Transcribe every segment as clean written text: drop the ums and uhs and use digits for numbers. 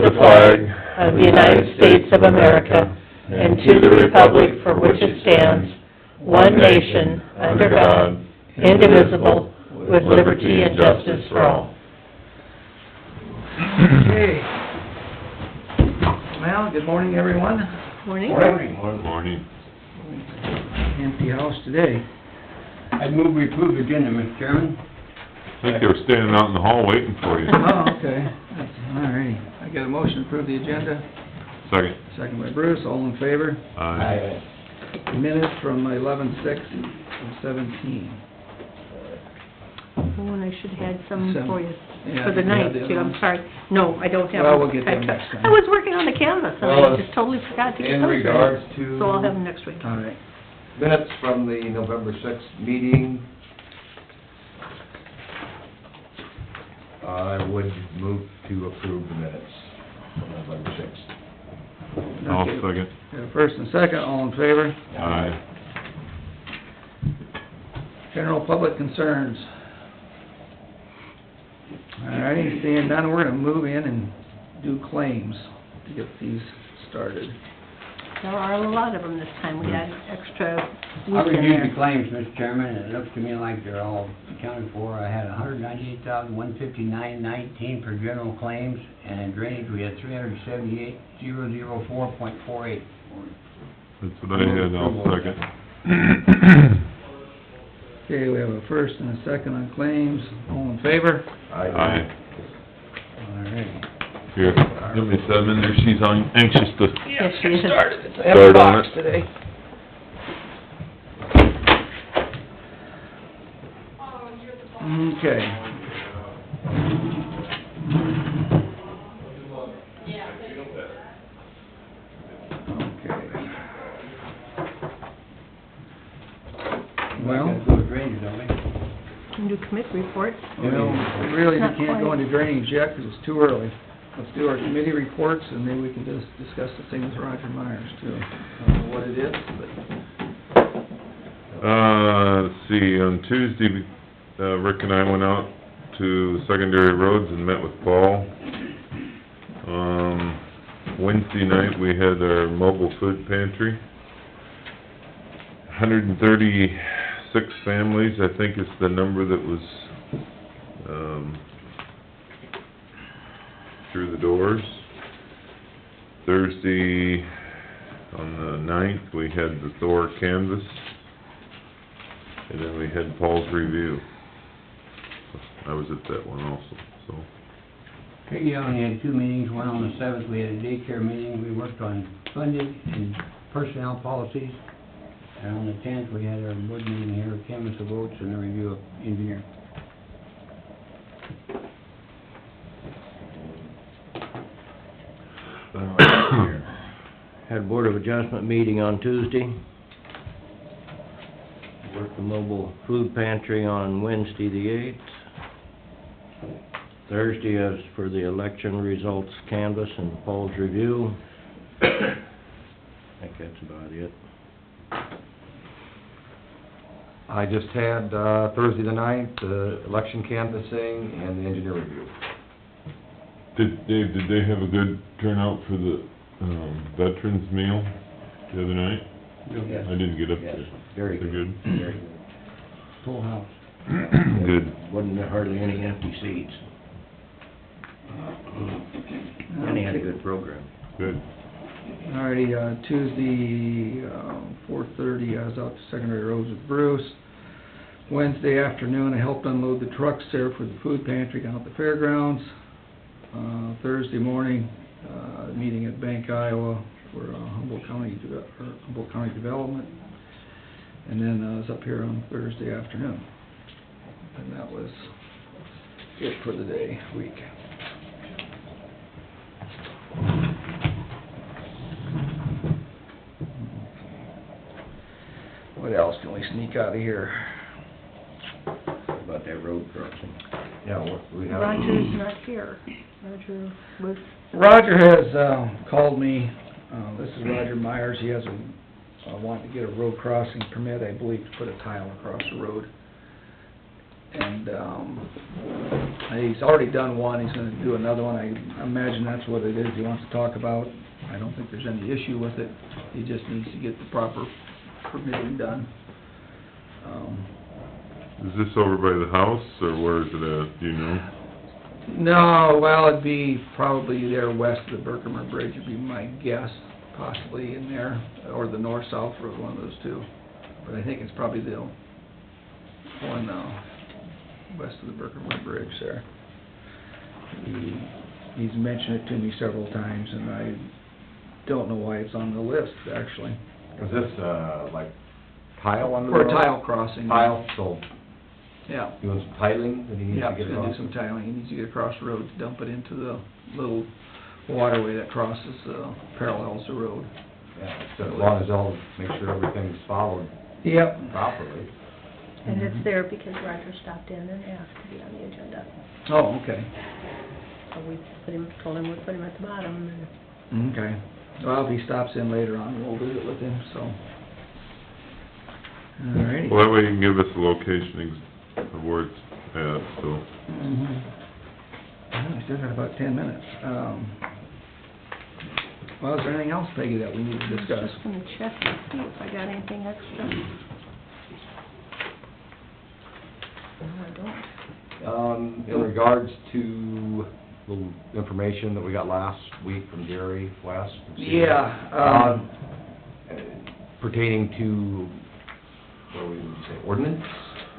the flag of the United States of America and to the republic for which it stands, one nation, under God, indivisible, with liberty and justice for all. Okay. Well, good morning, everyone. Morning. Morning. Empty house today. I'd move we approve the agenda, Mr. Chairman. I think they were standing out in the hall waiting for you. Oh, okay. All righty. I got a motion to approve the agenda. Second. Second by Bruce, all in favor? Aye. Minutes from 11/6/17. Oh, and I should have had some for you, Yeah, for the you night, have the too, other I'm ones? sorry. No, I don't have Well, them. we'll get them next time. I was working on the canvas, and Well, I just totally forgot to get in those. regards to- So I'll have them next week. All right. Minutes from the November 6th meeting. I would move to approve the minutes from November 6th. I'll Okay. second. Got a first and second, all in favor? Aye. General public concerns. All righty, seeing none, we're gonna move in and do claims to get these started. There are a lot of them this time, we had extra I week in reviewed the there. claims, Mr. Chairman, and it looks to me like they're all accounted for. I had $198,159.19 for general claims, and in drainage, we had $378,004.48. That's what I had, I'll second. Okay, we have a first and a second on claims, all in favor? Aye. All righty. Here, let me set them in there, she's anxious to Yes, she is. Started, it's a Start heavy on box it. today. Okay. Well, We gotta go with drainage, don't we? Can do committee reports. well, really, we Not can't go quite. into drainage yet, 'cause it's too early. Let's do our committee reports, and then we can just discuss the thing with Roger Myers, too. I don't know what it is, but... let's see, on Tuesday, Rick and I went out to secondary roads and met with Paul. Wednesday night, we had our mobile food pantry. 136 families, I think is the number that was, through the doors. Thursday, on the 9th, we had the Thor canvas, and then we had Paul's review. I was at that one also, so. Peggy only had two meetings, one on the 7th, we had a daycare meeting, we worked on funding and personnel policies. And on the 10th, we had our board meeting here, canvass of votes and a review of engineer. Had Board of Adjustment meeting on Tuesday. Worked the mobile food pantry on Wednesday the 8th. Thursday is for the election results canvass and polls review. I think that's about it. I just had, Thursday the 9th, the election canvassing and the engineer review. Dave, did they have a good turnout for the, veterans meal the other night? Yes. I didn't get up Yes, there. very They're good. good? Very good. Full house. Good. Wasn't there hardly any empty seats. And he had a good program. Good. Alrighty, Tuesday, 4:30, I was out to secondary roads with Bruce. Wednesday afternoon, I helped unload the trucks there for the food pantry down at the fairgrounds. Thursday morning, meeting at Bank, Iowa for Humboldt County Development. And then I was up here on Thursday afternoon. And that was it for the day, week. What else can we sneak out of here? About that road crossing. Yeah, we have... Roger's not here. Roger was... Roger has, called me, this is Roger Myers, he has wanting to get a road crossing permit, I believe, to put a tile across the road. And, he's already done one, he's gonna do another one, I imagine that's what it is he wants to talk about. I don't think there's any issue with it, he just needs to get the proper permitting done. Is this over by the house, or where is it at, do you know? No, well, it'd be probably there west of the Berkmer Bridge, would be my guess, possibly in there, or the north-south road, one of those two. But I think it's probably the one, west of the Berkmer Bridge there. He's mentioned it to me several times, and I don't know why it's on the list, actually. Is this, like tile on the For road? a tile crossing. Tile, so Yeah. doing some tiling that he needs Yeah, to he's get gonna do across? some tiling, he needs to get across the road to dump it into the little waterway that crosses, parallels the road. Yeah, so as long as they'll make sure everything's followed Yep. properly. And it's there because Roger stopped in and asked to be on the agenda. Oh, okay. So we told him we'd put him at the bottom, and Okay. Well, if he stops in later on, we'll visit with him, so. All righty. Well, that way you can give us the location of where it's at, so. Mhm. Well, we still got about 10 minutes. Well, is there anything else, Peggy, that we need to I was discuss? just gonna check and see if I got anything extra. No, I don't. In regards to the information that we got last week from Gary West. Yeah, Pertaining to, what would you say, ordinance?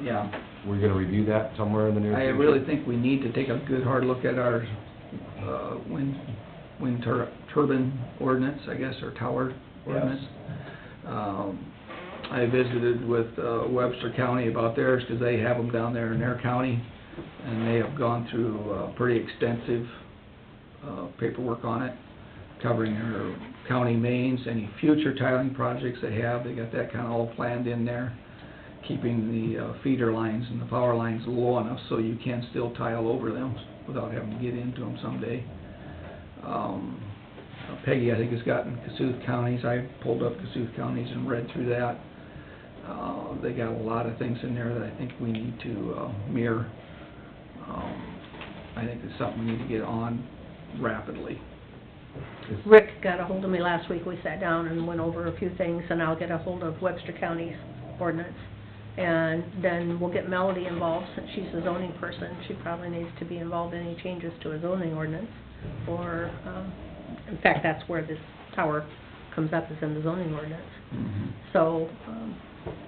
yeah. We're gonna review that somewhere in the near I future? really think we need to take a good hard look at our, wind turbine ordinance, I guess, or tower ordinance. I visited with Webster County about theirs, 'cause they have them down there in their county, and they have gone through pretty extensive paperwork on it, covering their county mains, any future tiling projects they have, they got that kinda all planned in there, keeping the feeder lines and the power lines low enough so you can still tile over them without having to get into them someday. Peggy, I think, has gotten Cassuth counties, I pulled up Cassuth counties and read through that. They got a lot of things in there that I think we need to mirror. I think it's something we need to get on rapidly. Rick got a hold of me last week, we sat down and went over a few things, and I'll get a hold of Webster County's ordinance. And then we'll get Melody involved, since she's a zoning person, she probably needs to be involved in any changes to a zoning ordinance. Or, in fact, that's where this tower comes up, is in the zoning ordinance. So,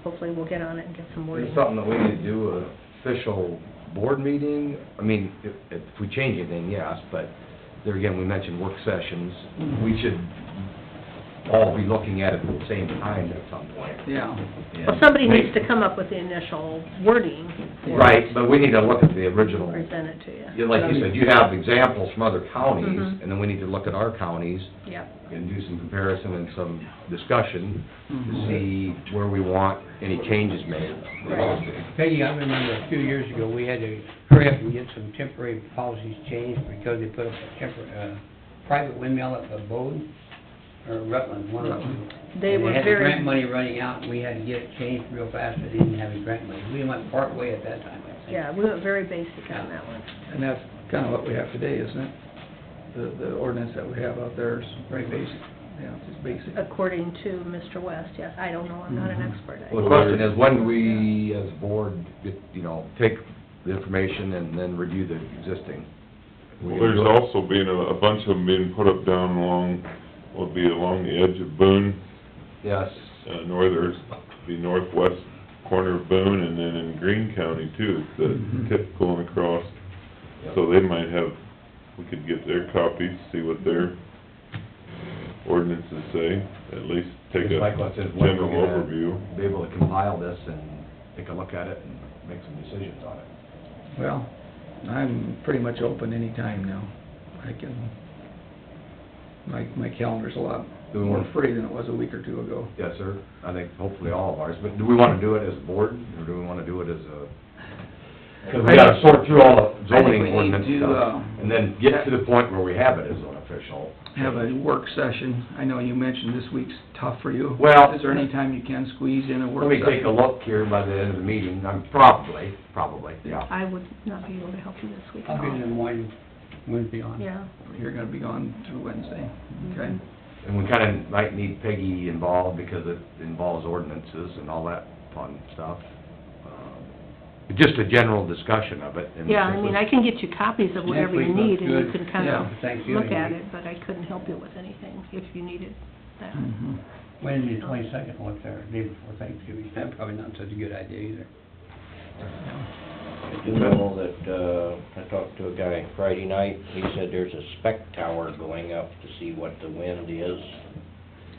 hopefully we'll get on it and get some Is wording. it something that we need to do, an official board meeting? I mean, if we change anything, yes, but there again, we mentioned work sessions. We should all be looking at it at the same time at some point. Yeah. Well, somebody needs to come up with the initial wording. for Right, it, but we need to look at the original. Present it to you. Yeah, like you said, you have examples from other counties, Mhm. and then we need to look at our counties Yep. and do some comparison and some discussion to Mhm. see where we want any changes made. Right. Peggy, I remember a few years ago, we had to hurry up and get some temporary policies changed because they put up a private windmill at the Bode, or Rutland, one of them. They were And they had the very... grant money running out, and we had to get it changed real fast, but they didn't have any grant money. We went part way at that time, I think. Yeah, we went very basic on that one. And that's kinda what we have today, isn't it? The ordinance that we have out there is very basic, yeah, it's just basic. According to Mr. West, yes, I don't know, I'm not an Mhm. expert. Well, the question is, when do we, as a board, get, take the information and then review the existing? Well, there's also been a bunch of them being put up down along, will be along the edge of Boone, Yes. the northwest corner of Boone, and then in Greene County too, it's Mhm. the tip going across. So they might have, we could get their copies, see what their ordinances say, at least take a Just like what says, when general we're gonna overview. be able to compile this and take a look at it and make some decisions on it. Well, I'm pretty much open any time now. I can, my calendar's a lot more free than it was a week or two ago. Yes, sir. I think hopefully all of ours, but do we wanna do it as a board, or do we wanna do it as a... Because we gotta sort through all the I think we zoning need ordinance to, stuff, and then get to the point where we have it as an official. official. Have a work session. I know you mentioned this week's tough for you. Well- Is there any time you can squeeze in a work Let me session? take a look here by the end of the meeting, I'm probably, yeah. I would not be able to help you this week at I'll be in all. Des Moines Wednesday on. Yeah. You're gonna be gone through Wednesday, okay? And we kinda might need Peggy involved because it involves ordinances and all that fun stuff. Just a general discussion of it. and Yeah, I mean, I can get you copies of whatever you Next week need, and you looks can good. kind Yeah. of Thanksgiving look at week. it, but I couldn't help you with anything if you needed that. Mhm. Wednesday, 22nd, what's there, day before Thanksgiving, that's probably not such a good idea either. I do know that, I talked to a guy Friday night, he said there's a spec tower going up to see what the wind is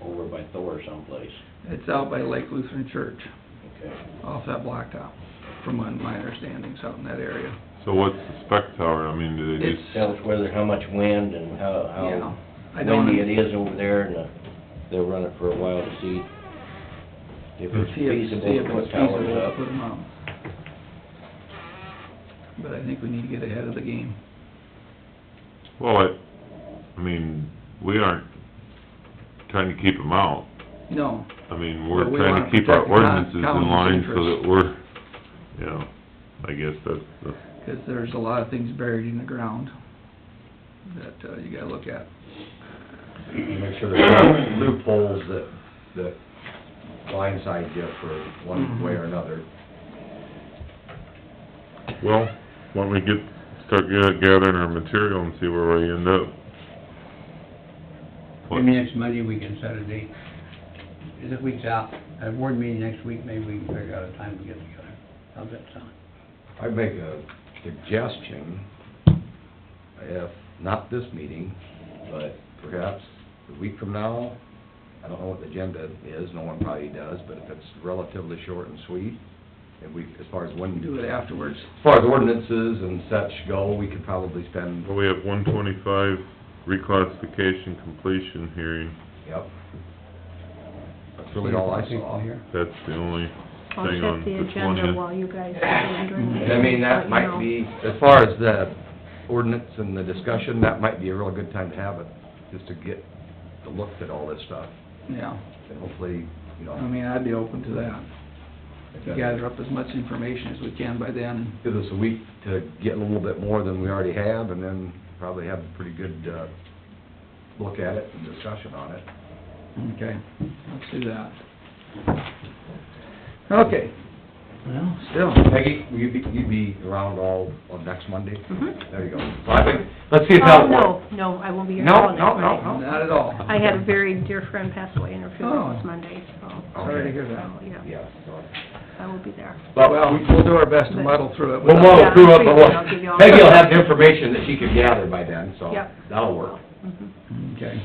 over by Thor someplace. It's out by Lake Lutheran Church, Okay. off that blacktop, from my understanding, out in that area. So what's the spec tower? I mean, do they just, Tells whether, how much wind and Yeah, how I don't. windy it is over there, and they'll run it for a while to see if it's See if feasible to it's put feasible towers to up. put 'em up. But I think we need to get ahead of the game. well, I mean, we aren't trying to keep them out. No, I mean, we're But we trying wanna to keep our protect the ordinances in common line so interest. that we're, you know, I guess that's the, because there's a lot of things buried in the ground that, you gotta look at. Make sure there's no loopholes that blindside you for one way or another. well, why don't we start gathering our material and see where we end up? What- Maybe next Monday we can set a date. This week's out, a board meeting next week, maybe we can figure out a time to get together. How's that sound? I'd make a suggestion, if not this meeting, but perhaps a week from now, I don't know what the agenda is, no one probably does, but if it's relatively short and sweet, and we, as far as when... Do it afterwards. As far as ordinances and such go, we could probably spend, Well, we have 125 reclassification completion hearing. yep. That's really all I People saw. here. That's the only I'll thing check on the the agenda 20th. while you guys are doing drainage. I mean, Let that you might know. be, as far as the ordinance and the discussion, that might be a real good time to have it, just to get the look at all this stuff, Yeah, and hopefully, you I know, mean, I'd be open to that. Gather up as much information as we can by then. give us a week to get a little bit more than we already have, and then probably have a pretty good, look at it and discussion on it. Okay, let's do that. Okay, well, still, Peggy, will you'd be around all on next Monday? Mhm. There you go. So I think, let's see if that works. No, I won't be here No, at all next no, no, Monday. no. not at all. I had a very dear friend pass away in her funeral Oh. this Monday, so. Sorry to hear that. So, yeah, Yeah, so, I will be there. but Well, we'll do our best to muddle through it. we'll without- muddle through it, but I'll give you all- Peggy will have the information that she can gather by then, so Yep. that'll work. Mhm. Okay.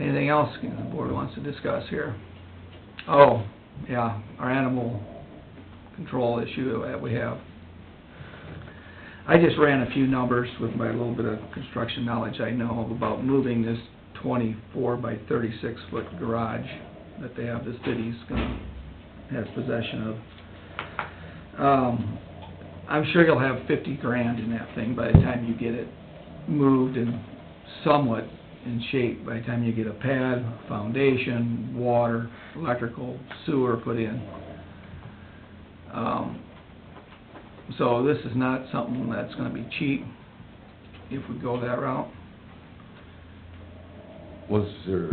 Anything else the board wants to discuss here? Oh, yeah, our animal control issue that we have. I just ran a few numbers with my little bit of construction knowledge I know about moving this 24 by 36 foot garage that they have, the city's has possession of. I'm sure you'll have 50 grand in that thing by the time you get it moved and somewhat in shape, by the time you get a pad, foundation, water, electrical, sewer put in. So this is not something that's gonna be cheap if we go that route. Was there,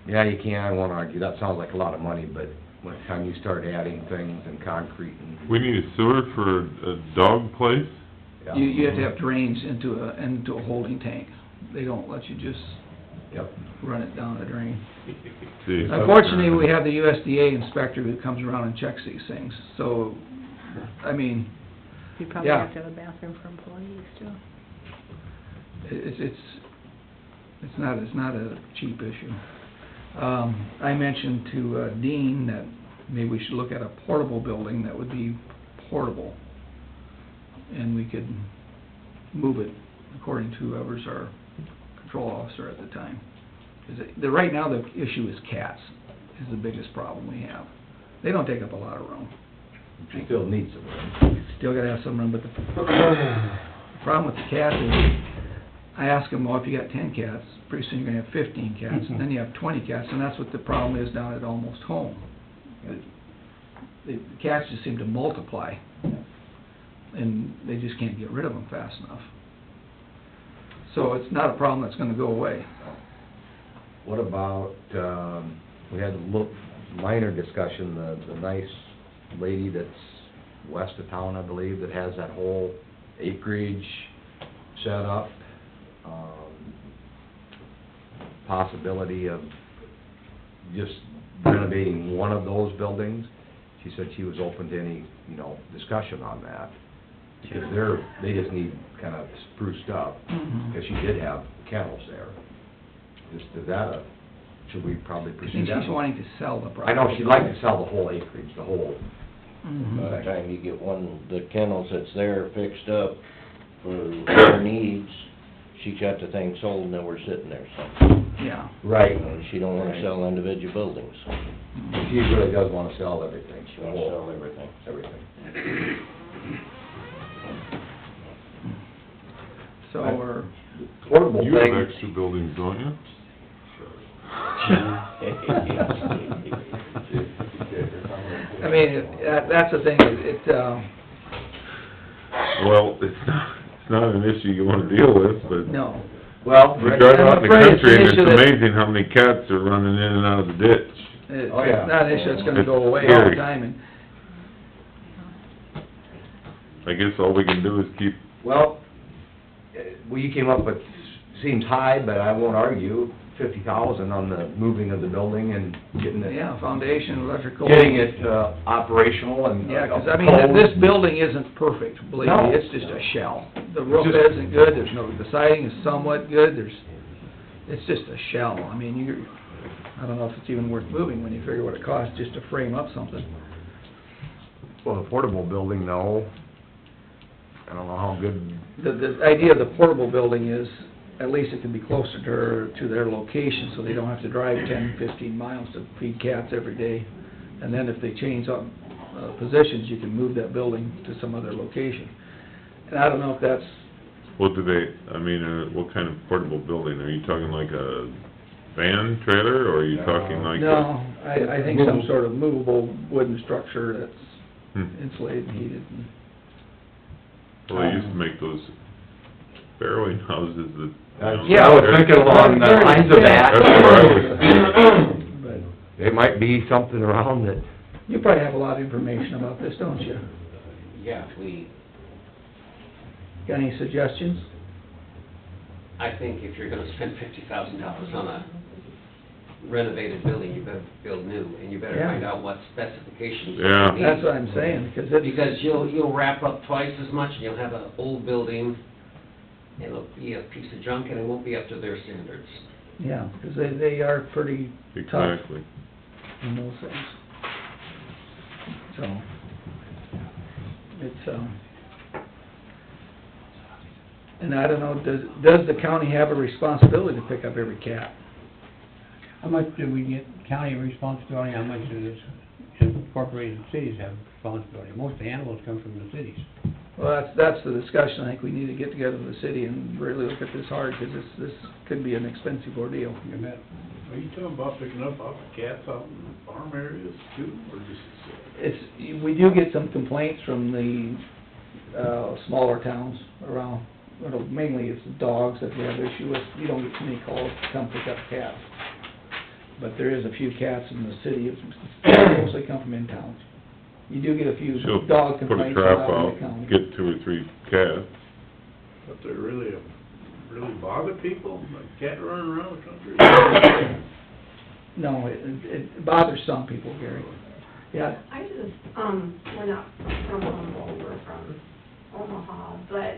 yeah, you can't, I won't argue, that sounds like a lot of money, but by the time you start adding things and concrete and... We need a sewer for a dog place? Yeah. You have to have drains into a holding tank. They don't let you just Yep. run it down a drain. See. Unfortunately, we have the USDA inspector who comes around and checks these things, so, I mean, You probably Yeah. have to have a bathroom for employees too. it's not a cheap issue. I mentioned to Dean that maybe we should look at a portable building that would be portable, and we could move it according to whoever's our control officer at the time. 'Cause right now, the issue is cats, is the biggest problem we have. They don't take up a lot of room. You still need some room. Still gotta have some room, but the problem with the cat is, I asked him, well, if you got 10 cats, pretty soon you're gonna have 15 cats, and then you have 20 cats, and that's what the problem is down at Almost Home. The cats just seem to multiply, and they just can't get rid of them fast enough. So it's not a problem that's gonna go away. What about, we had a little minor discussion, the nice lady that's west of town, I believe, that has that whole acreage set up. Possibility of just renovating one of those buildings. She said she was open to any, discussion on that. Because they just need kind of spruced up, because she did have kennels there. Should we probably I pursue think that? she's wanting to sell the I property. know, she'd like to sell the whole acreage, the whole, By the time you get the kennels that's there fixed up for her needs, she got the thing sold and then we're sitting there, so. Yeah. right. And she don't wanna sell individual buildings. She really does wanna sell everything. She wants to sell everything. Everything. So we're, Portable You have thing. extra buildings, don't you? I mean, that's the thing, Well, it's not an issue you wanna deal with, but no. Well, you drive out in the I'm afraid it's country an and it's issue that- amazing how many cats are running in and out of the ditch. It's Oh, yeah. not an issue that's gonna go It's away all the scary. time, and I guess all we can do is keep, Well, you came up with, seems high, but I won't argue, 50,000 on the moving of the building and getting it, yeah, foundation, electrical. getting it, operational and. Yeah, 'cause I mean, this building isn't perfect, believe No. me, it's just a shell. The roof It's just- isn't good, the siding is somewhat good, it's just a shell. I mean, I don't know if it's even worth moving when you figure what it costs just to frame up something. Well, the portable building, though, I don't know how good, The idea of the portable building is, at least it can be closer to their location, so they don't have to drive 10, 15 miles to feed cats every day. And then if they change up positions, you can move that building to some other location. And I don't know if that's, what kind of portable building? Are you talking like a van trailer, or are you talking like a... no, I think some sort of movable wooden structure that's Hmm. insulated and heated. Well, they used to make those barrowing houses that, Yeah, I was thinking along the lines of that. That's where I was. But It might be something around that, you probably have a lot of information about this, don't you? Yeah, Got any suggestions? I think if you're gonna spend $50,000 on a renovated building, you better build new, and you better Yeah. find out what specifications Yeah. you need. That's what I'm saying, because it's... Because you'll wrap up twice as much, and you'll have an old building, and it'll be a piece of junk, and it won't be up to their standards. Yeah, because they are pretty tough Exactly. in those things. So, it's, and I don't know, does the county have a responsibility to pick up every cat? How much do we get county responsibility, how much do this incorporated cities have responsibility? Most of the animals come from the cities. Well, that's the discussion, I think we need to get together with the city and really look at this hard, because this could be an expensive ordeal. You bet. Are you talking about picking up all the cats out in farm areas too, or just? We do get some complaints from the, smaller towns around, mainly it's the dogs that we have issue with. We don't get too many calls to come pick up cats. But there is a few cats in the city, mostly come from in towns. You do get a few She'll dog put a complaints trap out in out, the county. get 2 or 3 cats. But they really bother people, like cat running around the country? No, it bothers some people, Gary. Yeah, I just, we're not from Humboldt, we're from Omaha, but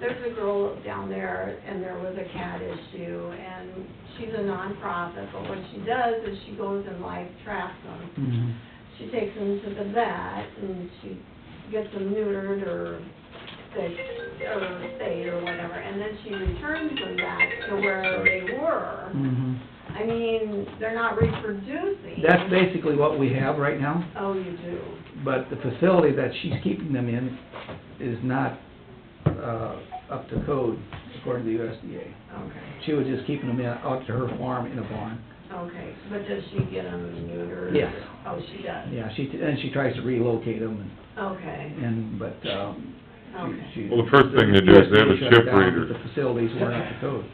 there's a girl down there, and there was a cat issue, and she's a nonprofit, but what she does is she goes and live traps them. mhm. She takes them to the vet, and she gets them neutered or fixed or spayed or whatever, and then she returns them back to where they were. Mhm. I mean, they're not reproducing. That's basically what we have right now, Oh, you do? but the facility that she's keeping them in is not, up to code according to the USDA. Okay, She was just keeping them out to her farm in a barn. okay, but does she get them neutered? Yes. Oh, she does? Yeah, she tries to relocate them Okay, but, okay. she... Well, the first thing they do is they have a USDA shut chip it down, reader. but the facilities weren't up to code.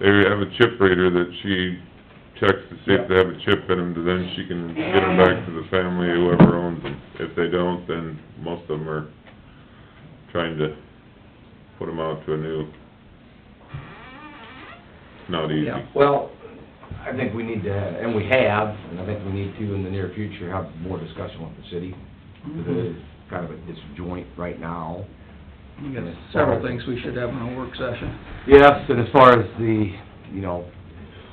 They have a chip reader that she checks to see if they have a chip in them, then she can get them back to the family, whoever owns them. If they don't, then most of them are trying to put them out to a new, not easy. Yeah. Well, I think we need to, and we have, and I think we need to in the near future, have more discussion with the city. Because it is kind of it's joint right now. We got several things we should have in a work session. Yes, and as far as the,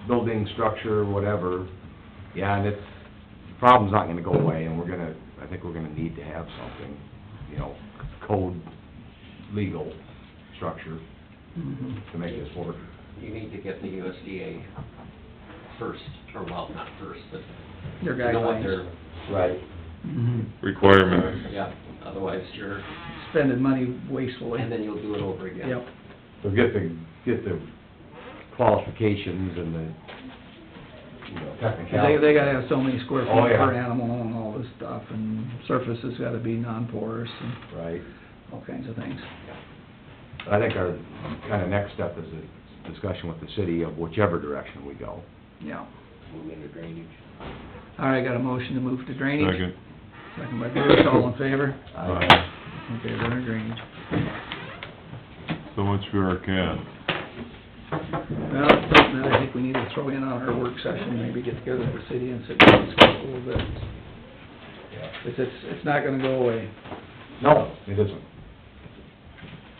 building structure, whatever, yeah, and the problem's not gonna go away, and I think we're gonna need to have something, code, legal structure to make this work. You need to get the USDA first, or well, not first, but Their know what guidelines. they're, Right. Requirements. yeah, otherwise you're, Spending money wastefully. and then you'll do it over again. Yep. So get the qualifications and the, technicalities. They gotta have so many square feet Oh, yeah. per animal and all this stuff, and surfaces gotta be non-porous and Right. all kinds of things. I think our kind of next step is a discussion with the city of whichever direction we go. Yeah. Move into drainage. All right, got a motion to move to drainage? Second. Second by Bruce, all in favor? Aye. Okay, we're in drainage. So much for our cat. Well, it's something that I think we need to throw in on our work session, maybe get together with the city and sit down and discuss a little bit. It's not gonna go away. No, it isn't.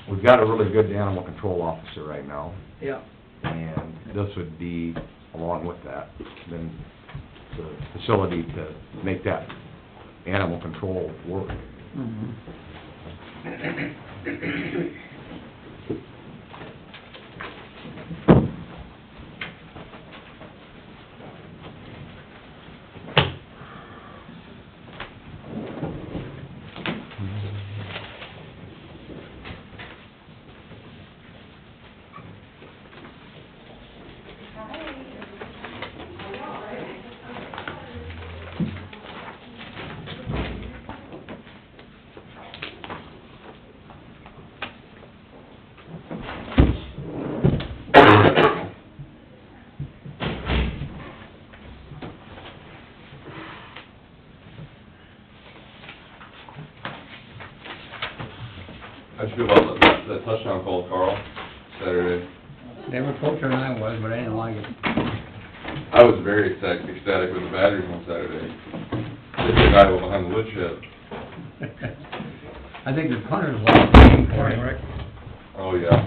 We've got a really good animal control officer right now, Yeah. and this would be, along with that, then the facility to make that animal control work. Mhm. How'd you feel about that touchdown call, Carl, Saturday? Never closer than I was, but I didn't like it. I was very ecstatic with the batteries on Saturday. Hit the guy behind the woodshed. I think the punter's lost the game for him, Rick. Oh, yeah.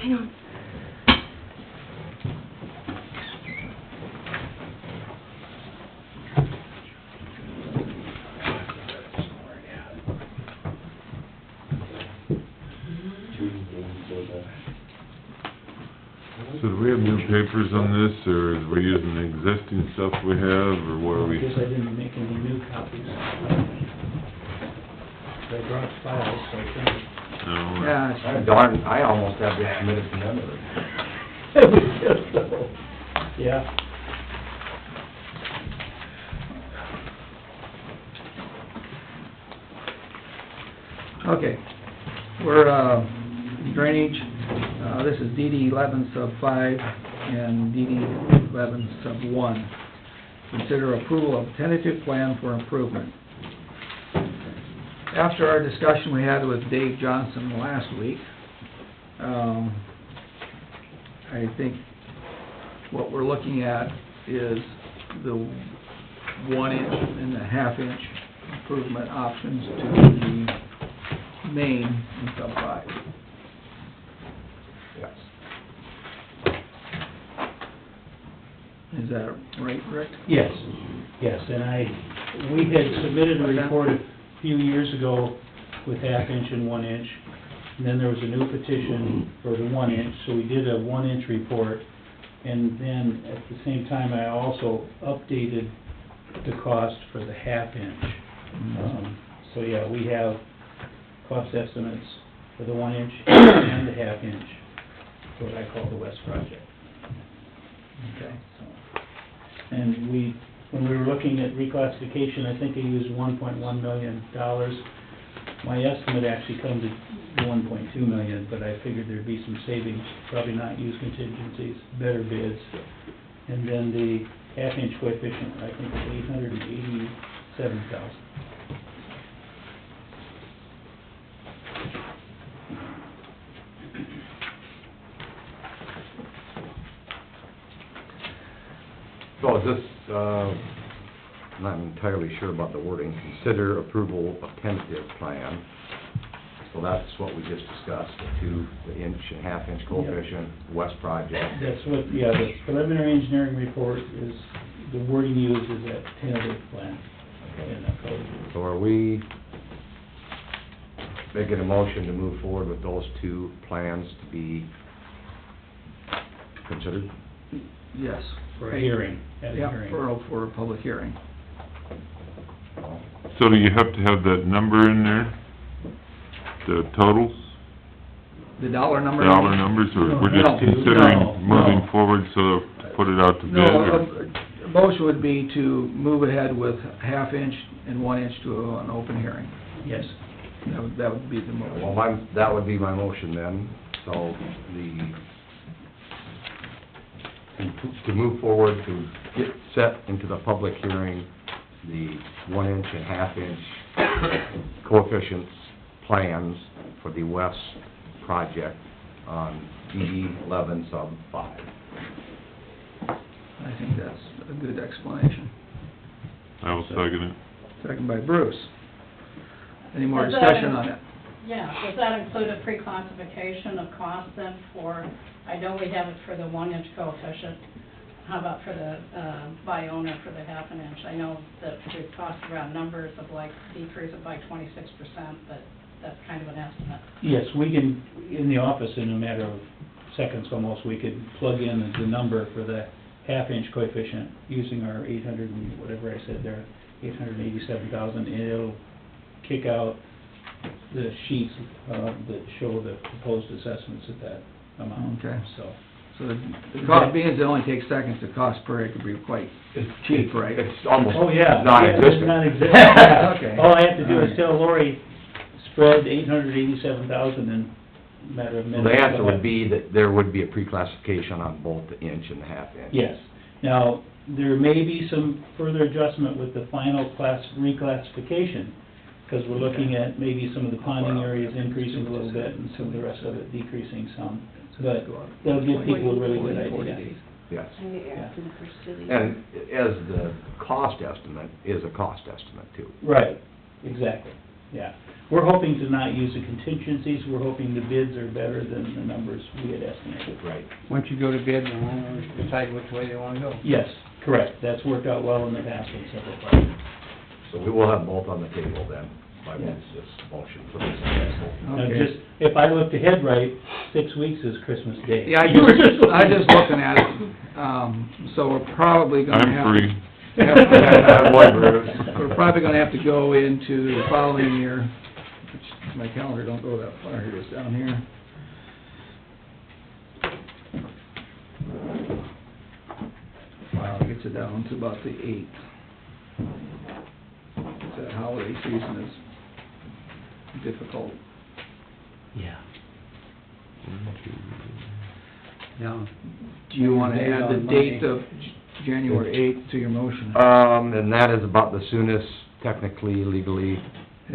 Hang on. So do we have new papers on this, or are we using the existing stuff we have, or what are we? I guess I didn't make any new copies. I brought files, so I think. No. Yeah, Darn, I almost have this committed to memory. Yeah. okay. We're, drainage, this is DD 11 sub 5 and DD 11 sub 1. Consider approval of tentative plan for improvement. After our discussion we had with Dave Johnson last week, I think what we're looking at is the 1 inch and the ½ inch improvement options to the main in sub 5. Yes. Is that right, Rick? Yes, yes, and we had submitted a report a few years ago with ½ inch and 1 inch, and then there was a new petition for the 1 inch, so we did a 1 inch report, and then at the same time, I also updated the cost for the ½ inch. So, yeah, we have cost estimates for the 1 inch and the 1/2 inch, what I call the west project. Okay. So, and when we were looking at reclassification, I think I used $1.1 million. My estimate actually comes to $1.2 million, but I figured there'd be some savings, probably not use contingencies, better bids. And then the 1/2 inch coefficient, I think it's $887,000. So is this, I'm not entirely sure about the wording, consider approval of tentative plan. So that's what we just discussed, the inch and 1/2 inch coefficient, west project. That's what, yeah, the preliminary engineering report is, the wording used is that tentative plan in the code. So are we making a motion to move forward with those two plans to be considered? Yes. For a hearing, at a Yeah, hearing. for a public hearing. So do you have to have that number in there? The totals, The dollar number? dollar numbers, or we're No, just considering no. moving forward, so put it out to bid? No, or- a motion would be to move ahead with 1/2 inch and 1 inch to an open hearing. Yes. That would be the Well, motion. that would be my motion then, so to move forward, to get set into the public hearing, the 1 inch and 1/2 inch coefficients plans for the west project on DD 11 sub 5. I think that's a good explanation. I will second it. Second by Bruce. Any more Does that discussion on it? Yeah, does that include a pre-classification of cost then for, I know we have it for the 1 inch coefficient, how about for the, by owner for the 1/2 inch? I know that we've talked around numbers of like decrease it by 26%, but that's kind of an estimate. Yes, we can, in the office, in a matter of seconds almost, we could plug in the number for the 1/2 inch coefficient using our 800 and whatever I said there, 887,000, and it'll kick out the sheets, that show the proposed assessments at that amount. Okay. So, So the cost, being it only takes seconds, the cost per acre would be quite cheap, right? It's almost oh, yeah. non-existent. Yeah, non-existent, yeah. Okay. All I have to do All is right. tell Lori, spread 887,000 in a matter of So minutes. the answer would be that there would be a pre-classification on both the inch and the 1/2 inch. Yes. Now, there may be some further adjustment with the final reclassification, because we're looking at maybe some of the ponding areas increasing a little bit and some of the rest of it decreasing some. But that'll give people a really good idea. Yes. Yeah. And as the cost estimate is a cost estimate too. Right, exactly, yeah. We're hoping to not use the contingencies, we're hoping the bids are better than the numbers we had estimated. Right. Once you go to bid, the homeowners decide which way they wanna go. Yes, correct, that's worked out well in the past with several projects. So we will have both on the table then, by this motion for this. Now, Okay. just, if I looked ahead right, 6 weeks is Christmas Day. Yeah, I just looking at it, so we're probably gonna have... I'm free. We're probably gonna have to go into the following year, which my calendar don't go that far, here it is down here. Wow, it gets it down to about the 8th. That holiday season is difficult. Yeah. Now, Do you wanna add the date of January 8th to your motion? And that is about the soonest, technically, legally,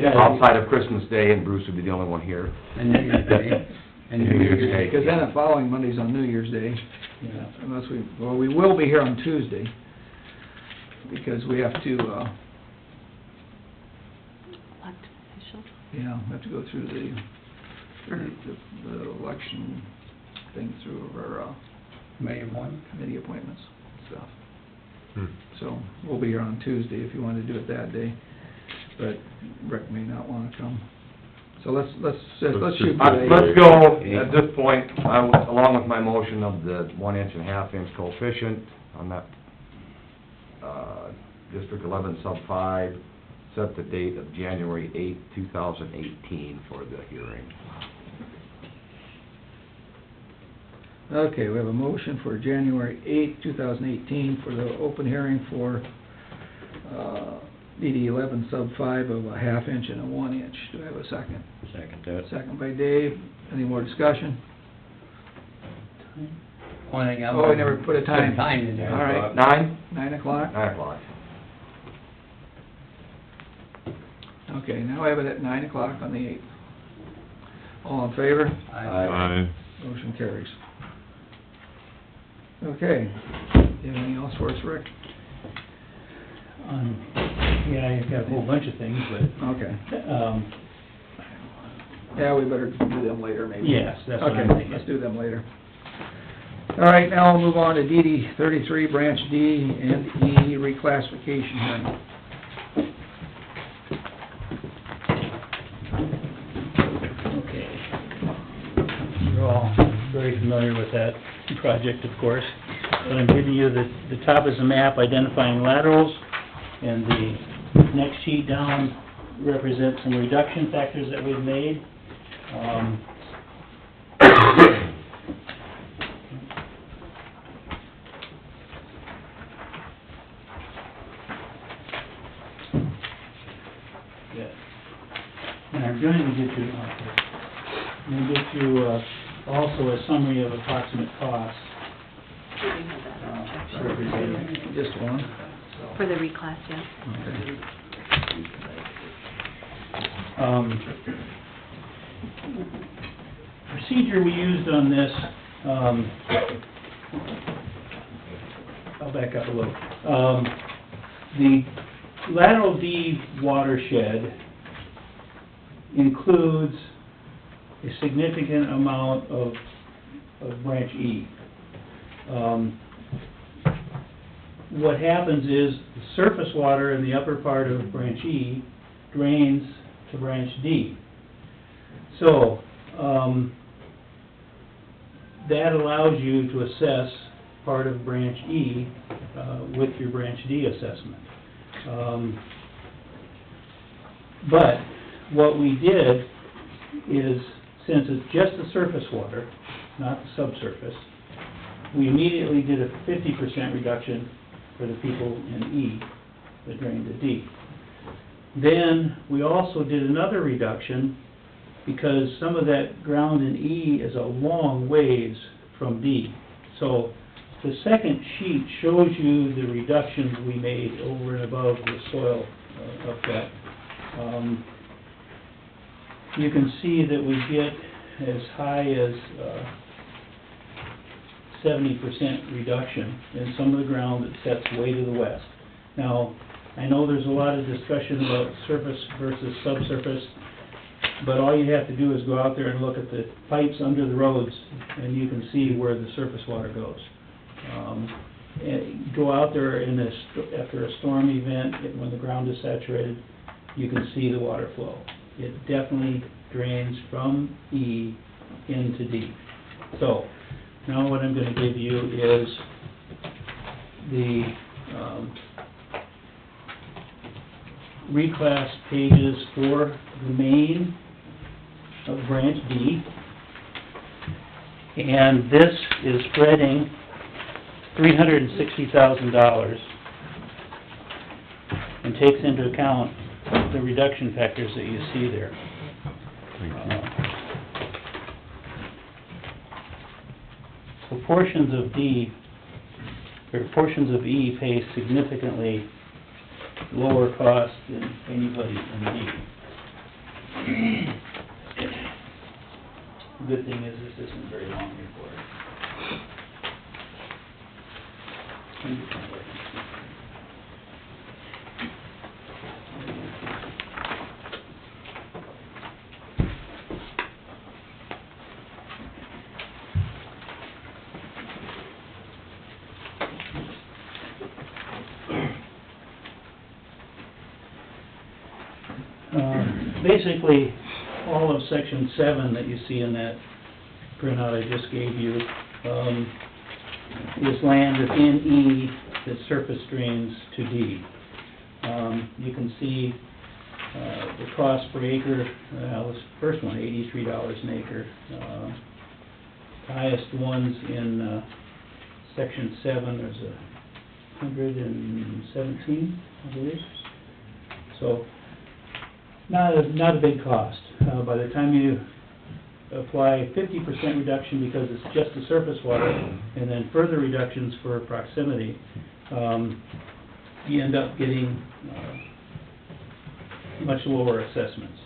outside of Christmas Day, and Bruce would be the only one here. and New Year's Day, and New Year's Day. Because then the following Monday's on New Year's Day, Yeah. unless we will be here on Tuesday, because we have to, we have to go through the election thing through our, May one. committee appointments and stuff. Hmm. So, we'll be here on Tuesday if you wanted to do it that day, but Rick may not wanna come. So let's shoot for the... Let's go, at this point, along with my motion of the 1 inch and 1/2 inch coefficient on that, District 11 sub 5, set the date of January 8th, 2018 for the hearing. Okay, we have a motion for January 8th, 2018 for the open hearing for, DD 11 sub 5 of a half inch and a 1 inch. Do I have a second? Second that. Second by Dave. Any more discussion? Only thing I'm... Oh, I never put a time. Put a time in there. All right. 9 o'clock? 9 o'clock. Okay, now I have it at 9 o'clock on the 8th. All in favor? Aye. Motion carries. Okay, you have anything else for us, Rick? Yeah, I've got a whole bunch of things, but, Okay. Yeah, we better do them later, maybe. yes, that's what I'm Okay, thinking. let's do them later. All right, now we'll move on to DD 33, Branch D and E reclassification hearing. Okay. You're all very familiar with that project, of course. But I'm giving you the top is a map identifying laterals, and the next sheet down represents some reduction factors that we've made. Yeah. And I'm going to get you, I'm going to get you, also a summary of approximate costs. Representing. Just one? For the reclass, yeah. Okay. Procedure we used on this, I'll back up a little. The lateral D watershed includes a significant amount of branch E. What happens is the surface water in the upper part of branch E drains to branch D. So, that allows you to assess part of branch E, with your branch D assessment. But what we did is, since it's just the surface water, not the subsurface, we immediately did a 50% reduction for the people in E that drained to D. Then, we also did another reduction because some of that ground in E is a long ways from D. So, the second sheet shows you the reductions we made over and above the soil effect. You can see that we get as high as 70% reduction in some of the ground that sets way to the west. Now, I know there's a lot of discussion about surface versus subsurface, but all you have to do is go out there and look at the pipes under the roads, and you can see where the surface water goes. And go out there after a storm event, when the ground is saturated, you can see the water flow. It definitely drains from E into D. So, now what I'm gonna give you is the reclass pages for the main of branch D. And this is spreading $360,000 and takes into account the reduction factors that you see there. So portions of D, or portions of E pay significantly lower cost than anybody in D. The good thing is this isn't very long report. Basically, all of section 7 that you see in that printout I just gave you, is land within E that surface drains to D. You can see The cost per acre, this first one, $83 an acre. Highest ones in, section 7, there's 117, I believe. So, not a big cost. By the time you apply 50% reduction because it's just the surface water, and then further reductions for proximity, you end up getting, much lower assessments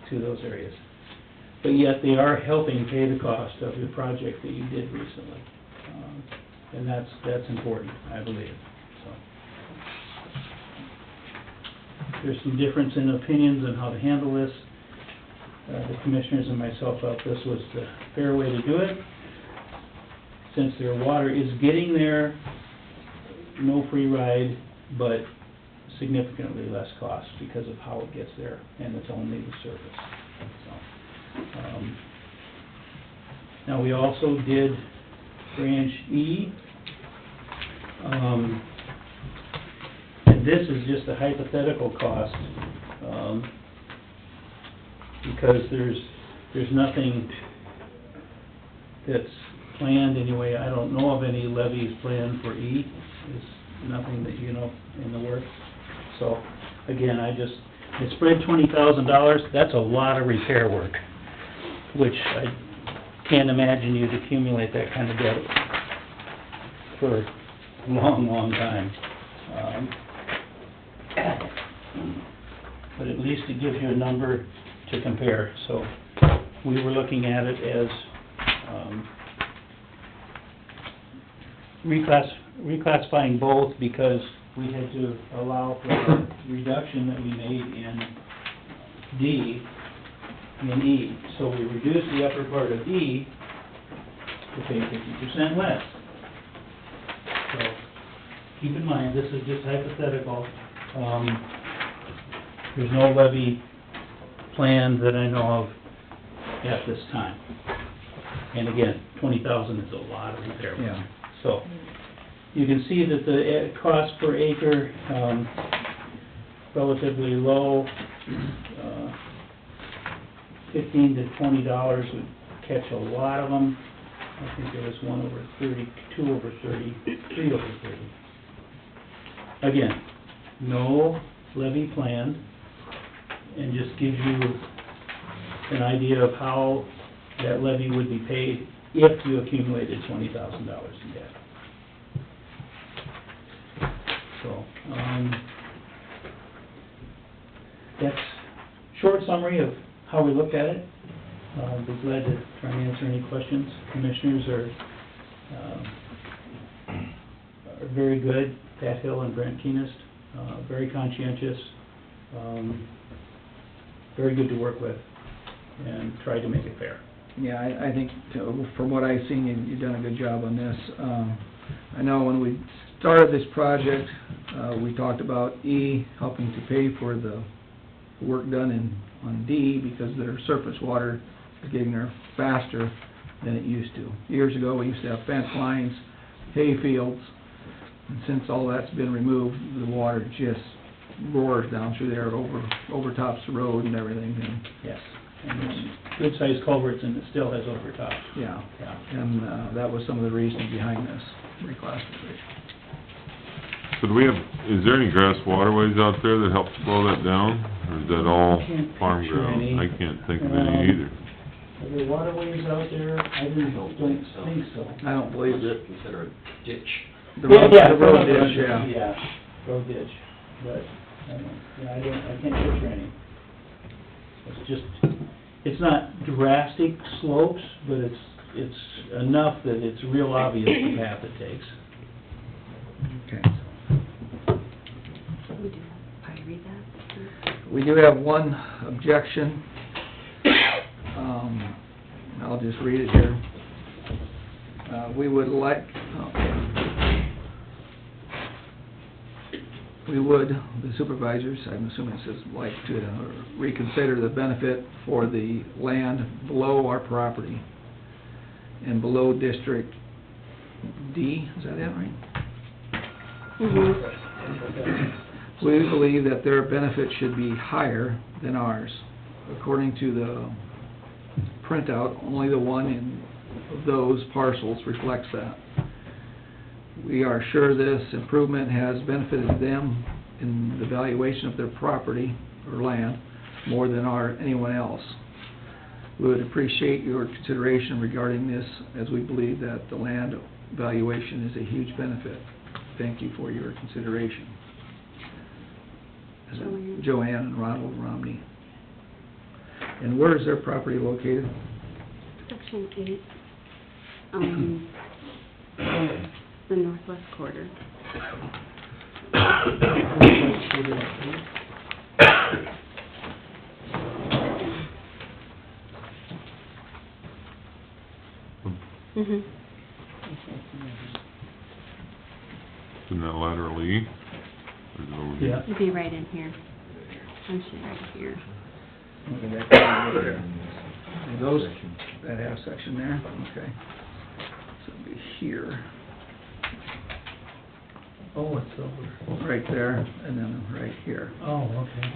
to those areas. But yet, they are helping pay the cost of your project that you did recently. And that's important, I believe, so. There's some difference in opinions on how to handle this. The commissioners and myself felt this was the fair way to do it. Since their water is getting there, no free ride, but significantly less cost because of how it gets there, and it's only the surface, so. Now, we also did branch E. And this is just a hypothetical cost, because there's nothing that's planned anyway. I don't know of any levies planned for E. There's nothing that you know in the works. So, again, I spread $20,000, that's a lot of repair work, which I can't imagine you'd accumulate that kind of debt for a long, long time. But at least it gives you a number to compare. So, we were looking at it as, reclassifying both because we had to allow for the reduction that we made in D in E. So we reduced the upper part of E to pay 50% less. So keep in mind, this is just hypothetical. There's no levy plan that I know of at this time. And again, 20,000 is a lot of repair. Yeah. So, you can see that the cost per acre, relatively low, $15 to $20 would catch a lot of them. I think there was 1 over 30, 2 over 30, 3 over 30. Again, no levy planned, and just gives you an idea of how that levy would be paid if you accumulated $20,000 in debt. So, that's a short summary of how we looked at it. I'll be glad to try and answer any questions. Commissioners are very good, Pat Hill and Brent Keenest, very conscientious, very good to work with, and tried to make it fair. Yeah, I think, from what I've seen, you've done a good job on this. I know when we started this project, we talked about E helping to pay for the work done on D, because their surface water is getting there faster than it used to. Years ago, we used to have fence lines, hay fields, and since all that's been removed, the water just roars down through there, overtops the road and everything, and Yes. And good-sized culverts, and it still has overtops. yeah. Yeah. And that was some of the reasoning behind this reclassification. So do we have, is there any grass waterways out there that help slow that down, or is that all Can't farm picture ground? any. I can't think of any either. Are there waterways out there? I don't think so. I don't believe that. Consider a ditch. The road ditch, yeah. Yeah, road ditch, but, I can't picture any. It's just, it's not drastic slopes, but it's enough that it's real obvious the path it takes. Okay. We do have, I read that? We do have one objection. I'll just read it here. We would like, the supervisors, I'm assuming it says like, to reconsider the benefit for the land below our property and below District D, is that it, right? We believe that their benefit should be higher than ours. According to the printout, only the one in those parcels reflects that. We are sure this improvement has benefited them in the valuation of their property or land more than anyone else. We would appreciate your consideration regarding this, as we believe that the land valuation is a huge benefit. Thank you for your consideration. Joanne and Ronald Romney. And where is their property located? Section 8, the northwest quarter. Mhm. Isn't that lateral E? Or is it over here? Yeah. It'd be right in here. Actually, right here. Okay, that comes over there. And those, that half section there, okay. So it'll be here, Oh, it's over. right there, and then right here. Oh, okay.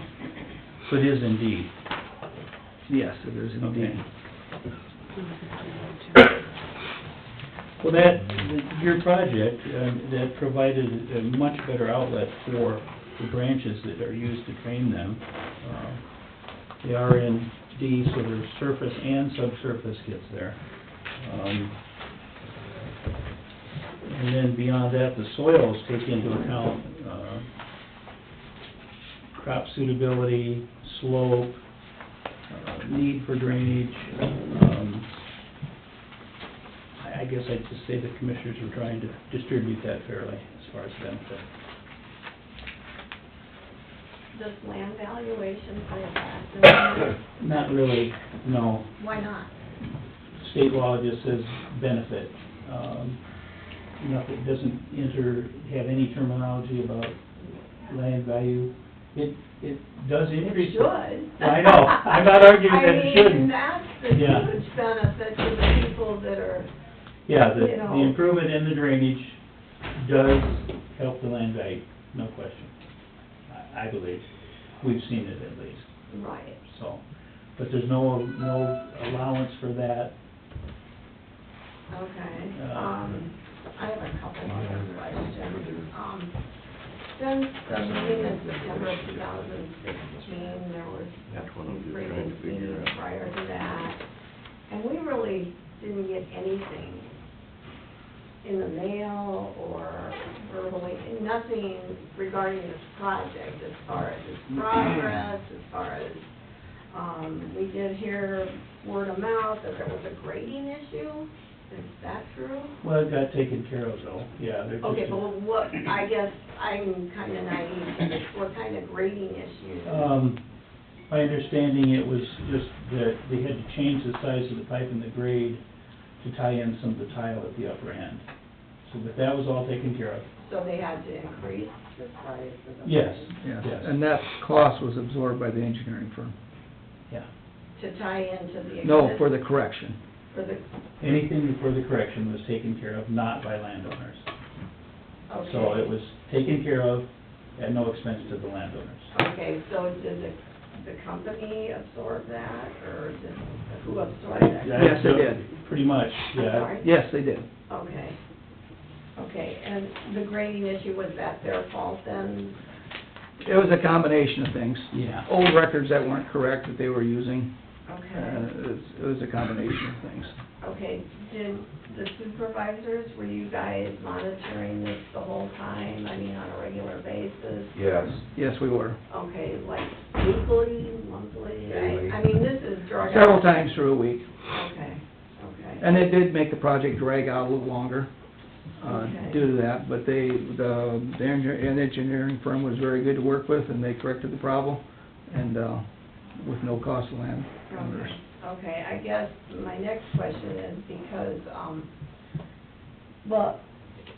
So it is indeed. Yes, it is indeed. Well, your project, that provided a much better outlet for the branches that are used to train them. They are in D, so there's surface and subsurface gets there. And then beyond that, the soils take into account, crop suitability, slope, need for drainage. I guess I'd just say the commissioners are trying to distribute that fairly as far as benefit. Does land valuation play a factor? Not really, no. Why not? State law just says benefit. Nothing, doesn't have any terminology about land value. It does increase. It should. I know, I'm not arguing that it shouldn't. I mean, that's the Yeah. huge benefit to the people that are, Yeah, you know. the improvement in the drainage does help the land value, no question. I believe, we've seen it at least, right. so. But there's no allowance for that. Okay, I have a couple other questions. Since the meeting in September of 2016, there was a few previous meetings prior to that, and we really didn't get anything in the mail or verbally, nothing regarding this project as far as its progress, as far as, we did hear word of mouth that there was a grading issue. Is that true? Well, it got taken care of though, yeah. they're just- Okay, but what, I guess I'm kinda naive to this, what kind of grading issues? My understanding, it was just that they had to change the size of the pipe and the grade to tie in some of the tile at the upper end. So, but that was all taken care of. So they had to increase the size of the... Yes, Yes, yes, and that cost was absorbed by the engineering firm. yeah. To tie into the... No, for the correction. For the, Anything for the correction was taken care of, not by landowners. okay. So it was taken care of at no expense to the landowners. Okay, so did the company absorb that, or did, who absorbed that? Yes, they did. Pretty much, I'm yeah. sorry? Yes, they did. Okay. Okay, and the grading issue, was that their fault then? It was a combination of things. Yeah. Old records that weren't correct that they were using. Okay. It was a combination of things. Okay, did the supervisors, were you guys monitoring this the whole time, I mean, on a regular basis? Yes. Yes, we were. Okay, like weekly, monthly? Daily. I mean, this is drug out. Several times through a week. Okay, okay. And it did make the project drag out a little longer, Okay. due to that, but the engineering firm was very good to work with, and they corrected the problem, and, with no cost to landowners. Okay, I guess my next question is because, well,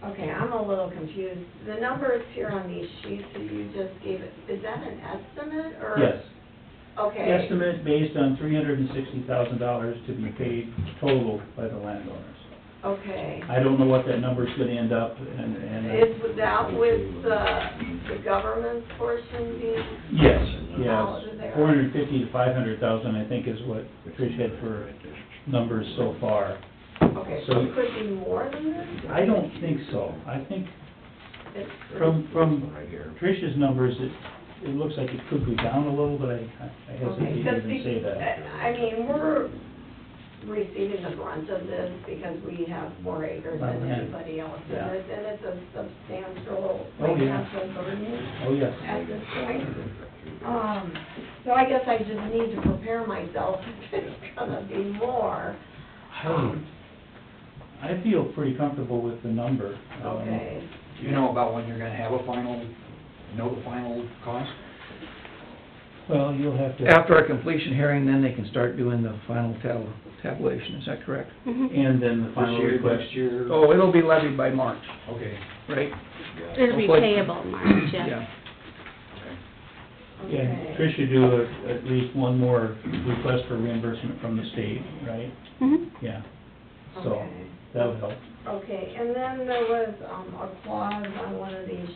okay, I'm a little confused. The numbers here on these sheets that you just gave, is that an estimate, or? Yes. Okay. Estimate based on $360,000 to be paid total by the landowners. Okay. I don't know what that number's gonna end up, and... Is that with the government portion being? Yes, out yes, of there? 450 to 500,000, I think, is what Trish had for numbers so far. Okay, so So- it could be more than this? I don't think so. I think It's from Trish's numbers, it looks like it could go down a little, but I Okay, hesitate to even say that. I mean, we're receiving the brunt of this because we have more acres than Yeah. anybody else. Yeah. And it's a substantial Oh, yeah. financial burden Oh, yes. at this point. So I guess I just need to prepare myself if it's gonna be more. I feel pretty comfortable with the number. Okay. Do you know about when you're gonna have the final cost? Well, you'll have to... After our completion hearing, then they can start doing the final tabulation, is that correct? Mhm. And then the final This year, request. next year? Oh, it'll be levied by March, Okay. right? It'll be Hopefully- payable in March, yes. Yeah. Yeah, Okay. Trish should do at least one more request for reimbursement from the state, right? Mhm. Yeah, so Okay. that would help. Okay, and then there was, a clause on one of these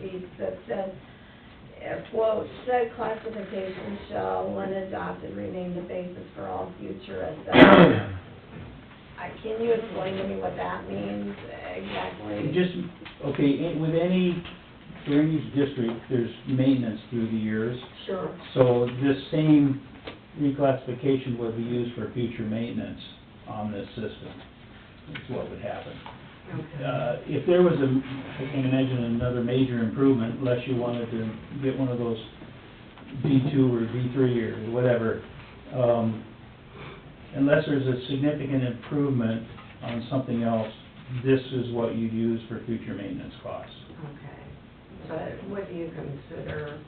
sheets that said, quote, "Said classification shall, when adopted, remain the basis for all future assessments." Can you explain to me what that means exactly? Just, okay, with any drainage district, there's maintenance through the years. Sure. So this same reclassification would be used for future maintenance on this system, is what would happen. Okay. If there was I can imagine another major improvement, unless you wanted to get one of those B2 or B3 or whatever, unless there's a significant improvement on something else, this is what you'd use for future maintenance costs. Okay, but what do you consider,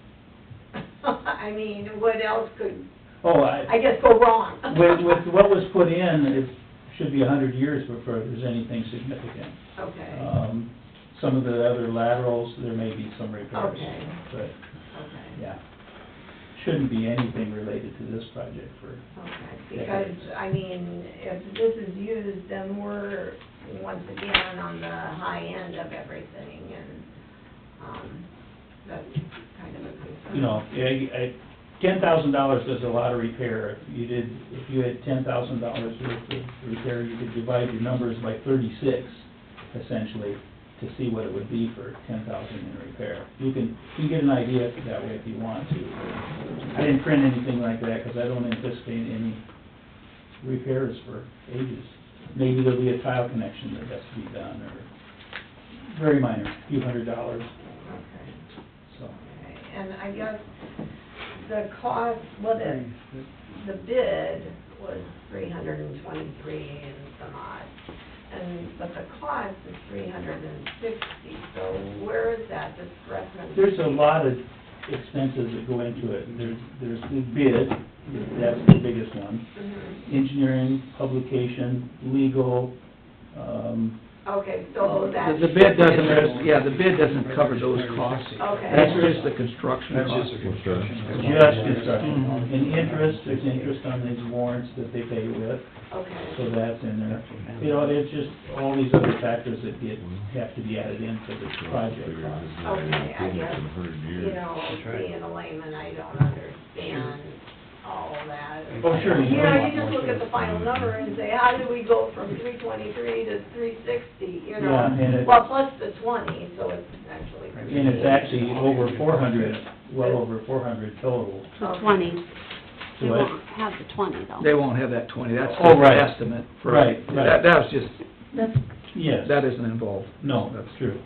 I mean, what else could, Oh, I guess, go wrong? with what was put in, it should be 100 years before there's anything significant. Okay, Some of the other laterals, there may be some repairs, Okay. but, okay, yeah. Shouldn't be anything related to this project for, okay. Because, I mean, if this is used, then we're, once again, on the high end of everything, and, that's kind of a concern. you know, $10,000 does a lot of repair. If you had $10,000 worth of repair, you could divide your numbers by 36, essentially, to see what it would be for 10,000 in repair. You can get an idea that way if you want to. I didn't print anything like that, because I don't anticipate any repairs for ages. Maybe there'll be a tile connection that has to be done, or very minor, a few $100s, Okay. so. Okay, and I guess the cost, well, the bid was 323 and some odd, but the cost is 360, so where is that discrepancy? There's a lot of expenses that go into it. There's the bid, that's the biggest one. Mhm. Engineering, publication, legal, Okay, so that's... The bid doesn't, yeah, the bid doesn't cover those costs. Okay. That's just the construction That's cost. just a construction. just construction. Mhm. And interest, there's interest on these warrants that they pay with, Okay. so that's in there. You know, it's just all these other factors that have to be added into the project cost. Okay, I guess, you know, being a layman, I don't understand all of that. Oh, sure. You know, you just look at the final number and say, how did we go from 323 to 360, you know? Yeah, and it- Well, plus the 20, so it's actually... And it's actually over 400, well over 400 total. The 20. They What? won't have the 20 though. They won't have that 20, that's Oh, the right. estimate for... Right, right. That was just, Yes. that isn't involved. No, that's true.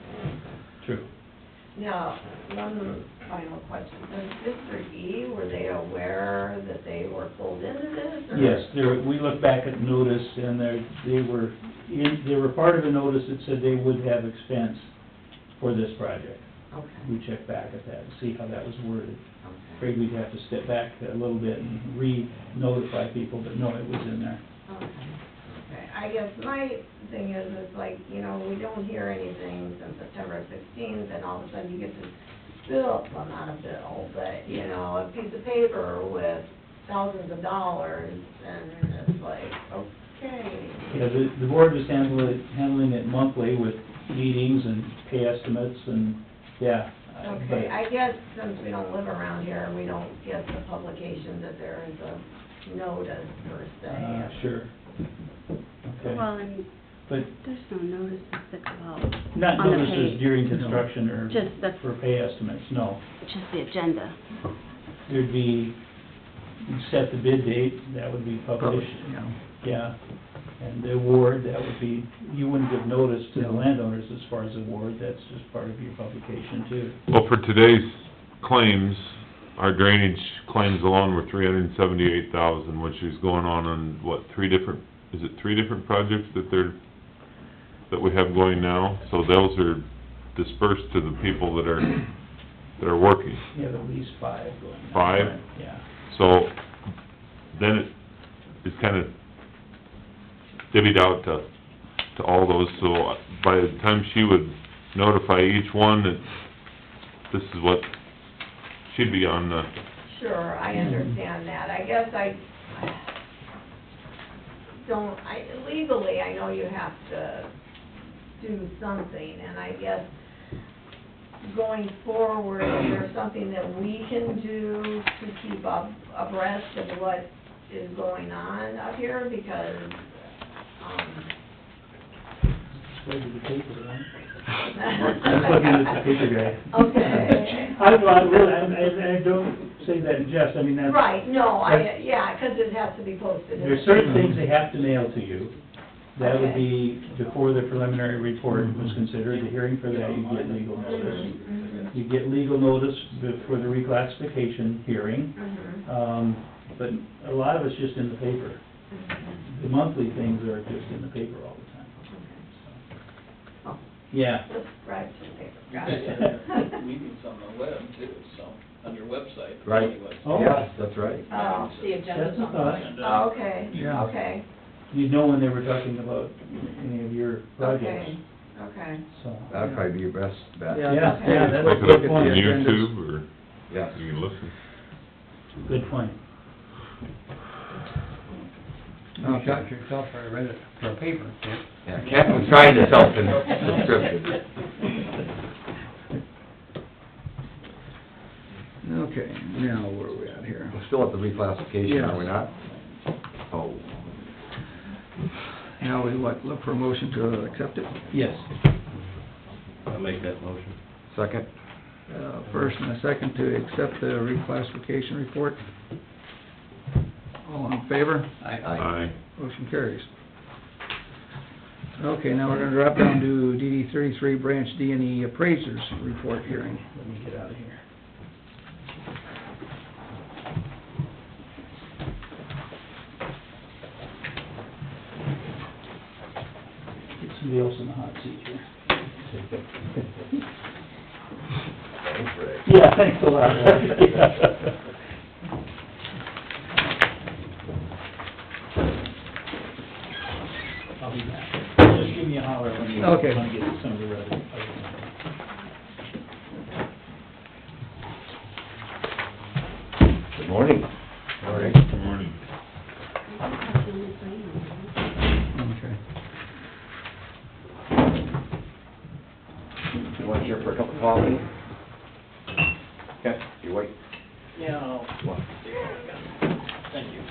Now, one final question. Does District E, were they aware that they were pulled into this? Or? Yes, we looked back at notice, and they were part of a notice that said they would have expense for this project. Okay, We checked back at that to see how that was worded. okay. Afraid we'd have to step back a little bit and re-notify people, but no, it was in there. Okay, okay. I guess my thing is, it's like, you know, we don't hear anything since September 16th, and all of a sudden you get this bill, well, not a bill, but, you know, a piece of paper with thousands of dollars, and it's like, okay. the board was handling it monthly with meetings and pay estimates and, yeah. Okay, I guess since we don't live around here, we don't get the publication that there is a notice per se. Sure. Okay. Well, and But there's no notices that go out not on the notices pay, during construction or Just the- for pay estimates, no. just the agenda. There'd be, you set the bid date, that would be published. Yeah, and the award, that would be, you wouldn't give notice to the landowners as far as award, that's just part of your publication too. Well, for today's claims, our drainage claims alone were $378,000, which is going on what, three different projects that we have going now? So those are dispersed to the people that are working. You have at least 5 going on. 5? Yeah. So, then it's kind of divvied out to all those, so by the time she would notify each one that this is what she'd be on the... Sure, I understand that. I guess legally, I know you have to do something, and I guess going forward, is there something that we can do to keep abreast of what is going on up here? Because, Go to the paper, right? I'm looking at the paper guy. Okay. I don't say that in jest, I mean, that's... Right, no, yeah, 'cause it has to be posted. There's certain things they have to mail to you. That would be, before the preliminary report was considered, the hearing for that, you get legal notice. You get legal notice for the reclassification hearing, but a lot of it's just in the paper. The monthly things are just in the paper all the time. Oh. Yeah. Just right to the paper, got You it. guys have meetings on the web too, so, on your website. the Right. county website. Oh. Yes, that's right. Oh, The agenda's That's a on thought. the oh, okay, Yeah. okay, You'd know when they were talking about any of your projects, okay, okay. so. That'd probably be your best bet. Yeah. Yeah, Okay. yeah, that's Look a it up good on point. YouTube, or Yes. you can listen. Good point. You shot yourself for a paper, Kent. Yeah, Kent was trying to help in the description. Okay, now where are we at here? We're still at the reclassification, are we not? Oh, Now we look for a motion to accept it? Yes. I'll make that motion. second? First and a second to accept the reclassification report. All in favor? Aye. Motion carries. Okay, now we're gonna drop down to DD 33 Branch D&E Appraisers Report hearing. Let me get out of here. Get somebody else in the hot seat here. Thanks, Rick. Yeah, thanks a lot. I'll be back. Just give me a holler when you Okay. want to get some of the rest. Good morning. Morning. Good morning. Okay. You want to share for a cup of coffee? Okay, you wait. Yeah, thank you.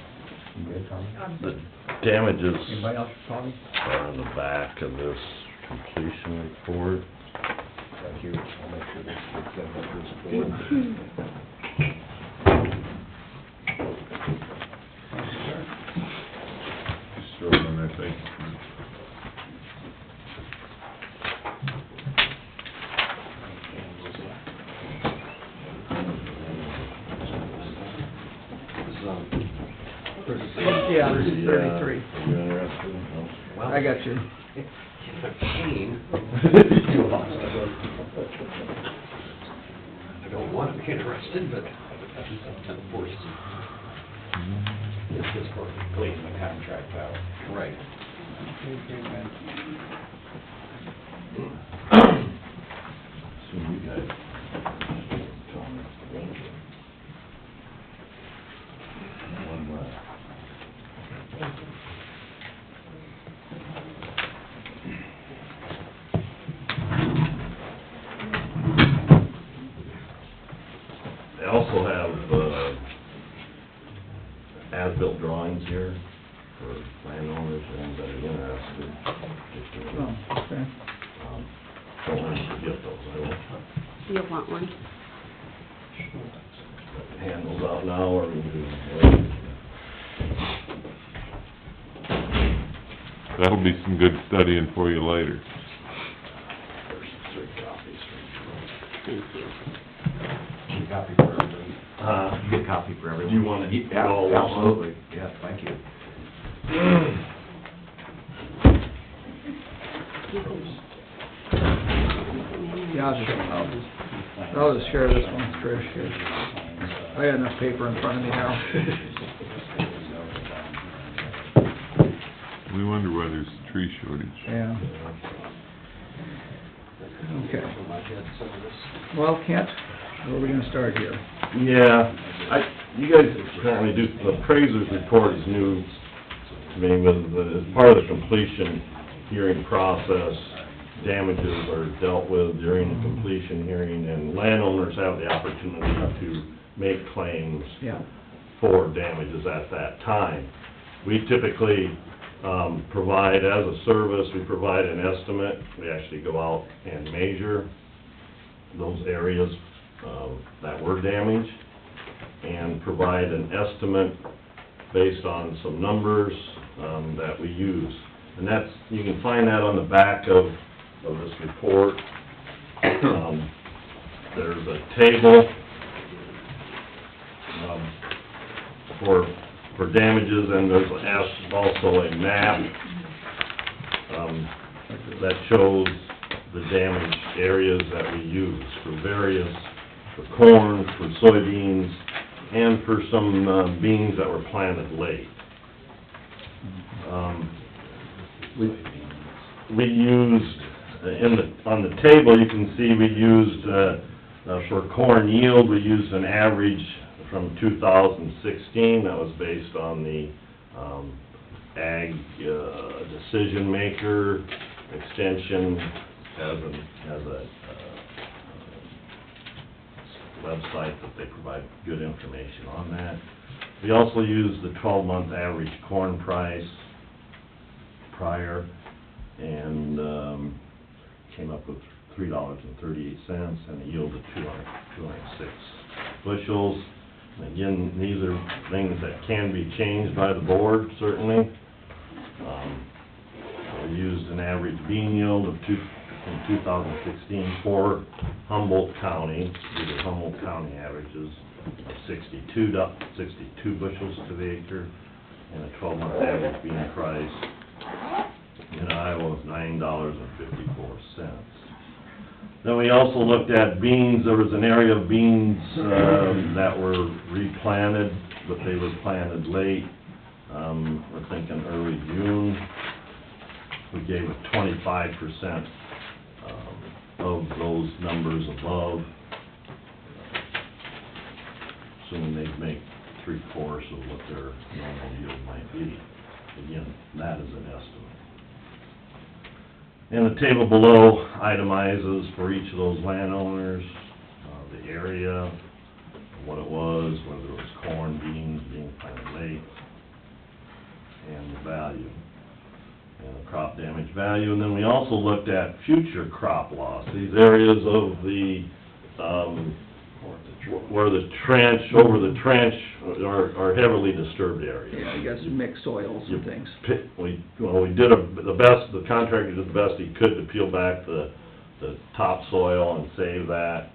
You good, Tommy? The damages Anybody else, Tommy? are on the back of this completion report. Thank you. I'll make sure this gets in with this board. Just throw it on that thing. Yeah, this is 33. You interested? No? I got you. Pain. I don't want to be interested, but I'm forced to. It's just for completing the contract out. Right. So you guys, Tom, one left. plans here for landowners, anybody interested. Oh, okay. Don't want to forget those, I will You'll want one. hand those out now, or we can do them later. That'll be some good studying for you later. There's 3 copies. Thank you. Get a copy for everybody. You get a copy for everyone. Do you want to eat Yeah, all one? absolutely, yeah, thank you. Yeah, I'll just share this one with Trish here. I got enough paper in front of me now. We wonder why there's a tree shortage. Yeah. Okay. Well, Kent, where are we gonna start here? Yeah, you guys apparently do, the appraiser's report is new to me, as part of the completion hearing process, damages are dealt with during the completion hearing, and landowners have the opportunity to make claims Yeah. for damages at that time. We typically, provide, as a service, we provide an estimate. We actually go out and measure those areas, that were damaged, and provide an estimate based on some numbers, that we use. And that's, you can find that on the back of this report. There's a table, for damages, and there's also a map, that shows the damaged areas that we use for various, for corn, for soybeans, and for some, beans that were planted late. We used, on the table, you can see we used, for corn yield, we used an average from 2016, that was based on the, Ag, Decision Maker Extension, has a website that they provide good information on that. We also used the 12-month average corn price prior, and came up with $3.38, and a yield of 206 bushels. And again, these are things that can be changed by the board, certainly. We used an average bean yield of in 2016 for Humboldt County, these are Humboldt County averages, of 62 bushels to the acre, and a 12-month average bean price in Iowa was $9.54. Then we also looked at beans. There was an area of beans that were replanted, but they were planted late. We're thinking early June. We gave it 25% of those numbers above, assuming they'd make 3/4 of what their normal yield might be. Again, that is an estimate. And the table below itemizes for each of those landowners, the area, what it was, whether it was corn, beans, being planted late, and the value, and the crop damage value. And then we also looked at future crop loss, these areas of the, where the trench, over the trench are heavily disturbed areas. Yeah, you got some mixed soils and things. We did the contractor did the best he could to peel back the topsoil and save that.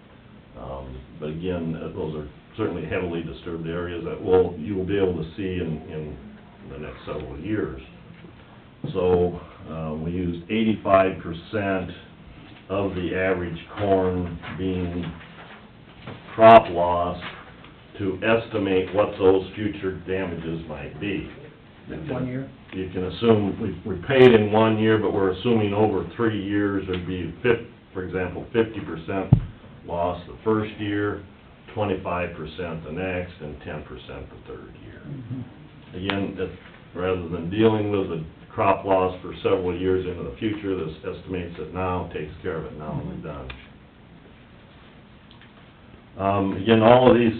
But again, those are certainly heavily disturbed areas that you will be able to see in the next several years. So, we used 85% of the average corn bean crop loss to estimate what those future damages might be. 1 year? You can assume, we paid in 1 year, but we're assuming over 3 years, there'd be, for example, 50% loss the first year, 25% the next, and 10% the third year. Again, rather than dealing with the crop loss for several years into the future, this estimates it now, takes care of it now, and we're done. Again, all of these,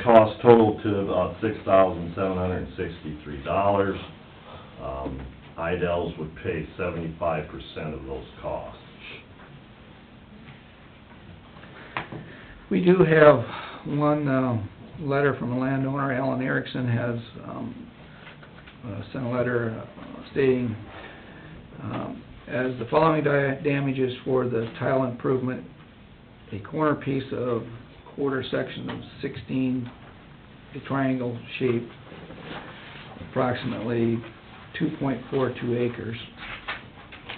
costs total to about $6,763. Idell's would pay 75% of those costs. We do have one, letter from a landowner, Alan Erickson, has, sent a letter stating, as the following damages for the tile improvement, a corner piece of quarter section of 16, a triangle shape, approximately 2.42 acres.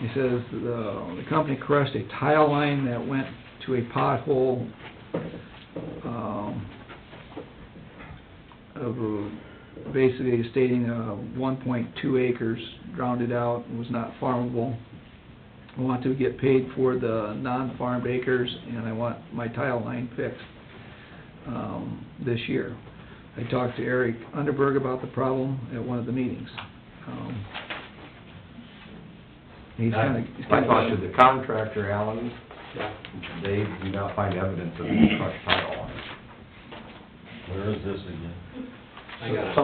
He says the company crushed a tile line that went to a pothole, of basically stating 1.2 acres, drowned it out, and was not farmable. I want to get paid for the non-farmed acres, and I want my tile line fixed this year. I talked to Eric Underberg about the problem at one of the meetings. He's I kinda... talked to the contractor, Alan, they do not find evidence of any crushed tile on it. Where is this again? I got a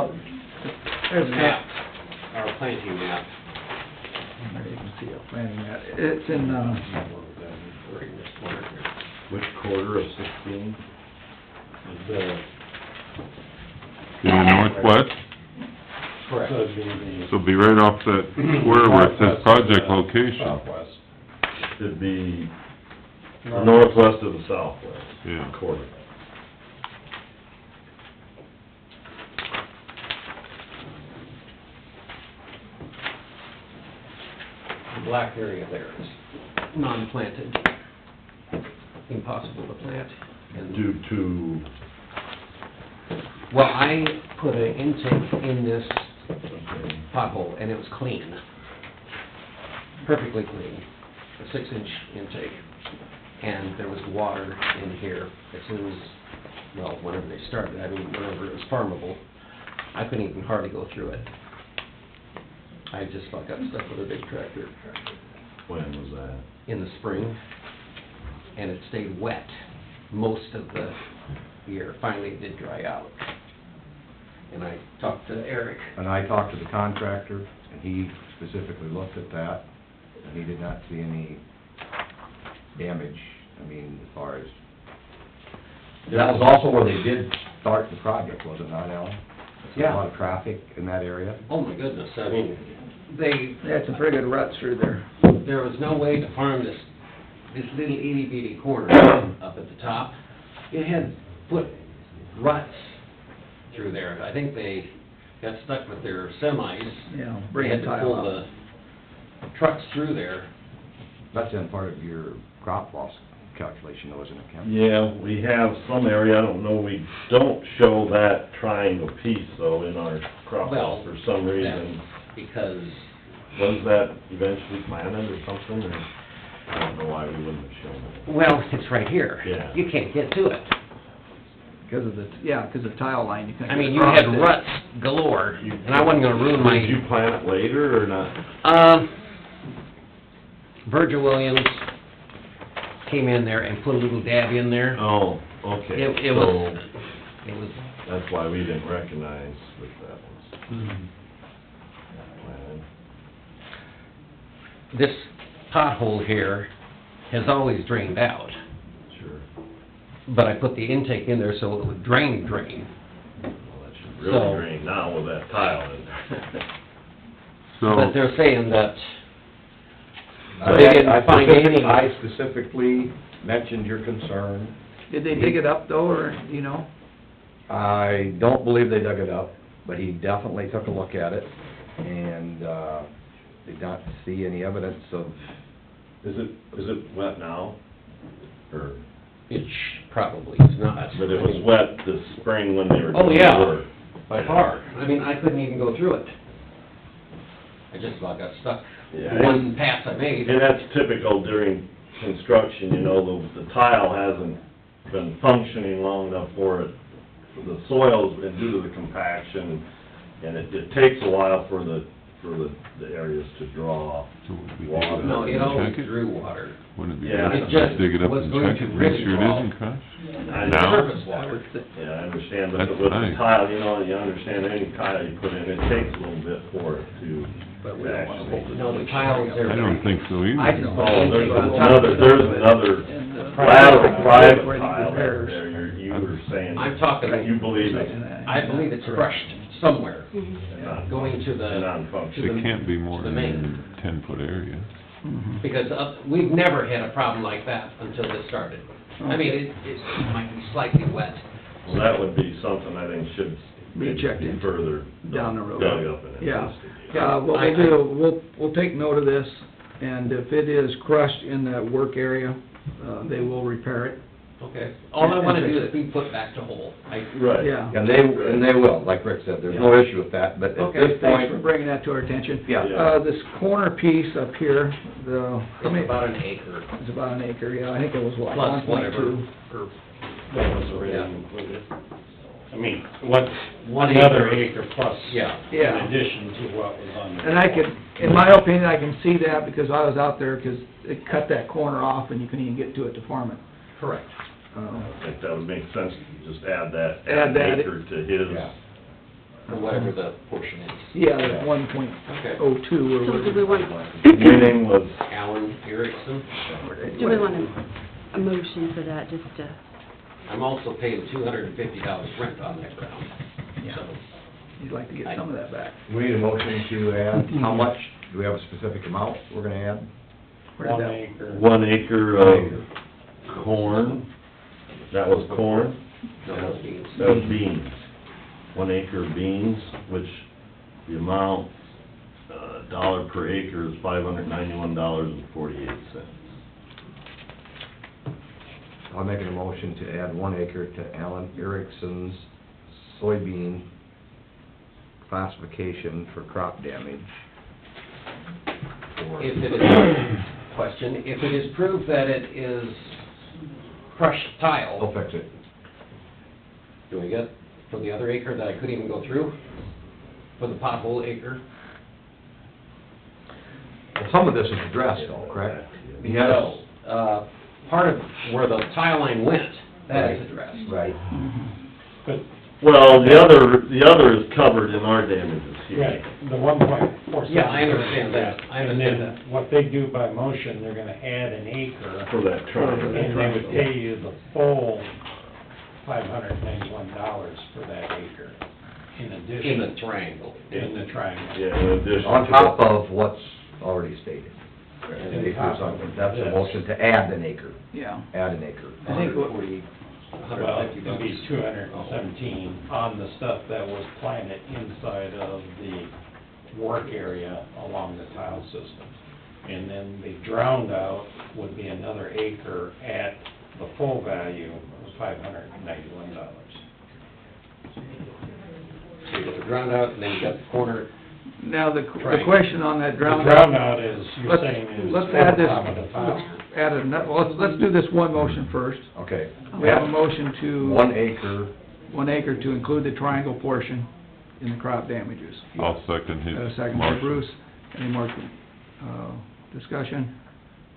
There's a map, or a planting map. There you can see a planting map. It's in, Right in this corner here. Which quarter of 16? Is To the northwest, Correct. so it'll be right off that square where it says project location. Southwest. Should be the northwest of the southwest. Yeah. Quarter. The black area there is non-planted, impossible to plant. And Due to, well, I put an intake in this pothole, and it was clean, perfectly clean, a 6-inch intake. And there was water in here as soon as, well, whenever they started, I mean, whenever it was farmable, I couldn't even hardly go through it. I just about got stuck with a big tractor when was that? in the spring, and it stayed wet most of the year. Finally, it did dry out. And I talked to Eric. And I talked to the contractor, and he specifically looked at that, and he did not see any damage, I mean, as far as... That was also where they did start the project, was it not, Alan? Yeah. A lot of traffic in that area. Oh, my goodness, I mean, they there was no way to farm this little itty-bitty corner up at the top. It had put ruts through there. I think they got stuck with their semis. Yeah, They bring had the to tile pull out. the trucks through there. That's in part of your crop loss calculation, though, isn't it, Ken? Yeah, we have some area, I don't know, we don't show that triangle piece though in our crop Well, loss for some reason. That's because, Was that eventually planted or something, or I don't know why we wouldn't have shown it. well, it's right here. Yeah. You can't get to it. Because of the, yeah, because of the tile line, you couldn't I get mean, you across had it. ruts galore, and I wasn't gonna ruin my... Did you plant it later or not? Virgil Williams came in there and put a little dab in there. Oh, okay. It was, That's why we didn't recognize that that was planted. this pothole here has always drained out, Sure. but I put the intake in there so it would drain. Well, that should really So- drain now with that tile in there. But they're saying that I they didn't find any... I specifically mentioned your concern. Did they dig it up though, or, you know? I don't believe they dug it up, but he definitely took a look at it, and, did not see any evidence of... Is it wet now? Or, It probably is not. but it was wet this spring when they were Oh, doing yeah. the work? By far. I mean, I couldn't even go through it. I just about got stuck. Yeah. One pass I made. And that's typical during construction, you know, the tile hasn't been functioning long enough for it, for the soils, and due to the compaction, and it takes a while for the areas to draw water. No, it always drew water. Wouldn't it be Yeah. better It to just dig it up was and going check to it, make really sure it draw. isn't crushed? I Now? surface I water. would think. Yeah, I understand, but That's with the nice. tile, you know, you understand any tile you put in, it takes a little bit for it to But we don't wanna hold actually. it. No, the tiles there. I don't think so either. I just. Oh, there's another And the lateral private where the tile there, repairs. you were saying. I'm talking- You believe it's I believe it's crushed somewhere, not, going to the, non-functional. It can't be more to the than main. a 10-foot area. Mhm. because we've never had a problem like that until this started. I mean, it might be slightly wet. Well, that would be something I think should Be checked in further down the road. dug up and Yeah. investigated. What we'll do, we'll take note of this, and if it is crushed in that work area, they will repair it. Okay, all I wanna do is be put back to whole. Right. Yeah. And they will, like Rick said, there's no issue with that, but at Okay, this Thanks for point, bringing that to our attention. yeah. This corner piece up here, how many? It's about an acre, It's about an acre, yeah, I think it was what, plus whatever, 1.2? or, That was already included. I mean, what, One another acre. acre plus, yeah. in Yeah. addition to what was on the... And I could, in my opinion, I can see that because I was out there, because it cut that corner off and you couldn't even get to it to farm it. Correct. I think that would make sense, to just add that, Add that. acre to his. Yeah. Or whatever the portion is. Yeah, that's 1.02 or So do whatever. we want, Winning was, Alan Erickson. do we want a motion for that, just to... I'm also paying $250 rent on that ground. Yeah. So, You'd like to get some of that back. We need a motion to add, how much, do we have a specific amount we're gonna add? Where did 1 that- acre. 1 acre of corn, that was corn? no, those beans. That was beans. 1 acre of beans, which the amount, dollar per acre is $591.48. I'm making a motion to add 1 acre to Alan Erickson's soybean classification for crop damage. If it is, question, if it is proved that it is crushed I'll tile, fix it. do we get for the other acre that I couldn't even go through? For the pothole acre? Well, some of this is addressed though, correct? Yes. No, part of where the tile line went, that is addressed. Right. But, Well, the other is covered in our damages here. right, the 1.47... Yeah, I understand that. I understand And then what they do by motion, they're gonna add an acre, For that triangle. and they would pay you the full $591 for that acre, in addition... In the triangle. In the triangle. Yeah, in addition to... On top of what's already stated. An On acre top or of something, it, that's a yes. motion to add an acre, Yeah. add an acre. I think what- Well, it'd be $217 on the stuff that was planted inside of the work area along the tile system. And then the drowned out would be another acre at the full value of $591. So you got the ground out, and then you got the corner. Now, the Triangle. question on that The drown drowned out, out is, you're let's, saying is... let's add this, on top of the tile. let's add let's do this one motion first. Okay. We have a motion to... 1 acre, 1 acre to include the triangle portion in the crop damages. I'll second his Got a second by motion. Bruce. Any more, discussion?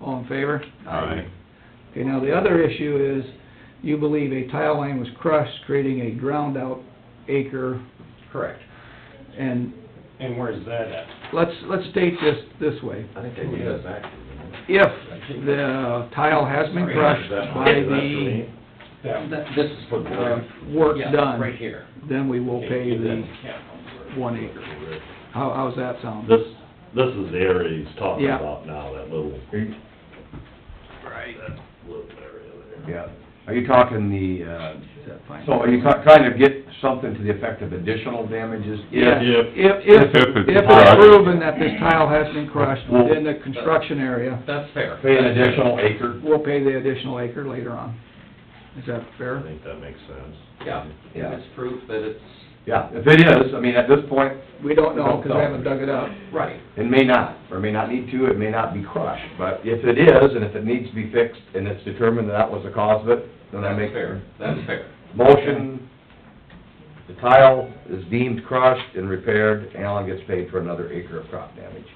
All in favor? Aye. Okay, now the other issue is, you believe a tile line was crushed, creating a drowned out acre, Correct. and And where's that at? let's state this way. I think they do that back. If the tile has been crushed by the, This is for work yeah, done, right here. then we will pay Give that the to Kent. 1 acre. How's that sound? This is the area he's talking Yeah. about now, that little, Right. that little area there. Yeah. Are you talking the, Is that fine? so are you trying to get something to the effect of additional damages? Yes, If- if it's it's crushed. proven that this tile has been crushed within the construction area, That's fair. Pay an additional acre? we'll pay the additional acre later on. Is that I fair? think that makes sense. Yeah, Yeah. if it's proof that it's, Yeah, if it is, I mean, at this point, We don't know, because we haven't dug it up. right. it may not, or may not need to, it may not be crushed. But if it is, and if it needs to be fixed, and it's determined that was the cause of it, then I That's make fair, that's fair. motion, the tile is deemed crushed and repaired, Alan gets paid for another acre of crop damage.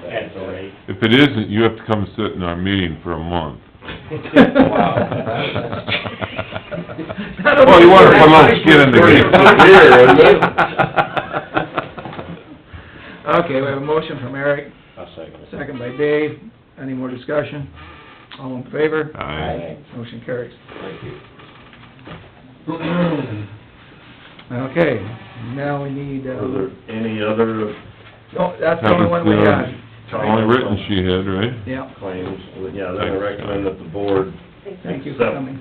At the rate. If it isn't, you have to come sit in our meeting for a month. Well, you wanna put a little skin in the game. Okay, we have a motion from Eric, I'll second it. second by Dave. Any more discussion? All in favor? Aye. Motion carries. Thank you. Okay, now we need, Are there any other oh, that's the only one we got. Only written she had, right? Yeah, claims? Yeah, then I recommend that the board thank you for accept coming.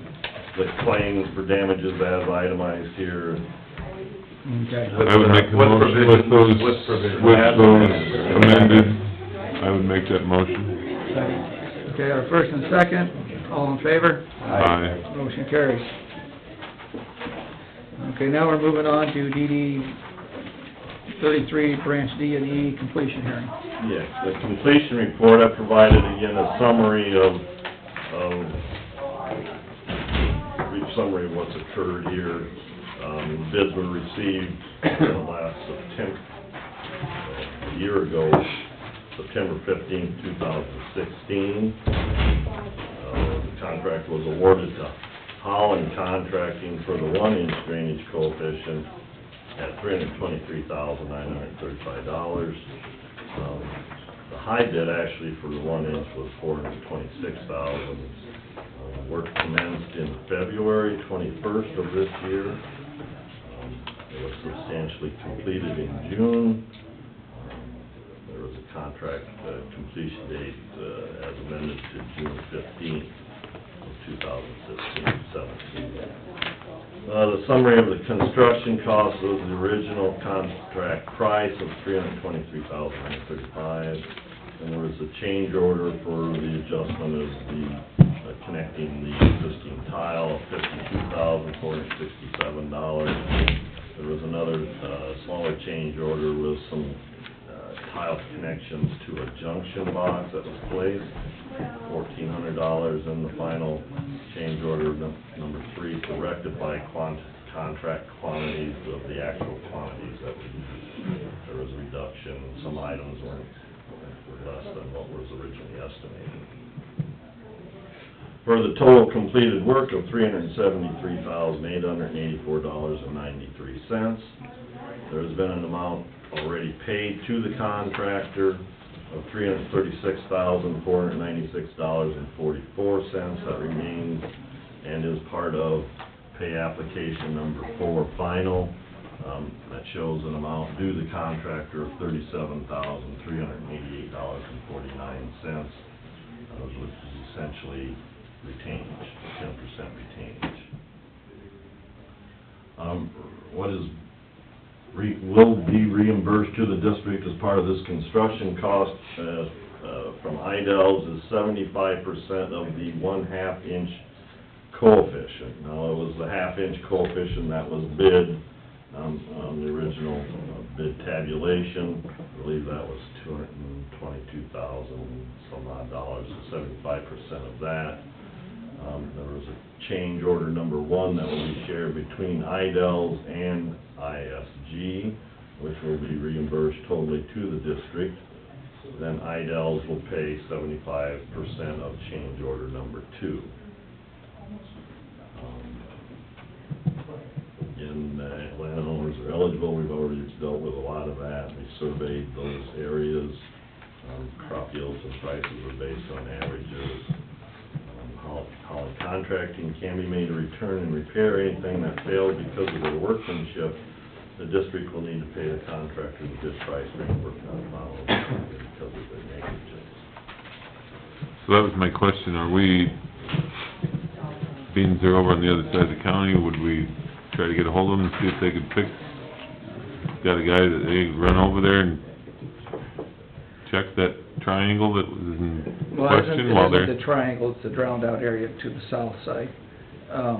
the claims for damages as itemized here. Okay. I would make the With motion with those, provisions. With provisions. with those amended, I would make that motion. Okay, our first and second, all in favor? Aye. Motion carries. Okay, now we're moving on to DD 33, branch D and E completion hearing. Yes, the completion report, I provided again a summary of brief summary of what's occurred here. Bids were received in the last September, a year ago, September 15th, 2016. The contract was awarded to Holland Contracting for the 1-inch drainage coefficient at $323,935. The high bid actually for the 1-inch was $426,000. Work commenced in February 21st of this year. It was substantially completed in June. There was a contract completion date as amended to June 15th of 2016-17. The summary of the construction cost was the original contract price of $323,935, and there was a change order for the adjustment of the connecting the existing tile of $52,467. There was another smaller change order with some tile connections to a junction box that was placed, $1,400, and the final change order number 3 to rectify contract quantities of the actual quantities that we used. There was a reduction, some items were less than what was originally estimated. For the total completed work of $373,884.93. There has been an amount already paid to the contractor of $336,496.44. That remains and is part of pay application number 4 final. That shows an amount due the contractor of $37,388.49, which is essentially retainage, 10% retainage. What is will be reimbursed to the district as part of this construction cost from IDLs is 75% of the 1/2 inch coefficient. Now, it was the 1/2 inch coefficient that was bid on the original bid tabulation. I believe that was $222,000 some odd dollars, so 75% of that. There was a change order number 1 that will be shared between IDLs and ISG, which will be reimbursed totally to the district. Then IDLs will pay 75% of change order number 2. Again, landowners are eligible, we've already dealt with a lot of that, we surveyed those areas. Crop yields and prices are based on averages. Holland Contracting can be made to return and repair anything that failed because of their workmanship. The district will need to pay the contractor the bid price for any work not followed because of their negligence. So that was my question, are we, being they're over on the other side of the county, would we try to get a hold of them and see if they could fix, got a guy that they run over there and check that triangle that was in question while It they're... isn't the triangle, it's the drowned out area to the south side. I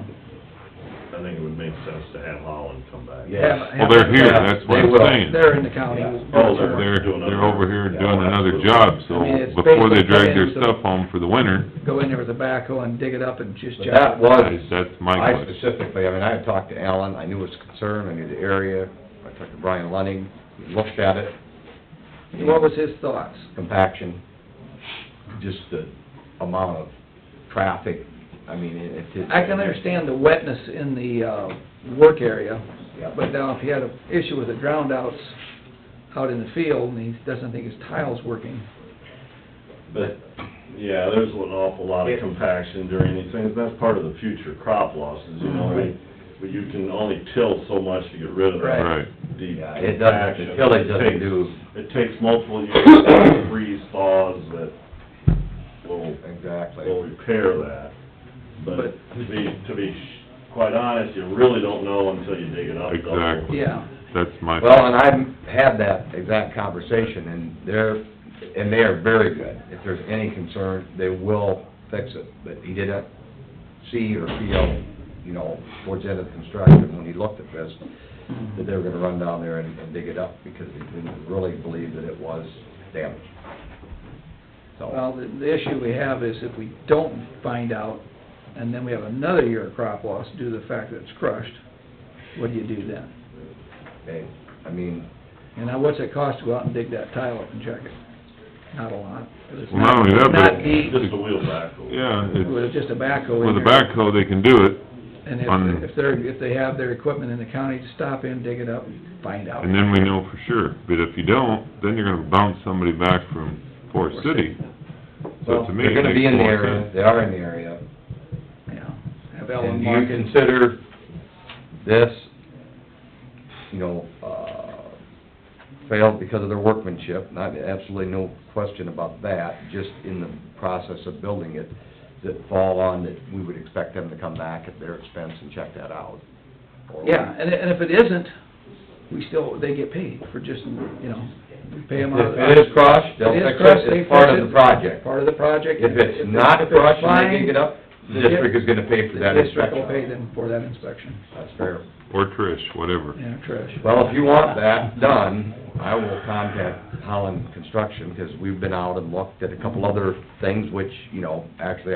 think it would make sense to have Holland come back. Well, they're here, that's what I'm saying. They're in the county. Oh, They're over here doing another job, so I mean, it's before they basically drag their into- stuff home for the winter, Go in there with a backhoe and dig it up and just But check. that was, that's my I question. specifically, I mean, I had talked to Alan, I knew his concern, I knew the area, I talked to Brian Lunning, he looked at it. What was his thoughts? Compaction, just the amount of traffic, I mean, it's... I can understand the wetness in the, work area, Yeah. but now if he had an issue with the drowned outs out in the field, and he doesn't think his tile's working. But, yeah, there's an awful lot of compaction during these things, that's part of the future crop losses, you know, but you can only till so much to get rid of that. Right. Deep Yeah, it doesn't, the tillage doesn't do... It takes multiple years to freeze thaws that will Exactly. will repair that. But to be quite honest, you really don't know until you dig it up. Exactly. Yeah. That's my... Well, and I've had that exact conversation, and they are very good. If there's any concern, they will fix it. But he didn't see or feel, you know, towards the end of the construction, when he looked at this, that they were gonna run down there and dig it up, because they didn't really believe that it was damaged. So, Well, the issue we have is if we don't find out, and then we have another year of crop loss due to the fact that it's crushed, what do you do then? okay, I mean, And now, what's it cost to go out and dig that tile up and check it? Not a lot. It's Well, not only that, but- Not deep, Just a wheel backhoe. Yeah, with just a backhoe in with a there. backhoe, they can do it, And on- if they have their equipment in the county to stop in, dig it up, and find out. and then we know for sure. But if you don't, then you're gonna bounce somebody back from Forest City. So well, to me, they're it gonna be makes in the more area, sense. they are in the area. Yeah. Have And Ellen do you mark it. consider this, you know, failed because of their workmanship? Not, absolutely no question about that, just in the process of building it, that fall on that we would expect them to come back at their expense and check that out? Or- Yeah, and if it isn't, they get paid for just, you know, we pay them out. If it is crushed, they'll If it is fix crushed, it, they it's part fix of it. the project. Part of the project. If it's not if it's crushed and fine, they dig it up, the district is gonna pay for that The district will inspection. pay them for that inspection. That's fair. Or Trish, whatever. Yeah, Trish. Well, if you want that done, I will contact Holland Construction, because we've been out and looked at a couple other things, which, you know, actually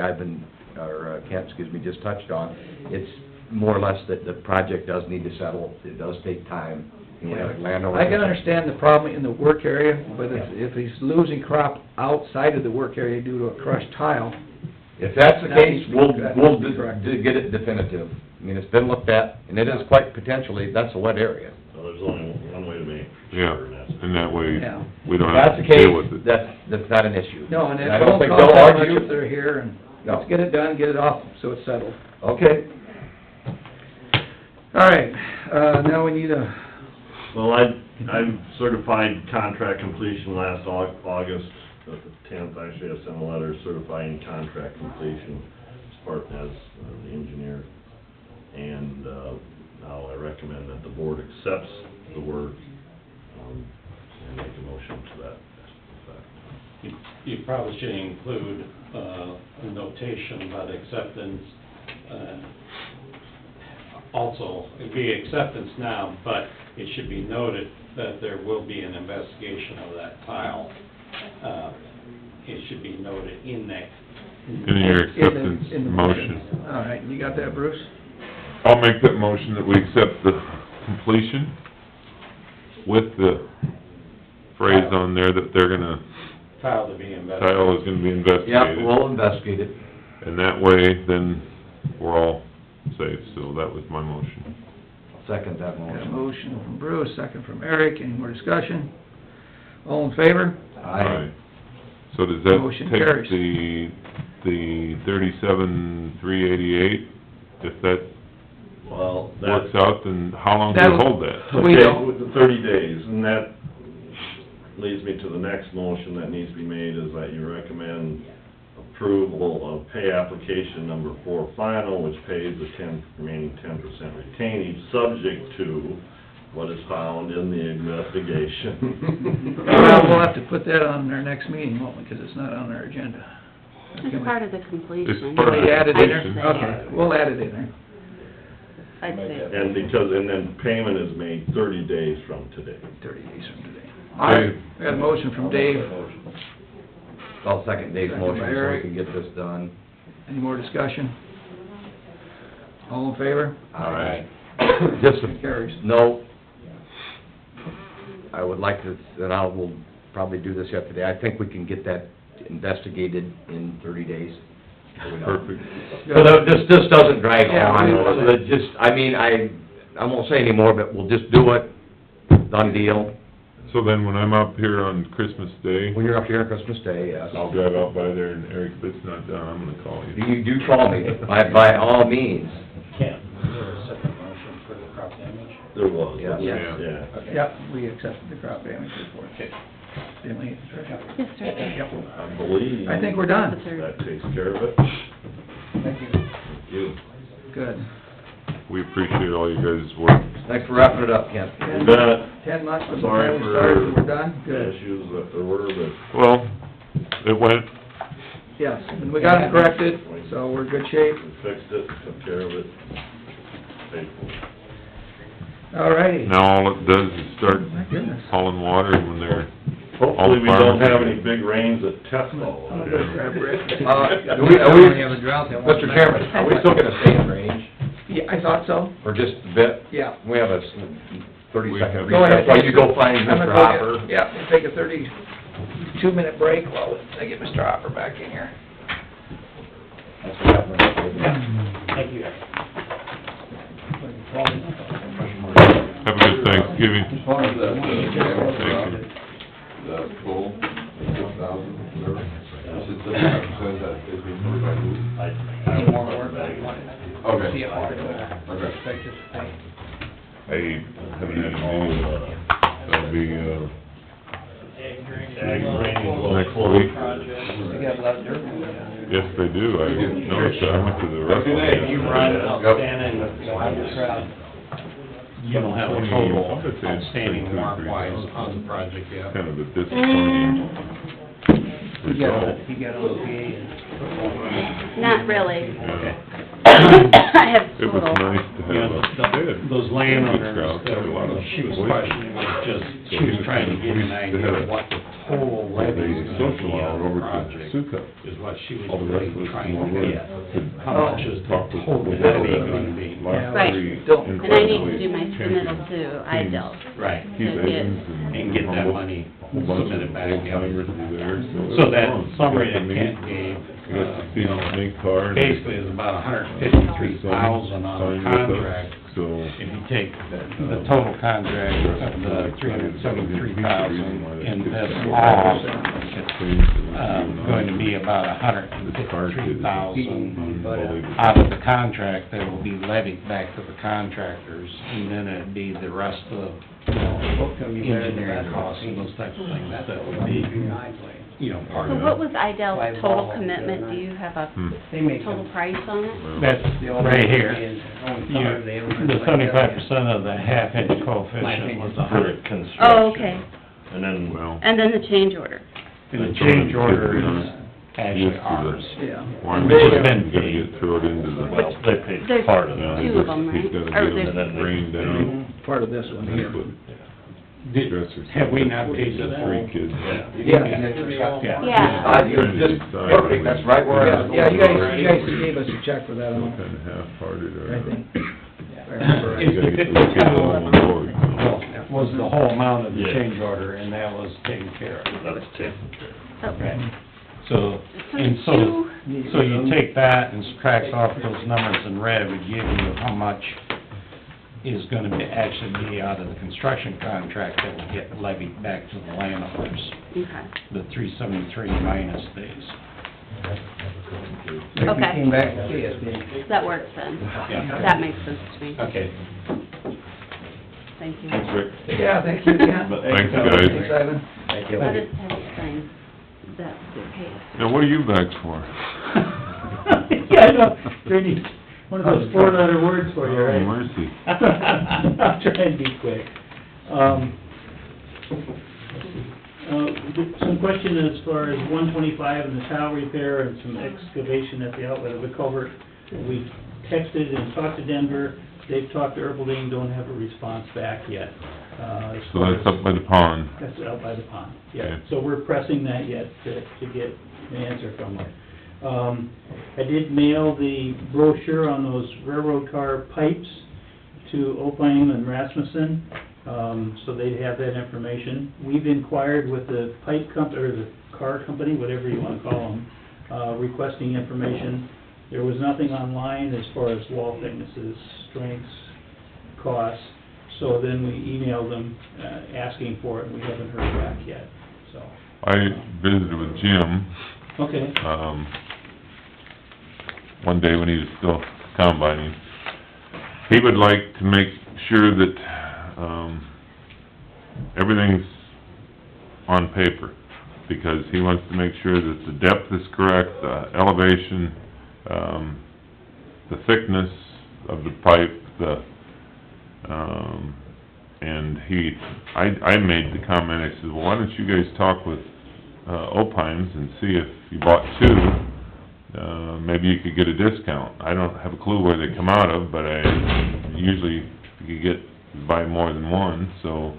Kent, just touched on. It's more or less that the project does need to settle, it does take time. You know, like landowners- I can understand the problem in the work area, but if he's losing crop outside of the work area due to a crushed tile, If that's the That case, needs to be- we'll that needs to be corrected. get it definitive. I mean, it's been looked at, and it is quite potentially, that's a wet area. So there's only one way to make Yeah, sure, and that's... and that way, Yeah. we don't If that's have the to deal with case, it. that's not an issue. no, and it I don't won't think cost they'll that much argue. if they're here, and No. let's get it done, get it off, so it's settled. Okay. All right, now we need a, Well, I certified contract completion last August, the 10th, actually, I sent a letter certifying contract completion as part, as the engineer. And, now I recommend that the board accepts the work, and make a motion to that effect. You probably should include a notation about acceptance. Also, it'd be acceptance now, but it should be noted that there will be an investigation of that tile. It should be noted in that. In your acceptance in the motion. All right, you got that, Bruce? I'll make that motion that we accept the completion with the phrase on there that they're gonna, Tile to be investigated. tile is gonna be Yep, investigated. we'll investigate it. And that way, then, we're all safe, so that was my motion. Second that Got a motion. motion from Bruce, second from Eric, any more discussion? All in favor? Aye. So does that Motion take carries. the 37,388, if that Well, that's... works out, then how long do you That'll- hold that? We Okay, don't- with the 30 days, and that leads me to the next motion that needs to be made, is that you recommend approval of pay application number 4 final, which pays the remaining 10% retainage, subject to what is found in the investigation. Well, we'll have to put that on our next meeting, won't we, because it's not on our agenda. It's part of the completion. It's part of Can we add it in there? I'd say. Okay, we'll add it in there. I'd say. And then payment is made 30 days from today. 30 days from today. All right, we got a motion from Dave. I'll second Dave's Second by motion so we Eric. can get this done. Any more discussion? All in favor? Aye. Just a Carries. note, I would like to, and I will probably do this yet today, I think we can get that investigated in 30 days. Perfect. So that this doesn't drag Yeah, on, we- so that just, I mean, I won't say anymore, but we'll just do it, done deal. So then when I'm up here on Christmas Day, When you're up here on Christmas Day, yes. I'll drive out by there and Eric, if it's not done, I'm gonna call you. You do call me, by all means. Ken, is there a second motion for the crop damage? There was. Yeah. Yeah. Okay. Yep, we accepted the crop damage report. Didn't we? Yes, sir. Yep. I believe. I think we're done. That takes care of it. Thank you. You. Good. We appreciate all you guys' work. Thanks for wrapping it up, Ken. You bet. 10 months from the Sorry time we for started, we're done? the Good. issues that there were, but Well, it went, Yes, and we got them corrected, so we're in good shape. we fixed it, took care of it. Thankfully. All righty. now all it does is start My goodness. hauling water when they're, Hopefully, we farmers don't have are- any big rains that test all I'm of gonna it. go grab Rick. Do we, Mr. Chairman, are we still gonna stay in range, Yeah, I thought so. or just a bit? Yeah. We have a 30-second Go ahead. recess while you go find I'm gonna Mr. go Hopper. get- Yeah, we'll take a 32-minute break while I get Mr. Hopper back in here. That's what happened. Thank you. have a good Thanksgiving. As far as that, the goal, 6,000, whatever, you said 75% that is being covered by who? I won't worry about it. Okay. Okay. I haven't had any, that'll be, Ag drainage will next close. week. You got a lot of dirt. Yes, they do, I noticed that, I went to the Good night. restaurant. You run outstanding, you don't have a total outstanding mark-wise on the project yet. Kind of a disappointing result. You got OPA. Not really. Yeah. I have It was total. nice to have a, Those landowners Crowd, that a lot of she was voices. questioning was just, she was trying to get an idea of what the total levy is the gonna social be hour on over the to project, Suka. is what she was All the rest of really us trying more to work. get. How much is the Talk with total the levy board. gonna be? Last Right. three Don't- And I need to do my incredibly submittal too, I teams. dealt. Right, Keith to get- Evans and get that Humboldt, money a whole bunch of submitted back, yeah. old-timers were there, so. it So was that fun. summary Got to that meet, Kent gave, got to see the snake car. and basically is about $153,000 on signed the with us, contract. So. If you take the total contract of the $373,000 in this law, it's going to be about $153,000 out of the contract that will be levied back to the contractors, and then it'd be the rest of, engineering costs and those types of things that would be, part So of what it. was Idell's total commitment? Do you have a total price on it? That's right here. The 75% of the half-inch coefficient was For 100. construction. Oh, okay. And then, Well, And then the change order. And the change order is actually ours. Yeah. Warren They've Beatty's been gonna paid. get thrown into the, well, they paid There's part of yeah, it. two of them, he's right? gotta Or get there's- them rained down. Part of this one here. Have we not paid for that? Three kids. Yeah. Yeah. Just perfect, that's right where I was Yeah, going. you guys gave us a check for that What amount, kind of half-hearted are I they? think. If I remember right. You gotta get those kids all on board. Was the whole amount of the Yeah. change order, and that was taken care of. That was taken care of. Okay. So, and so you take that and subtract off those numbers in red, would give you how much is gonna be, actually be out of the construction contract that will get levied back to the landowners. Okay. The 373 minus days. Okay. Came back to see us, didn't he? That works then. Yeah. That makes sense to me. Okay. Thank you. Thanks, Rick. Yeah, thank you again. Thanks, guys. Thanks, Ivan. Thank you. I'll just have you sign that case. Now, what are you back for? Yeah, I know, Randy, one of those four-letter words for you, Oh, right? mercy. I'll try and be quick. Some question as far as 125 and the tile repair and some excavation at the outlet of the culvert. We texted and talked to Denver, they've talked to Erpelding, don't have a response back yet. As So far that's as- up by the pond. That's out by the pond, yeah. Okay. So we're pressing that yet to get an answer from them. I did mail the brochure on those railroad car pipes to Opine and Rasmussen, so they have that information. We've inquired with the pipe company, or the car company, whatever you wanna call them, requesting information. There was nothing online as far as wall thicknesses, strengths, costs, so then we emailed them, asking for it, and we haven't heard back yet, so. I visited with Jim, Okay, one day when he was still combining. He would like to make sure that, everything's on paper, because he wants to make sure that the depth is correct, the elevation, the thickness of the pipe, and I made the comment, I said, well, why don't you guys talk with, Opines and see if you bought two, maybe you could get a discount. I don't have a clue where they come out of, but usually you could buy more than one, so,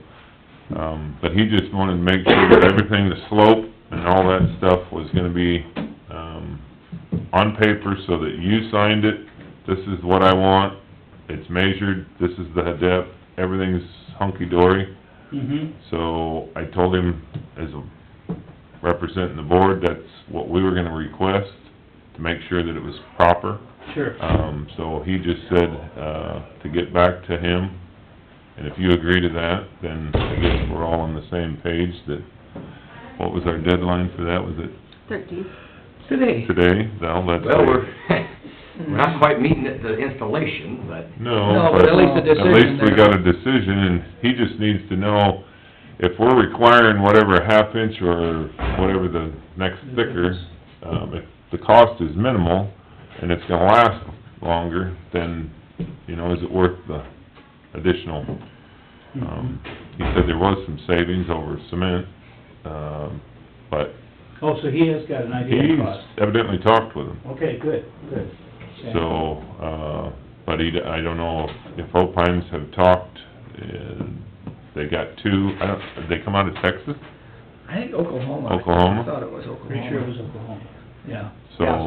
but he just wanted to make sure that everything, the slope and all that stuff was gonna be, on paper so that you signed it, this is what I want, it's measured, this is the depth, everything's hunky-dory. So I told him, as a representing the board, that's what we were gonna request, to make sure that it was proper. sure. So he just said, to get back to him, and if you agree to that, then I guess we're all on the same page that, what was our deadline for that, was it 13. Today. today? No, that's... Well, we're not quite meeting at the installation, but... No, but at least a decision At least we there. got a decision, and he just needs to know if we're requiring whatever, a half inch or whatever the next thicker, if the cost is minimal and it's gonna last longer, then, you know, is it worth the additional? He said there was some savings over cement, but Oh, so he has got an idea of he's cost. evidently talked with him. Okay, good, good. Okay. So, but I don't know if Opines have talked, they got two, did they come out of Texas? I think Oklahoma. Oklahoma? I thought it was Oklahoma. Pretty sure it was Oklahoma, yeah. So, Yeah,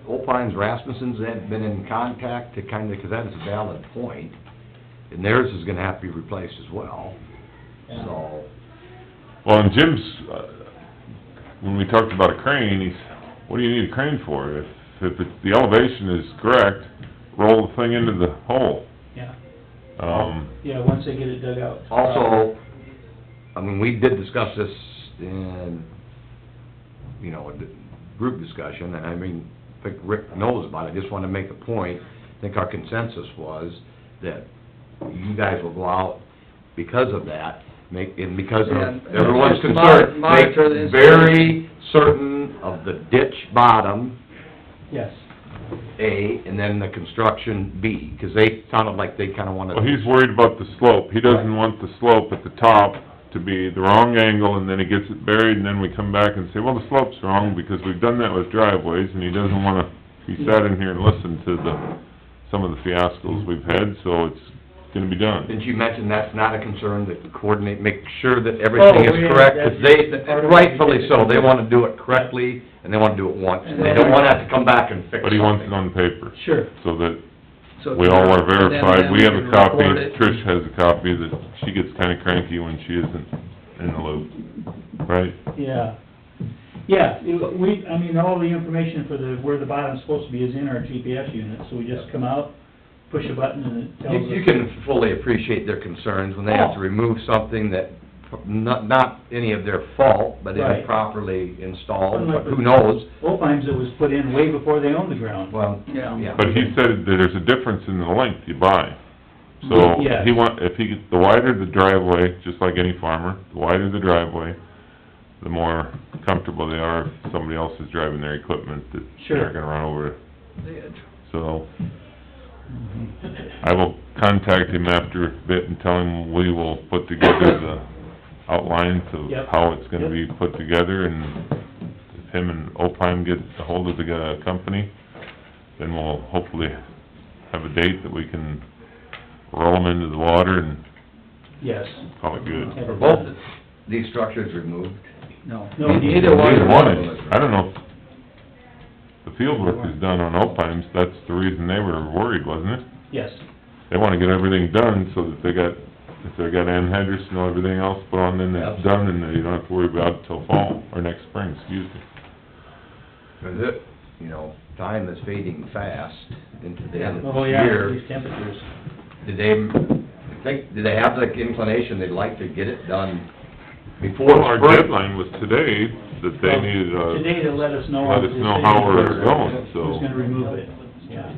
so, Opines Rasmussen's had been in contact to kinda, 'cause that is a valid point, and theirs is gonna have to be replaced as well, Yeah. so... well, and Jim's, when we talked about a crane, he's, what do you need a crane for? If it's, the elevation is correct, roll the thing into the hole. Yeah, Um, yeah, once they get it dug out. Also, I mean, we did discuss this in, you know, a group discussion, and I mean, I think Rick knows about it, I just wanna make a point. I think our consensus was that you guys will go out because of that, and because Yeah, of everyone's and concern, make monitor the very certain of the ditch bottom, Yes, A, and then the construction, B, 'cause they sounded like they kinda wanted... well, he's worried about the slope. He doesn't want the slope at the top to be the wrong angle, and then he gets it buried, and then we come back and say, well, the slope's wrong, because we've done that with driveways, and he doesn't wanna, he sat in here and listened to some of the fiascos we've had, so it's gonna be done. Didn't you mention that's not a concern, to coordinate, make sure that everything Oh, is yeah, correct? that's 'Cause they, part of what we rightfully did. so, they wanna do it correctly, and they wanna do it once. They don't wanna have to come back and fix But he wants it something. on paper, sure. so that So we all are and then verified. We have can a copy, record it. Trish has a copy, that she gets kinda cranky when she isn't in the loop, right? Yeah. Yeah, I mean, all the information for where the bottom's supposed to be is in our GPS unit, so we just come out, push a button, and it tells us. You can fully appreciate their concerns when they have to Oh. remove something that, not any of their fault, but Right. improperly installed, Unlike but who knows? Opines, it was put in way before they owned the ground. Well, Yeah. yeah. But he said that there's a difference in the length you buy. So, Yes. the wider the driveway, just like any farmer, the wider the driveway, the more comfortable they are if somebody else is driving their equipment, that Sure. they're gonna run over. The edge. So, I will contact him after a bit and tell him we will put together the outlines of Yep. how it's gonna be put together, and if him and Opine get a hold of the company, then we'll hopefully have a date that we can roll them into the water and Yes. call it good. Are both these structures removed? No. No, Neither one. Neither one is, I don't know, the field work is done on Opines, that's the reason they were worried, wasn't it? Yes. They wanna get everything done so that if they got Ann Henderson and everything else put on, then it's done, and you don't have to worry about it till fall, or next spring, excuse me. 'Cause it, you know, time is fading fast into the end of Oh, the yeah, year. these temperatures. Did they have the inclination they'd like to get it done before Well, our spring? deadline was today, that they needed, Today to let us know. let us know how we're going, Who's so. gonna remove it, yeah.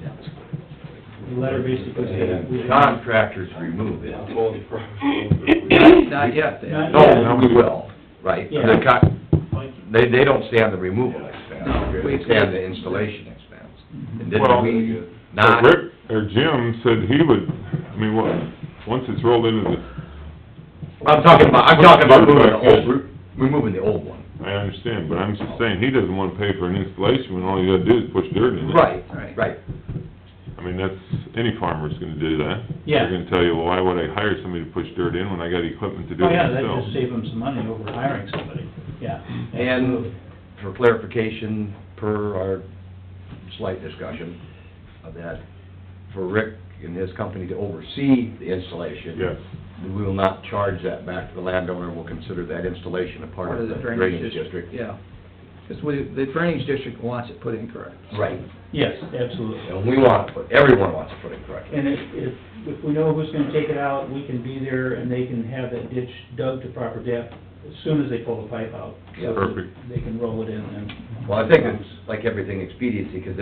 The letter basically said. The contractors remove it. Not yet, they haven't. No, we will, right? Yeah. They don't stay on the removal expense, No, they we- stay on the installation expense. And Well, didn't we but not? Rick, or Jim said he would, I mean, what, once it's rolled into the, I'm talking about removing the old one. I understand, but I'm just saying, he doesn't wanna pay for an installation when all you gotta do is push dirt in it. Right, Right. right. I mean, that's, any farmer's gonna do that. Yeah. They're gonna tell you, well, why would I hire somebody to push dirt in when I got equipment to do Oh, it yeah, that myself? just save them some money over hiring somebody, yeah. And absolutely. for clarification, per our slight discussion, of that, for Rick and his company to oversee the installation. Yes. We will not charge that back to the landowner, we'll consider that installation a part of the drainage district. Yeah, because the drainage district wants it put in correct. Right, Yes, absolutely. and we want to put, everyone wants to put it correctly. And if we know who's gonna take it out, we can be there and they can have that ditch dug to proper depth as soon as they pull the pipe out. So that Perfect. they can roll it in and. Well, I think it's like everything expediency, because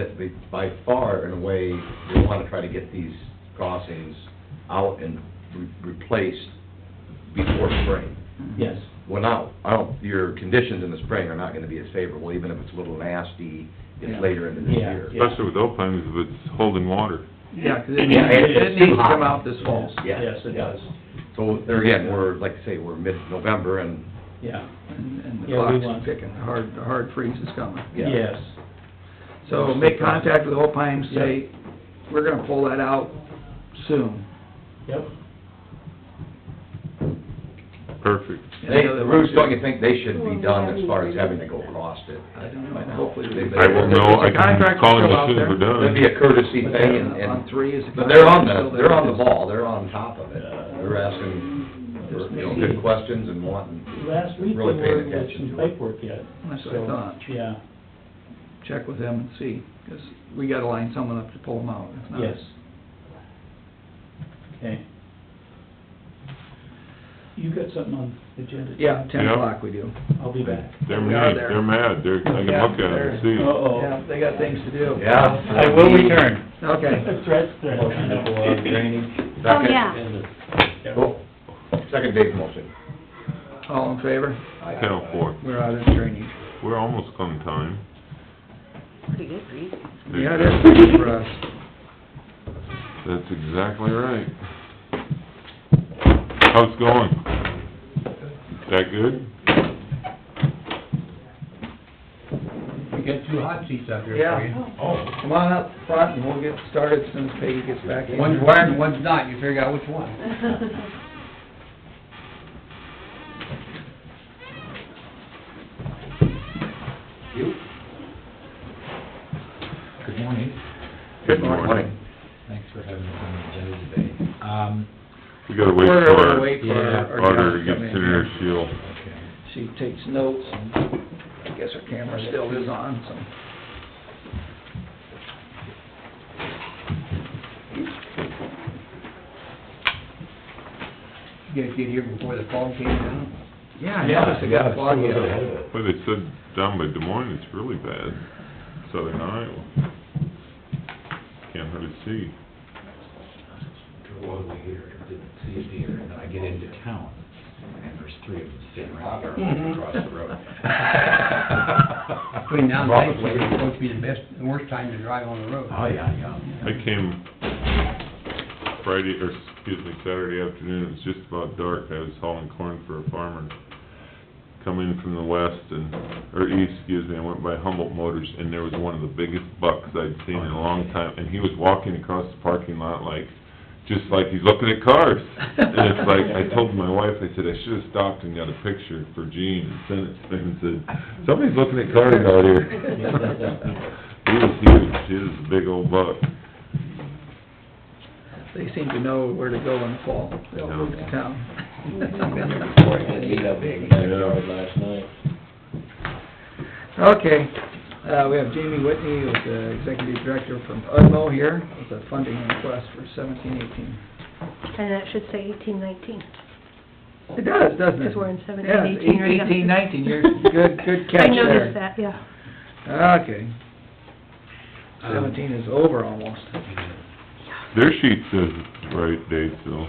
by far, in a way, we want to try to get these crossings out and replaced before spring. Yes, Well, now, your conditions in the spring are not gonna be as favorable, even if it's a little nasty, Yeah. it's later into the Yeah. year. Especially with Opines, if it's holding water. Yeah, because Yeah, it needs to come out this fall. Yeah. yes, it does, So, there again, we're, like I say, we're mid-November, and, yeah. And the Yeah, we clock's want- ticking, the hard freeze is coming. yeah. Yes, So make contact with Opine, say, we're gonna pull that out soon. yep. Perfect. Bruce, don't you think they should be done as far as having to go across it? I don't know, hopefully. I will know, I The can contractor's call him still as out soon as there. we're done. That'd be a courtesy thing, and, On three is the but they're on contractor, so they're on the just- ball, they're on top of it. They're asking, for, you know, good questions and wanting, Last week, they Really paying were with attention some to it. pipe work yet. That's what I So, thought. Yeah, Check with them and see, because we gotta line someone up to pull them out, if not. yes. Okay. You got something on the agenda? Yeah, 10 Yep. o'clock we do. I'll be back. They're We are mad, there. they're mad, I can Yeah, look at it and see. Uh-oh. Yeah, they got things to do. yeah. I will return. Okay. Threats. Oh, yeah. Oh, second Dave's motion. All in favor? Count four. We're out of drainage. We're almost on time. Pretty good for you. Yeah, it is pretty for us. That's exactly right. How's it going? That good? We got two hot seats out there for you. Yeah. Come on up front and we'll get started as soon as Peggy gets back in. One's wired and one's not, you figure out which one. Good morning. Good morning. Thanks for having us on the agenda today. We gotta wait We're for gonna our wait for our auditor to gal get come in. Senator Shield. Okay. She takes notes and I guess her camera still is on, so. You guys get here before the fog came down? Yeah, I noticed it got foggy out. Well, they said down by Des Moines, it's really bad, southern Iowa. Can't hardly see. Drove all the way here, didn't see a deer, and then I get into town, and there's three of them sitting right there across the road. Between now and Thanksgiving, it's supposed to be the worst time to drive on the road. Oh, yeah, yeah. I came Saturday afternoon, it was just about dark, I was hauling corn for a farmer. Come in from the west or east, I went by Humboldt Motors, and there was one of the biggest bucks I'd seen in a long time, and he was walking across the parking lot just like he's looking at cars. And it's like, I told my wife, I said, I should've stopped and got a picture for Gene and sent it to him and said, somebody's looking at cars out here. He was huge, he was a big old buck. They seem to know where to go in the fall. They'll move to town. Boy, I beat up in the backyard last night. Okay, We have Jamie Whitney, who's the Executive Director from UDMO here, with a funding request for 17-18. And that should say 18-19. It does, doesn't it? Because we're in 17-18 Yeah, right now. 18-19, you're, good catch there. I noticed that, yeah. Okay. 17 is over almost. Their sheet says right date, so.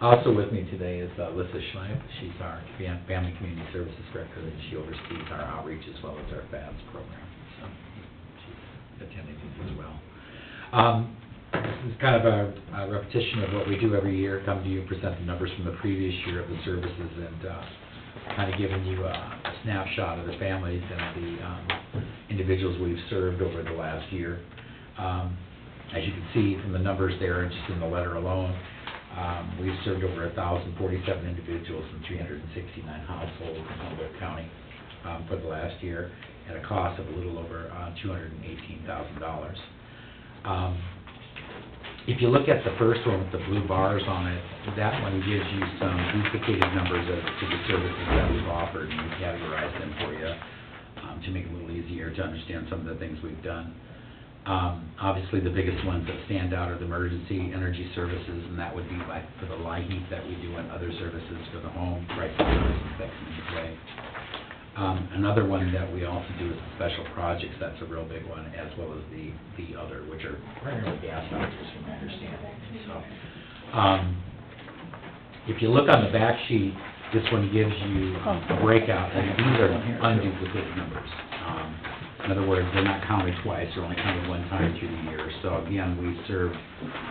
Also with me today is Lissa Schleif. She's our Family Community Services Director, and she oversees our outreach as well as our FABS program. So she's attending as well. This is kind of a repetition of what we do every year, come to you, present the numbers from the previous year of the services, and kind of giving you a snapshot of the families and the individuals we've served over the last year. As you can see from the numbers there, just in the letter alone, we've served over 1,047 individuals and 369 households in Humboldt County for the last year, at a cost of a little over $218,000. If you look at the first one with the blue bars on it, that one gives you some duplicated numbers as to the services that we've offered, and we categorize them for you to make it a little easier to understand some of the things we've done. Obviously, the biggest ones that stand out are the emergency energy services, and that would be like for the light heat that we do and other services for the home, right service, inspection, display. Another one that we also do is the special projects. That's a real big one, as well as the other, which are primarily gas vouchers, from my understanding. So, if you look on the back sheet, this one gives you a breakout, and these are unduplicated numbers. In other words, they're not counted twice, they're only counted one time through the year. So again, we served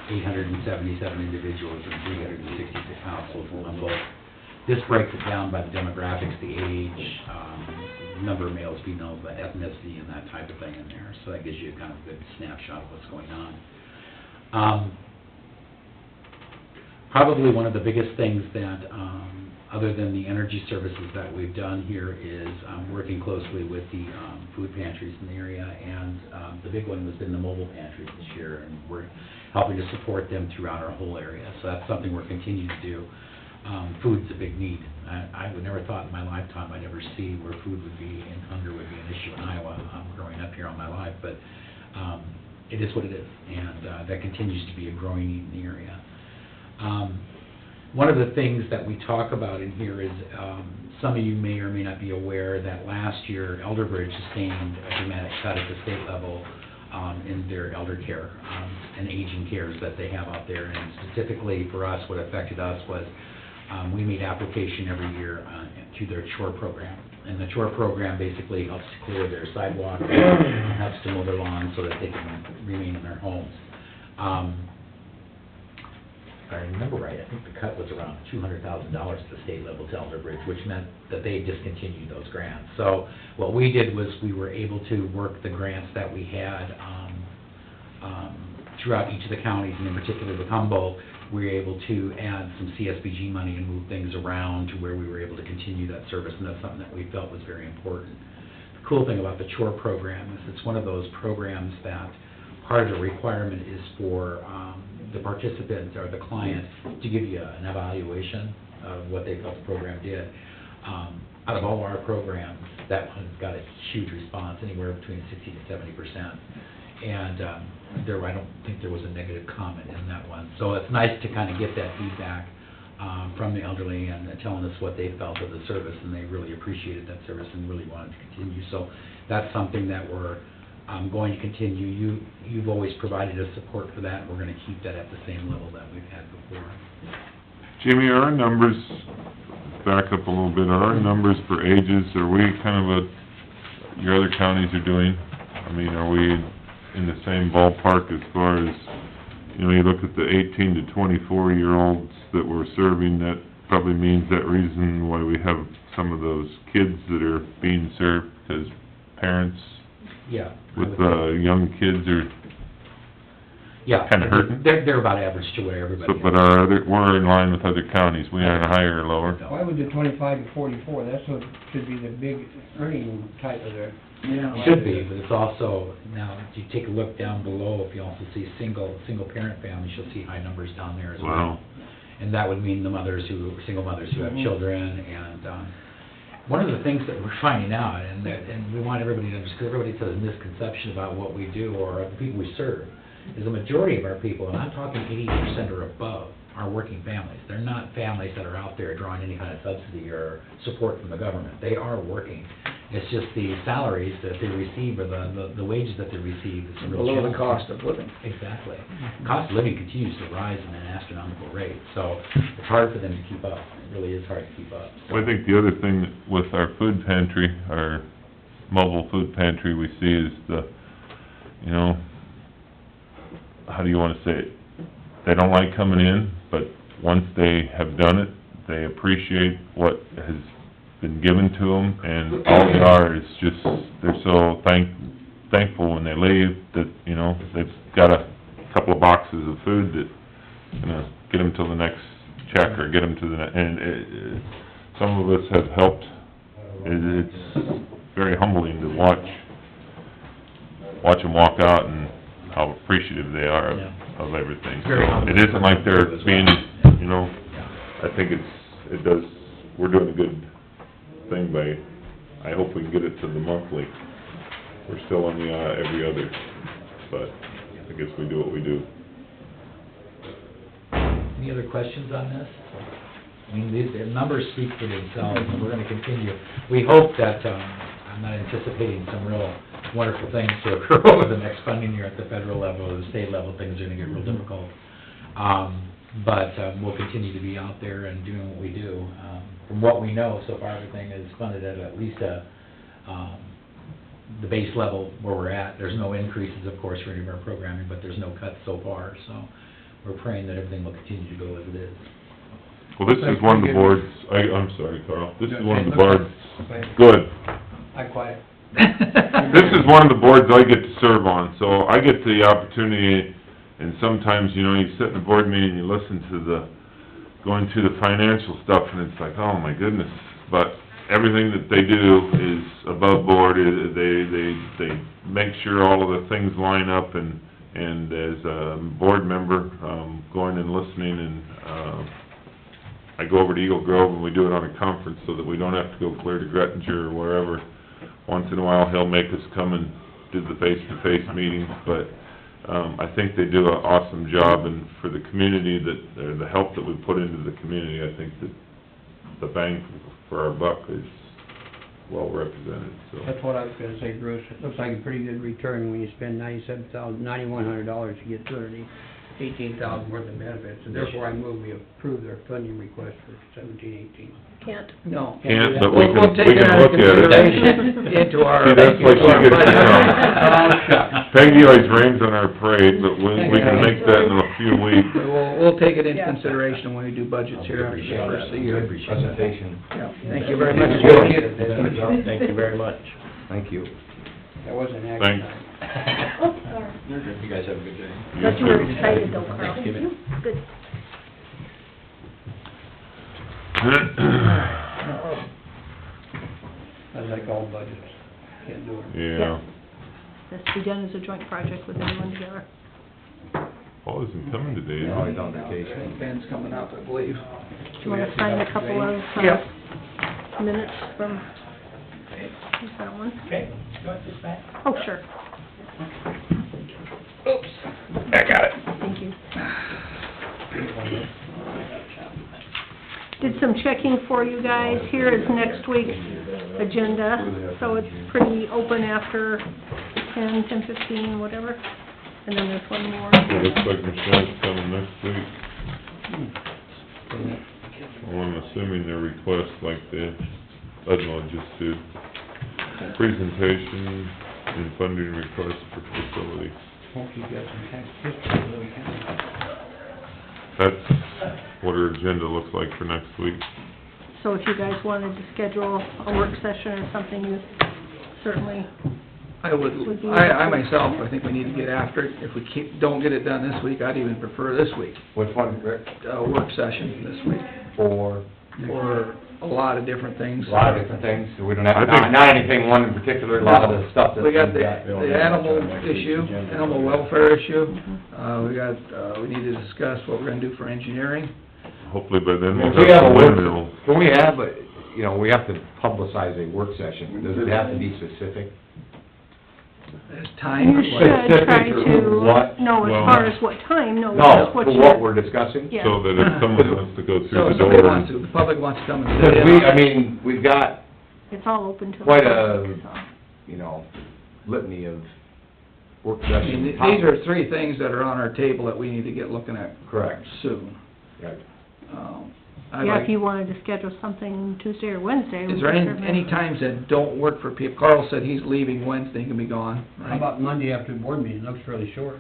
877 individuals and 366 households in Humboldt. This breaks it down by the demographics, the age, number of males, females, the ethnicity, and that type of thing in there. So that gives you a kind of good snapshot of what's going on. Probably one of the biggest things that, other than the energy services that we've done here, is working closely with the food pantries in the area, and the big one has been the mobile pantries this year, and we're helping to support them throughout our whole area. So that's something we're continuing to do. Food's a big need. I would never thought in my lifetime I'd ever see where food would be and hunger would be an issue in Iowa, growing up here all my life, but it is what it is, and that continues to be a growing need in the area. One of the things that we talk about in here is, some of you may or may not be aware that last year Elderbridge sustained a dramatic cut at the state level in their elder care and aging cares that they have out there. And specifically for us, what affected us was we made application every year to their chore program. And the chore program basically helps to clear their sidewalk, helps to mow their lawns so that they can remain in their homes. If I remember right, I think the cut was around $200,000 at the state level to Elderbridge, which meant that they discontinued those grants. So what we did was we were able to work the grants that we had throughout each of the counties, and in particular with Humboldt, we were able to add some CSBG money and move things around to where we were able to continue that service, and that's something that we felt was very important. The cool thing about the chore program is it's one of those programs that part of the requirement is for the participants or the client to give you an evaluation of what they felt the program did. Out of all our programs, that one's got a huge response, anywhere between 60 to 70%. And I don't think there was a negative comment in that one. So it's nice to kind of get that feedback from the elderly and telling us what they felt of the service, and they really appreciated that service and really wanted to continue. So that's something that we're going to continue. You've always provided us support for that, and we're going to keep that at the same level that we've had before. Jimmy, are our numbers, back up a little bit, are our numbers for ages, are we kind of your other counties are doing? I mean, are we in the same ballpark as far as, you look at the 18 to 24-year-olds that we're serving, that probably means that reason why we have some of those kids that are being served as parents. Yeah. With young kids are kind of hurting. They're about average to where everybody is. But we're in line with other counties. We aren't higher or lower. Why would the 25 to 44, that's what should be the big earning type of the... Yeah. Should be, but it's also, now, if you take a look down below, if you also see single parent families, you'll see high numbers down there as well. And that would mean the single mothers who have children, and, one of the things that we're finding out, and we want everybody to understand, because everybody has a misconception about what we do or the people we serve, is the majority of our people, and I'm talking 80% or above, are working families. They're not families that are out there drawing any kind of subsidy or support from the government. They are working. It's just the salaries that they receive or the wages that they receive is a real Below challenge. the cost of living. Exactly. Cost of living continues to rise in an astronomical rate, so it's hard for them to keep up. It really is hard to keep up. Well, I think the other thing with our food pantry, our mobile food pantry we see is how do you wanna say it? They don't like coming in, but once they have done it, they appreciate what has been given to them, and all they are is just, they're so thankful when they leave that, they've got a couple of boxes of food that, get them till the next check or get them to and some of us have helped. It's very humbling to watch them walk out and how appreciative they are of everything. Very humbling. It isn't like they're being, I think we're doing a good thing by, I hope we can get it to the monthly. We're still on the, every other, but I guess we do what we do. Any other questions on this? I mean, the numbers speak for themselves, and we're gonna continue. We hope that, I'm not anticipating some real wonderful things to occur over the next funding year at the federal level or the state level. Things are gonna get real difficult. But we'll continue to be out there and doing what we do. From what we know, so far, everything is funded at least the base level where we're at. There's no increases, of course, for any of our programming, but there's no cuts so far, so we're praying that everything will continue to go as it is. Well, this is one of the boards, I'm sorry, Carl, this is one of the boards, good. I'm quiet. This is one of the boards I get to serve on, so I get the opportunity, and sometimes, you sit in a board meeting, you listen to going through the financial stuff, and it's like, oh my goodness, but everything that they do is above board. They make sure all of the things line up, and as a board member, going and listening, and I go over to Eagle Grove and we do it on a conference so that we don't have to go clear to Grettinger or wherever. Once in a while, he'll make us come and do the face-to-face meetings, but I think they do an awesome job, and for the community the help that we put into the community, I think that the bang for our buck is well represented, so. That's what I was gonna say, Bruce. It looks like a pretty good return when you spend $9,100 to get $218,000 worth of benefits. And therefore, I move we approve their funding request for 17-18. Can't. No. Can't, but we can We'll take look that at into it. consideration into our... See, that's what she gets to budget. know. Peggy always rains on our parade, but we can make that in a few weeks. We'll take it into consideration when we do budgets here after the first of the year. Presentation. Yeah, thank you very much. Thank you very much. Thank you. That wasn't an Thanks. action You guys have a good day. But you were excited though, Carl. Good. I like all budgets. Can't do it. Yeah. Has to be done as a joint project with everyone together. Paul isn't coming today, is Oh, he? he's on vacation. Ben's coming up, I believe. Do you wanna sign a couple of, Yep. minutes from, who's that one? Okay, you want this back? Oh, sure. Oops, I got it. Thank you. Did some checking for you guys. Here is next week's agenda, so it's pretty open after 10:15, whatever. And then there's one more. It looks like Michelle's coming next week. Well, I'm assuming their request, like the Udlaw just did. Presentation and funding request for facility. Hope you got some tax history that we can... That's what our agenda looks like for next week. So if you guys wanted to schedule a work session or something, you certainly... I myself, I think we need to get after it. If we don't get it done this week, I'd even prefer this week, Which one, Rick? a work session this week, For for a lot of different things. a lot of different things, so we don't have, I think- not anything one in particular, a lot of the stuff that... We got the animal issue, animal welfare issue. We need to discuss what we're gonna do for engineering. hopefully by then we'll If we have have a some work, windmills. can we have, we have to publicize a work session, does it have to be specific? Time or You what? should try Specific or to what? know as Well- far as what time, know No, just what for you... what we're discussing? Yeah. So that if someone wants to go So through if the somebody door, wants to, the public wants to come and sit Because in. we've got It's all open to the quite public, a, so. litany of work I mean, session these topics. are three things that are on our table that we need to get looking at Correct. soon. Right. I'd Yeah, like- if you wanted to schedule something Tuesday or Wednesday. we Is there could any, certainly- any times that don't work for people? Carl said he's leaving Wednesday, he can be gone, How right? about Monday after the board meeting, looks fairly short.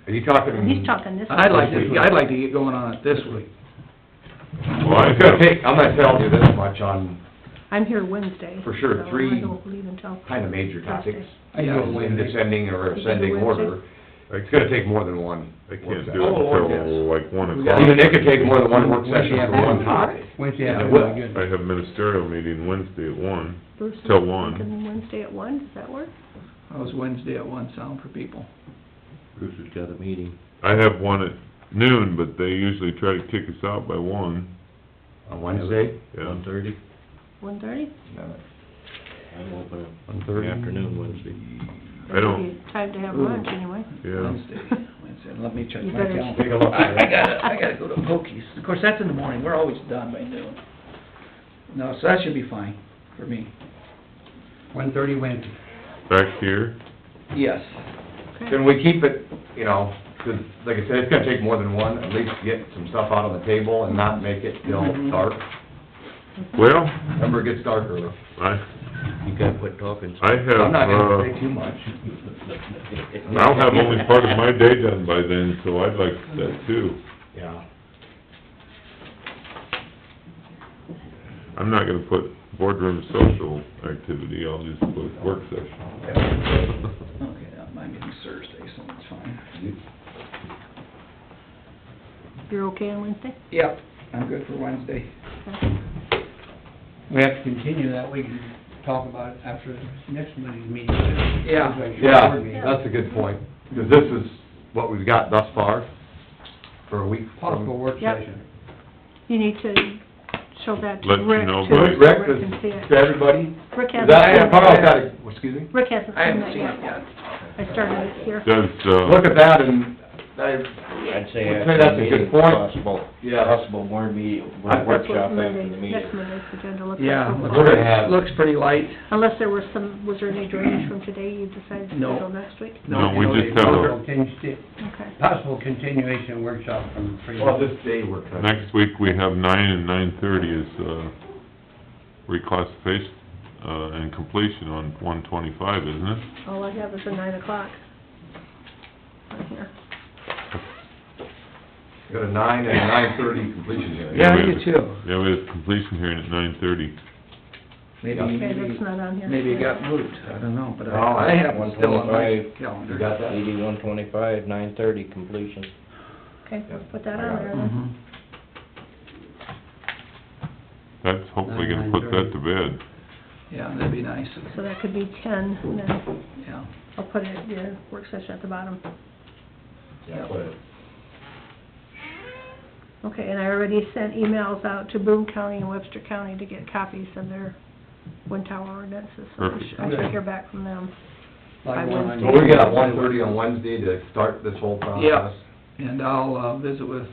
Are you talking? He's talking this. I'd like to get going on it this week. well, I It's gonna have, take, I'm not telling you this much on I'm here Wednesday. For sure, so three I don't leave until kind of major topics. Thursday. Yeah. In descending or You can do ascending Wednesday? order. It's gonna take more than one. I work can't do session. it Oh, until like 1 We got- o'clock. Even it could take more than one work session Wednesday for one afternoon. topic. Wednesday Yeah, it afternoon, will. good. I have ministerial meeting Wednesday at 1, Bruce is till 1. thinking Wednesday at 1, does that work? How's Wednesday at 1 sound for people? Bruce has got a meeting. I have one at noon, but they usually try to kick us out by 1. On Wednesday? Yeah. 1:30? 1:30? I'm open in 1:30? the afternoon Wednesday. I don't, Give you time to have lunch anyway. yeah. Wednesday, let me check You my better- calendar. Take a look. I gotta go to Pokey's. Of course, that's in the morning, we're always done by noon. No, so that should be fine for me. 1:30 Wednesday. Back here, Yes. Can we keep it, 'cause like I said, it's gonna take more than one, at least get some stuff out on the table and not make it till dark. well, Remember, it gets dark early. You gotta quit talking. I have, I'm not gonna say too much. I'll have only part of my day done by then, so I'd like that too. Yeah. I'm not gonna put boardroom social activity, I'll just put work session. Okay, mine is Thursday, so that's fine. You're okay on Wednesday? Yep, I'm good for Wednesday. Okay. We have to continue that, we can talk about it after next Monday's meeting. Yeah. Yeah, that's a good point, because this is what we've got thus far for a week Possible from... work Yep. session. You need to show that to Let you Rick, know too, by- so Rick, Rick can see it. to everybody? Rick Is hasn't that, seen Carl's it. got it, excuse me? Rick hasn't I seen haven't that seen it yet. yet. I started it here. Does, Look at that, and I'd say I'd say after that's the a good meeting, point. possible board meeting, That's That's workshop what after the Monday, meeting. next Monday's agenda looks Yeah, like so looks far. We're gonna have- looks pretty light. Unless there was there any drainage from today you decided to No. schedule next week? No, we just have Okay. Possible continuation workshop from three. Well, this day we're cutting. next week we have 9 and 9:30 is, reclassification, and completion on 125, isn't it? All I have is a 9 o'clock. Right here. Got a 9 and a 9:30 completion hearing. Yeah, I we do have- too. Yeah, we have completion hearing at 9:30. Maybe, Okay, maybe, that's not on here. maybe it got moved, I don't know, but No, I have it still on my 125. calendar. You got that? DD 125, 9:30 completion. Okay, Yep. put that I on got there it. then. Mhm. That's hopefully gonna put that to bed. Yeah, that'd be nice, So that could be 10, and then yeah. I'll put it, your work session at the bottom. Yeah, put it. Okay, and I already sent emails out to Boone County and Webster County to get copies of their wind tower ordinances, so I should hear back from them. By Wednesday. So we got 1:30 on Wednesday to start this whole process? Yeah. And I'll, visit with,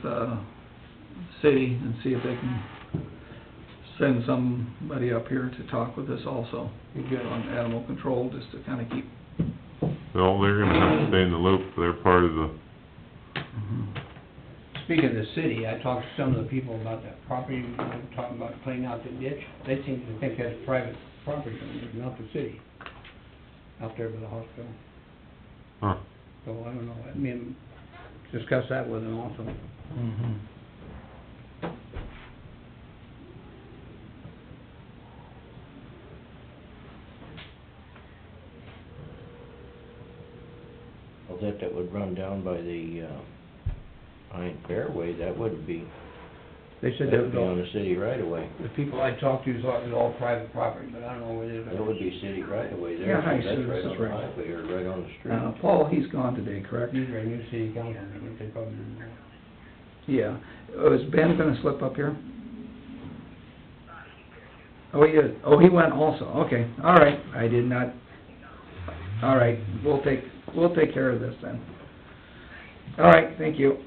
city and see if they can send somebody up here to talk with us also. Good. On animal control, just to kinda keep, Well, they're gonna have to stay in the loop, they're part of the, Speaking of the city, I talked to some of the people about that property, talking about cleaning out the ditch. They seem to think that's private property, not the city, out there by the hospital. huh. So I don't know, I mean, discuss that with them also. Well, that would run down by the, Pine Fairway, that would be, They said that would be on the city right away. the people I talked to thought it was all private property, but I don't know whether it That would be city right away there, Yeah, I that's assume right this on is the right. highway or right on the street. Paul, he's gone today, correct? These are new city council members, they probably don't know. Yeah. Is Ben gonna slip up here? Oh, he is. Oh, he went also. Okay, all right. I did not. All right, we'll take care of this then. All right, thank you.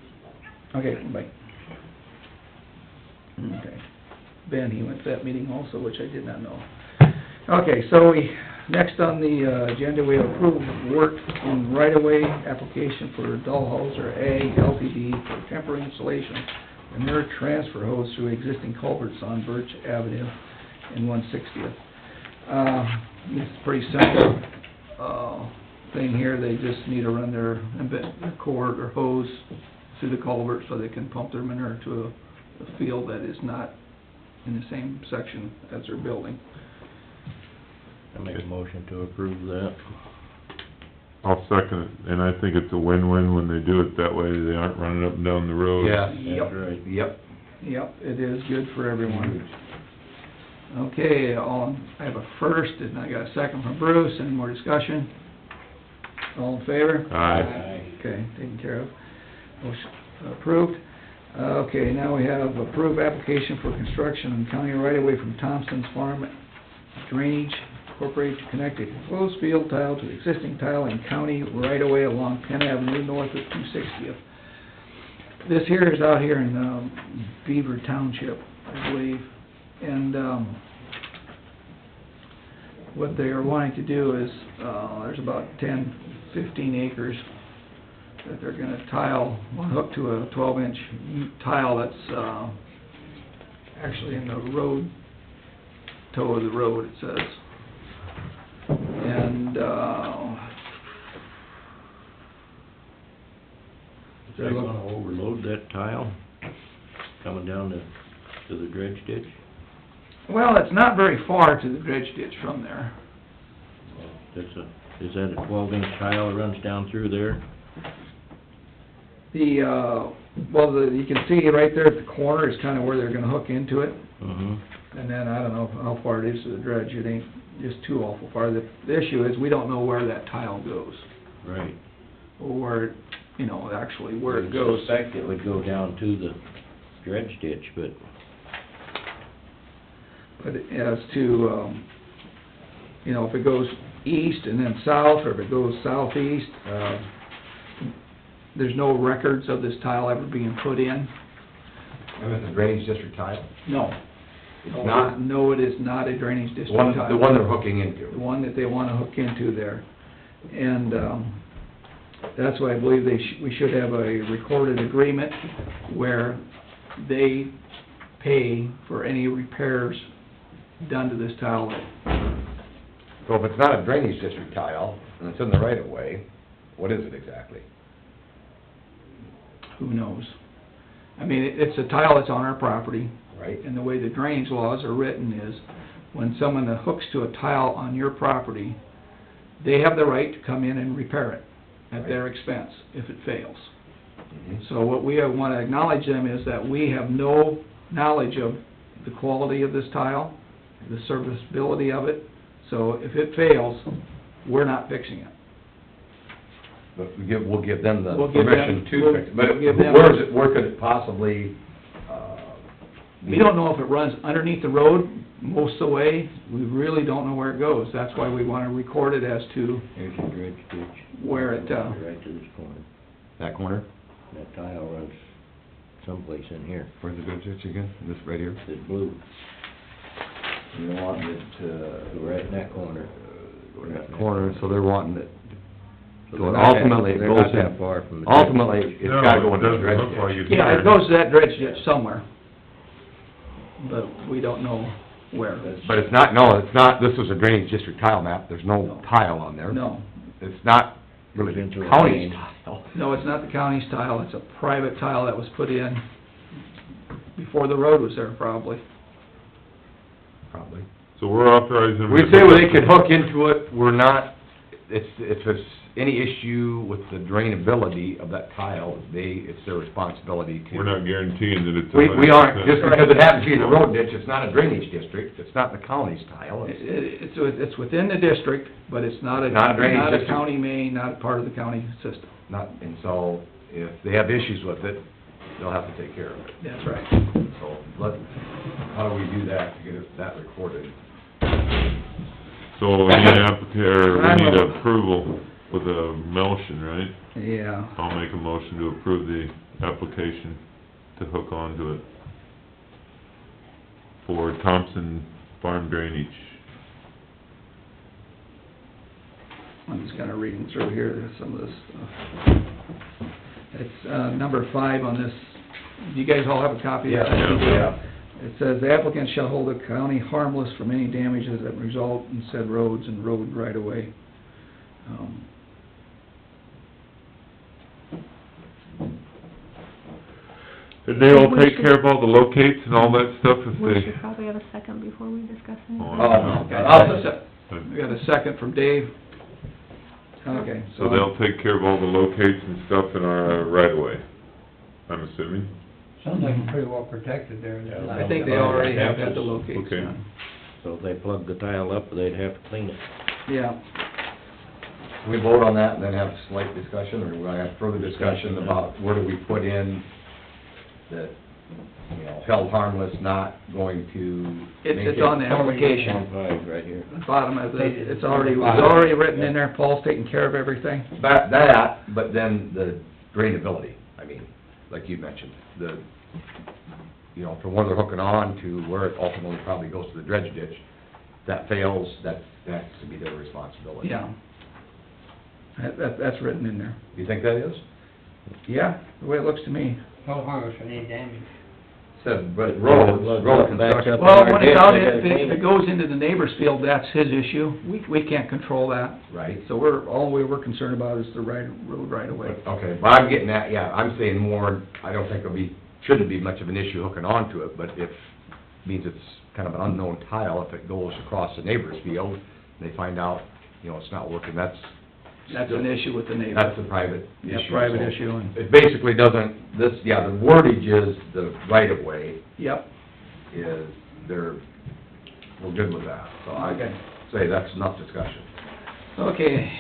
Okay, bye. Okay. Ben, he went to that meeting also, which I did not know. Okay, so next on the agenda, we have approved work in right-of-way application for Dahlhauser Ag Ltd. for temporary installation and their transfer hose through existing culverts on Birch Avenue in 160th. It's a pretty simple thing here. They just need to run their cord or hose through the culvert so they can pump their manure to a field that is not in the same section as their building. I make a motion to approve that. I'll second it, and I think it's a win-win when they do it that way, they aren't running up and down the road. Yeah, Yep. Right. yep. Yep, it is good for everyone. Okay, I have a first, and I got a second from Bruce. Any more discussion? All in favor? Aye. Okay, taken care of. Motion approved. Okay, now we have approved application for construction on county right-of-way from Thompson's Farm Drainage Incorporated to connect a closed field tile to existing tile in county right-of-way along Penn Avenue north of 260th. This here is out here in Beaver Township, I believe, and what they are wanting to do is, there's about 10, 15 acres that they're gonna tile, hook to a 12-inch tile that's actually in the road, toe of the road, it says. And Is that gonna overload that tile coming down to the dredge ditch? well, it's not very far to the dredge ditch from there. Is that a 12-inch tile that runs down through there? You can see right there at the corner is kinda where they're gonna hook into it. Mm-hmm. And then, I don't know how far it is to the dredge, it ain't just too awful far. The issue is, we don't know where that tile goes, Right. or where, actually where it goes. I suspect it would go down to the dredge ditch, but But as to, if it goes east and then south, or if it goes southeast, there's no records of this tile ever being put in. And it's a drainage district tile? No. It's not? No, it is not a drainage district tile. The one they're hooking into? The one that they wanna hook into there. And, that's why I believe we should have a recorded agreement where they pay for any repairs done to this tile. So if it's not a drainage district tile, and it's in the right-of-way, what is it exactly? Who knows? I mean, it's a tile that's on our property. Right. And the way the drainage laws are written is, when someone hooks to a tile on your property, they have the right to come in and repair it at their expense if it fails. Mhm. So what we want to acknowledge them is that we have no knowledge of the quality of this tile, the serviceability of it, so if it fails, we're not fixing it. But we'll give them the We'll give them- permission to we'll- fix it. But we'll give them- where could it possibly, We don't know if it runs underneath the road most of the way. We really don't know where it goes. That's why we want to record it as to here's the dredge ditch. where it, Right to this corner. that corner? That tile runs someplace in here. Where's the dredge ditch again? This right here? It's blue, You want it, right in that corner. in that corner, so they're wanting it, So so they're not ultimately it they're goes not in. that far from the... Ultimately, it's gotta go in the No, it dredge doesn't look like ditch. it's yeah, there. it goes to that dredge ditch somewhere. But we don't know where. But it's not, this is a drainage district tile map, there's no tile on there. No, It's not really the Into a county's drain. tile. no, it's not the county's tile. It's a private tile that was put in before the road was there, probably. Probably. So we're authorizing them We to say hook they up could to- hook into it, we're not, if it's any issue with the drainability of that tile, it's their responsibility to... We're not guaranteeing that it's... We aren't, 100%. just because it happens to be in the road ditch, it's not a drainage district, it's not the county's tile, It's within the district, but it's not a... Not a drainage Not a district. county main, not part of the county system. not, and so, if they have issues with it, they'll have to take care of it. That's right. So, how do we do that to get that recorded? So we need approval with a motion, right? Yeah. I'll make a motion to approve the application to hook onto it for Thompson Farm Drainage. I'm just kinda reading through here, there's some of this stuff. It's, number 5 on this, do you guys all have a copy of that? Yeah. It says, "The applicant shall hold the county harmless from any damages that result in said roads and road right-of-way." And they'll take care of all the locates and all that stuff if We they... should probably have a second before we discuss anything. Oh, Okay. We got a second from Dave. Okay, So they'll take care of all the locates and stuff in our right-of-way, I'm assuming? Sounds like you're pretty well protected there. I think they already have got the locates Okay. done. So if they plug the tile up, they'd have to clean it. Yeah. Can we vote on that and then have a slight discussion, or we're gonna have further discussion about where do we put in that, you know, held harmless, not going to... It's on the application. Five right here. The bottom of it, it's already written in there, Paul's taking care of everything. That, but then the drainability, I mean, like you mentioned, you know, from where they're hooking on to where it ultimately probably goes to the dredge ditch, that fails, that has to be their responsibility. Yeah. That's written in there. You think that is? Yeah, the way it looks to me. No harm for any damage. Says, but road construction. Well, when it's out, if it goes into the neighbor's field, that's his issue. We can't control that. Right. So all we're concerned about is the road right away. Okay, but I'm getting at, yeah, I'm saying more, I don't think shouldn't be much of an issue hooking onto it, but if, means it's kind of an unknown tile, if it goes across the neighbor's field, and they find out, you know, it's not working, that's an issue with the neighbor. That's a private issue. Yeah, private so issue, and... It basically doesn't, the wordage is the right-of-way Yep. we're good with that. So I Okay. say that's enough discussion. Okay,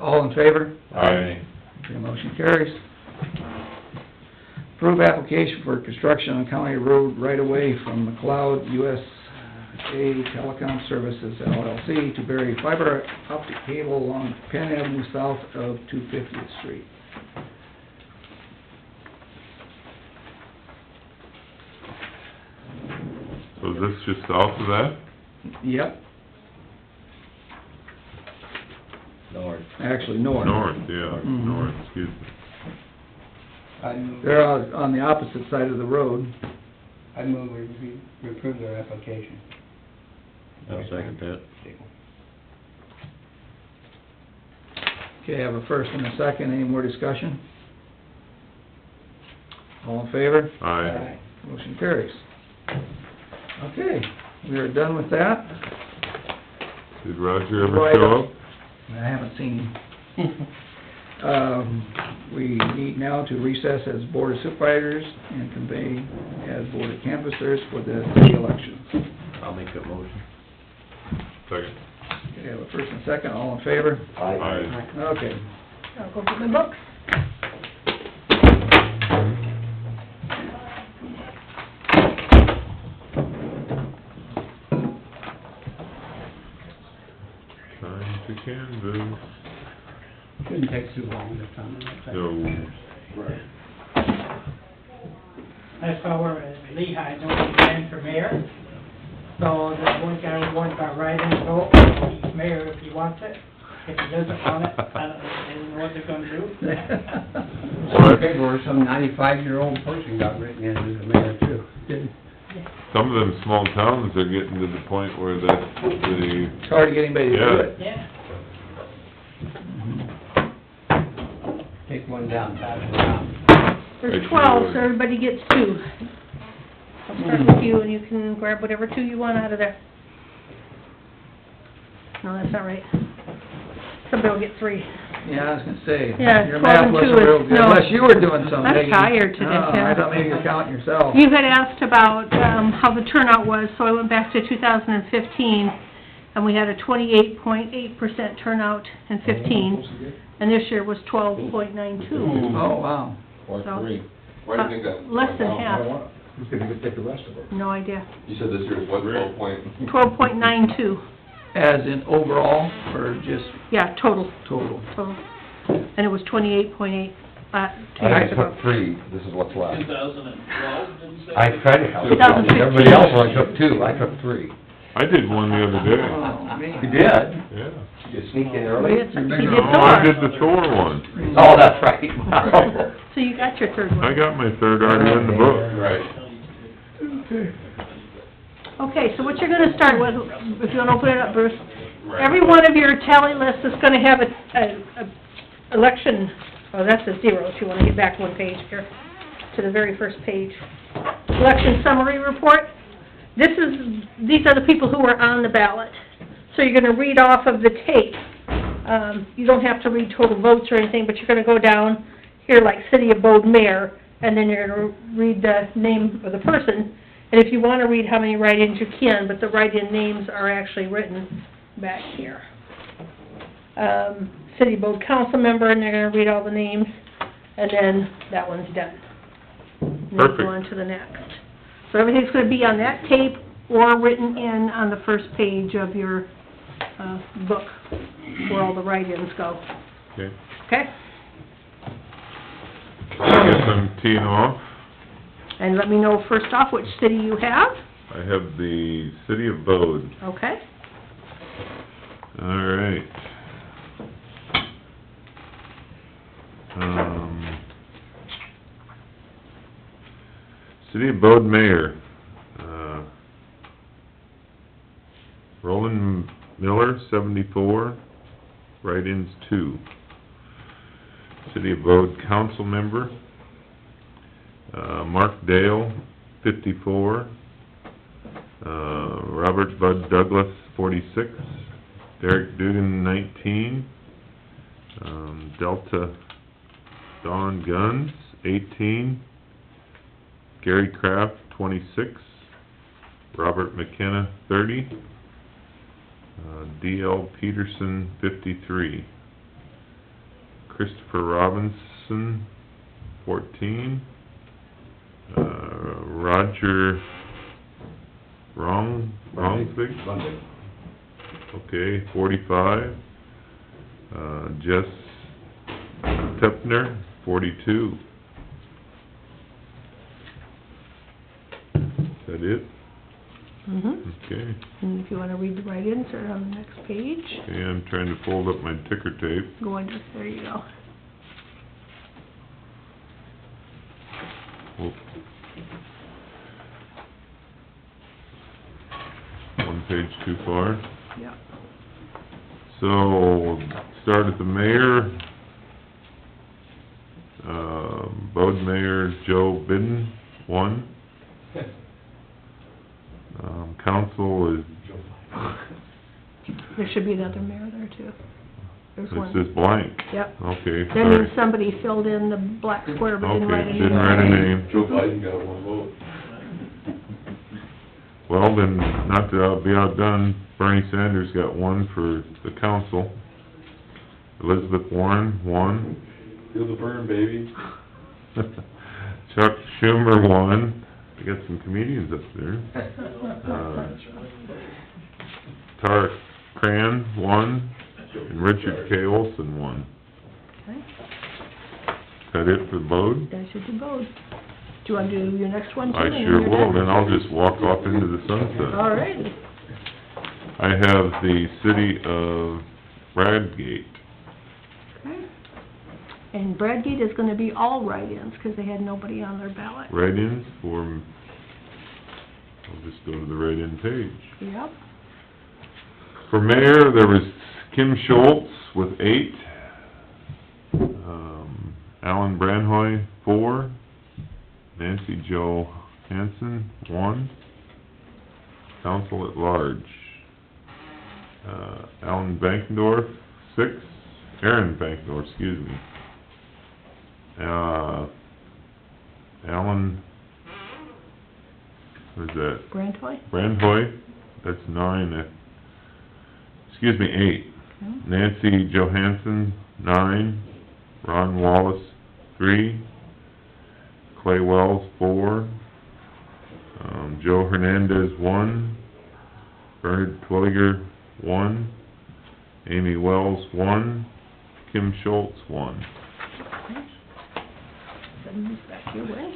all in favor? Aye. Okay, motion carries. Approve application for construction on county road right-of-way from McLeod USA Telecom Services LLC to bury fiber optic cable along Penn Avenue south of 250th Street. So is this just south of that? Yep, North. actually north. North, yeah, Mhm. north, excuse me. They're on the opposite side of the road. I move we approve their application. I'll second that. Okay, I have a first and a second, any more discussion? All in favor? Aye. Motion carries. Okay, we are done with that. Did Roger ever show up? I haven't seen him. We need now to recess as Board of Supervisors and convene as Board of Canvassers for the city elections. I'll make that motion. Second. Okay, I have a first and second, all in favor? Aye. Okay. I'll go get my books. Time to canvas. Shouldn't take too long this time. No. I saw where Lehigh knows he ran for mayor. So the one guy got right in the vote, he's mayor if he wants it. If he doesn't want it, I don't know what they're gonna do. Some paperwork, some 95-year-old person got written in as a mayor too. Some of them small towns are getting to the point where that's the... It's hard to get anybody to do Yeah. it. Yeah. Take one down, pass it around. There's Right, 12, you- so everybody gets 2. I'll start with you, and you can grab whatever 2 you want out of there. No, that's not right. Somebody will get 3. Yeah, I was gonna say, Yeah, your 12 math and wasn't 2 real is- good, no. unless you were doing something. I'm Peggy. tired today, Oh, yeah. I thought maybe you're counting yourself. You had asked about, how the turnout was, so I went back to 2015, and we had a 28.8% turnout in 15, and this year was 12.92. Oh, wow. Or So- three. Why do you think that? Less than went down? half. I don't want it. Who's gonna take the rest of it? No idea. You said this year is what, 12 point? 12.92, As in overall, or just yeah, total, total? total. And it was 28.8, 2 I years ago. took 3, this is what's left. 2012, didn't you say? I tried to help. 2016. Everybody else only took 2, I took 3. I did one the other day. Oh, man. You did? Yeah. You sneaked in He early? did Oh, Thor. I did the Thor one. Oh, that's right. Wow. So you got your third one. I got my third already in the book. Right. Okay, so what you're gonna start with, if you wanna open it up, Bruce, every one of your tally lists is gonna have a election, oh, that's a 0, if you wanna get back one page here, to the very first page. Election summary report. These are the people who are on the ballot. So you're gonna read off of the tape. You don't have to read total votes or anything, but you're gonna go down here like City of Bode Mayor, and then you're gonna read the name of the person. And if you wanna read how many write-ins, you can, but the write-in names are actually written back here. City of Bode council member, and they're gonna read all the names, and then that one's done. And then Perfect. go on to the next. So everything's gonna be on that tape or written in on the first page of your, book, where all the write-ins go, Okay. okay? I guess I'm teeing off. And let me know first off which city you have, I have the City of Bode. okay? All right. City of Bode Mayor, Roland Miller, 74, write-ins 2. City of Bode Council Member, Mark Dale, 54, Robert Bud Douglas, 46, Derek Dugan, 19, Delta Don Guns, 18, Gary Kraft, 26, Robert McKenna, 30, D.L. Peterson, 53, Christopher Robinson, 14, Roger Rongsvig, Monday. okay, 45, Jess Tepner, 42. Is that it? Mm-hmm. Okay. And if you wanna read the write-ins, they're on the next page. Okay, I'm trying to fold up my ticker tape. Go under, there you go. Whoop. One page too far. Yep. So, start at the mayor. Bode Mayor Joe Bidden, 1. Council is, There should be another mayor there too. There's it one. says blank. Yep. Okay, That means sorry. somebody filled in the black square but didn't write Okay, anything. didn't write a name. Joe Biden got 1 vote. Well, then, not to be outdone, Bernie Sanders got 1 for the council. Elizabeth Warren, 1. Feel the burn, baby. Chuck Schumer, 1. I got some comedians up there. Tara Cran, 1. And Richard K. Olson, 1. Okay, Is that it for Bode? that's your Bode. Do you wanna do your next one too? I and then sure you're will, done? then I'll just walk off into the sunset. All right. I have the city of Bradgate. Okay. And Bradgate is gonna be all write-ins, 'cause they had nobody on their ballot. Write-ins for, I'll just go to the write-in page. Yep. For mayor, there was Kim Schultz with 8. Alan Branhoy, 4. Nancy Jo Hanson, 1. Council at large. Alan Bankendorf, 6. Aaron Bankendorf, excuse me. Alan, what is that? Brandhoy? Brandhoy, that's 9. Excuse me, 8. Okay. Nancy Johansson, 9. Ron Wallace, 3. Clay Wells, 4. Joe Hernandez, 1. Bernard Twilliger, 1. Amy Wells, 1. Kim Schultz, 1. Send these back your way.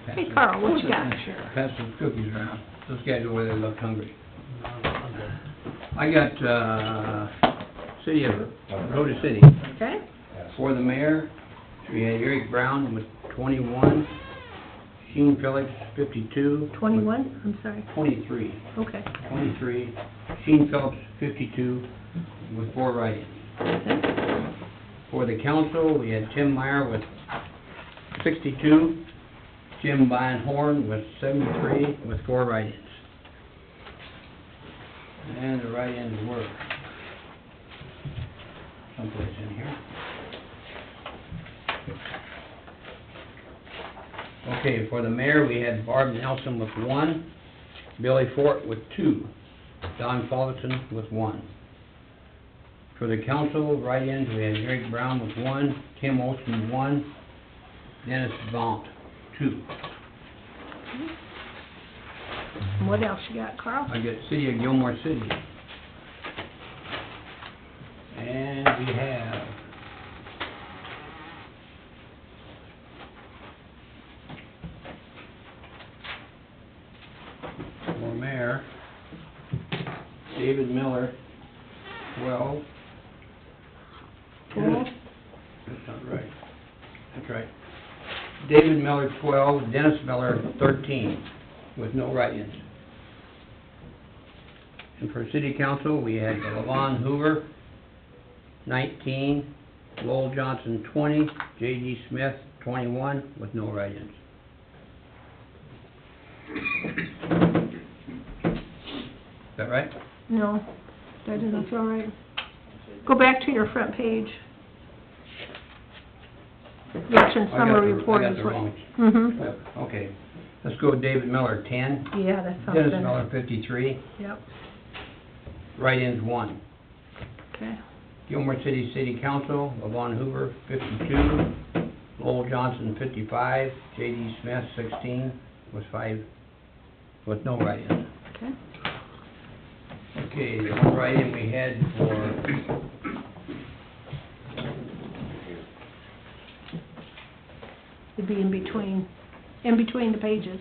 Hey Carl, what you got? Pass some cookies around. Those guys over there look hungry. I got, City of, Rhoda City. Okay? For the mayor, we had Eric Brown with 21, Sheen Phillips, 52. 21, I'm sorry. 23. Okay. 23. Sheen Phillips, 52, with 4 write-ins. Okay. For the council, we had Tim Meyer with 62, Jim Horn with 73, with 4 write-ins. And the write-ins were someplace in here. Okay, for the mayor, we had Barb Nelson with 1, Billy Fort with 2, Don Fullerton with 1. For the council, write-ins, we had Greg Brown with 1, Tim Olson 1, Dennis Vaughn 2. What else you got, Carl? I got City of Gilmore City. And we have for mayor, David Miller, 12. Cool. That's not right. That's right. David Miller, 12, Dennis Miller, 13, with no write-ins. And for city council, we had Levon Hoover, 19, Lowell Johnson, 20, J.G. Smith, 21, with no write-ins. Is that right? No, that doesn't feel right. Go back to your front page. Election summary report I got is the what... wrong. Mm-hmm. Okay, let's go with David Miller, 10. Yeah, that sounds Dennis better. Miller, 53. Yep, Write-ins, 1. okay. Gilmore City City Council, Levon Hoover, 52. Lowell Johnson, 55. J.D. Smith, 16, with 5, with no write-ins. Okay. Okay, the one write-in we had for It'd be in between the pages.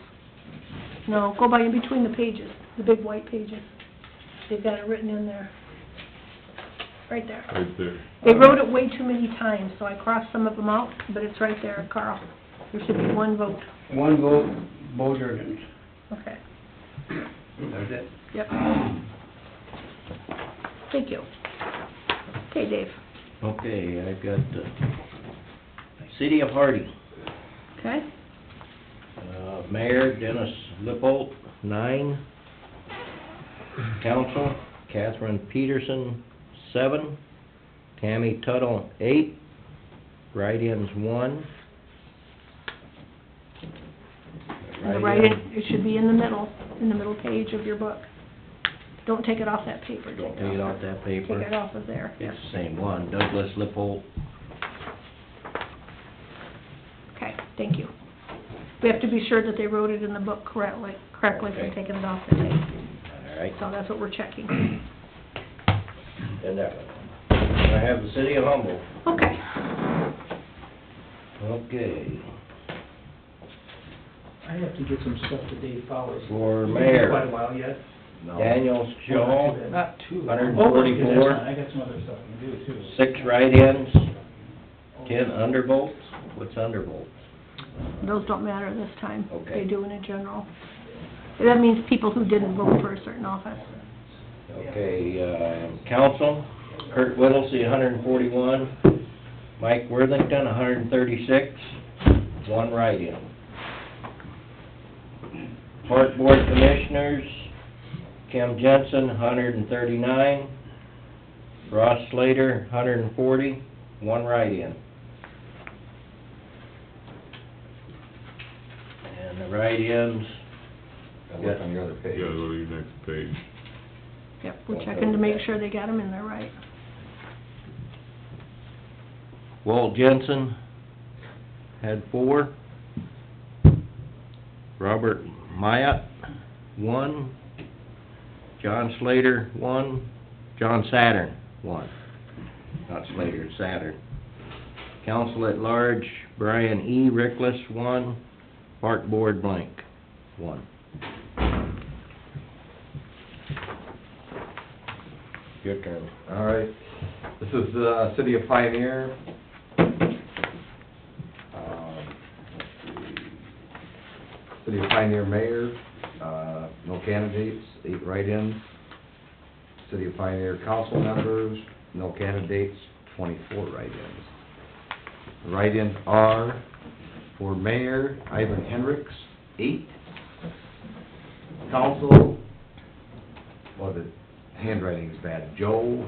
No, go by in between the pages, the big white pages. They've got it written in there. Right there. Right there. They wrote it way too many times, so I crossed some of them out, but it's right there, Carl. There should be 1 vote. 1 vote, Bo Jurgens. Okay. That's it. Yep. Thank you. Okay, Dave. Okay, I've got, City of Hardy, Okay? Mayor Dennis Lippold, 9. Council, Catherine Peterson, 7. Tammy Tuttle, 8. Write-ins, 1. And the write-in, it should be in the middle page of your book. Don't take it off that paper. Don't take it off that paper. Take it off of there. It's the same one, Douglas Lippold. Okay, thank you. We have to be sure that they wrote it in the book correctly from Okay. taking it off the tape. All right, So that's what we're checking. and that one. I have the City of Humboldt. Okay. Okay, I have to get some stuff to Dave Fowler's. for mayor, Quite a while yet. Daniel Shaw, Not too. 144. I got some other stuff to do too. 6 write-ins, 10 undervotes. What's undervote? Those don't matter this time. Okay. They do in general. That means people who didn't vote for a certain office. Okay, council, Kurt Whittlesey, 141, Mike Worthington, 136, 1 write-in. Park Board Commissioners, Kim Jensen, 139, Ross Slater, 140, 1 write-in. And the write-ins, I'll look on your other page. You gotta go to your next page. Yep, we're checking to make sure they got them in there right. Walt Jensen had 4, Robert Myatt, 1. John Slater, 1. John Saturn, 1. Not Slater, Saturn. Council at Large, Brian E. Rickless, 1. Park Board blank, 1. Your turn. All right. This is the City of Pioneer. Let's see. City of Pioneer Mayor, no candidates, 8 write-ins. City of Pioneer Council members, no candidates, 24 write-ins. The write-ins are for Mayor Ivan Hendricks, 8. Council, well, the handwriting is bad. Joe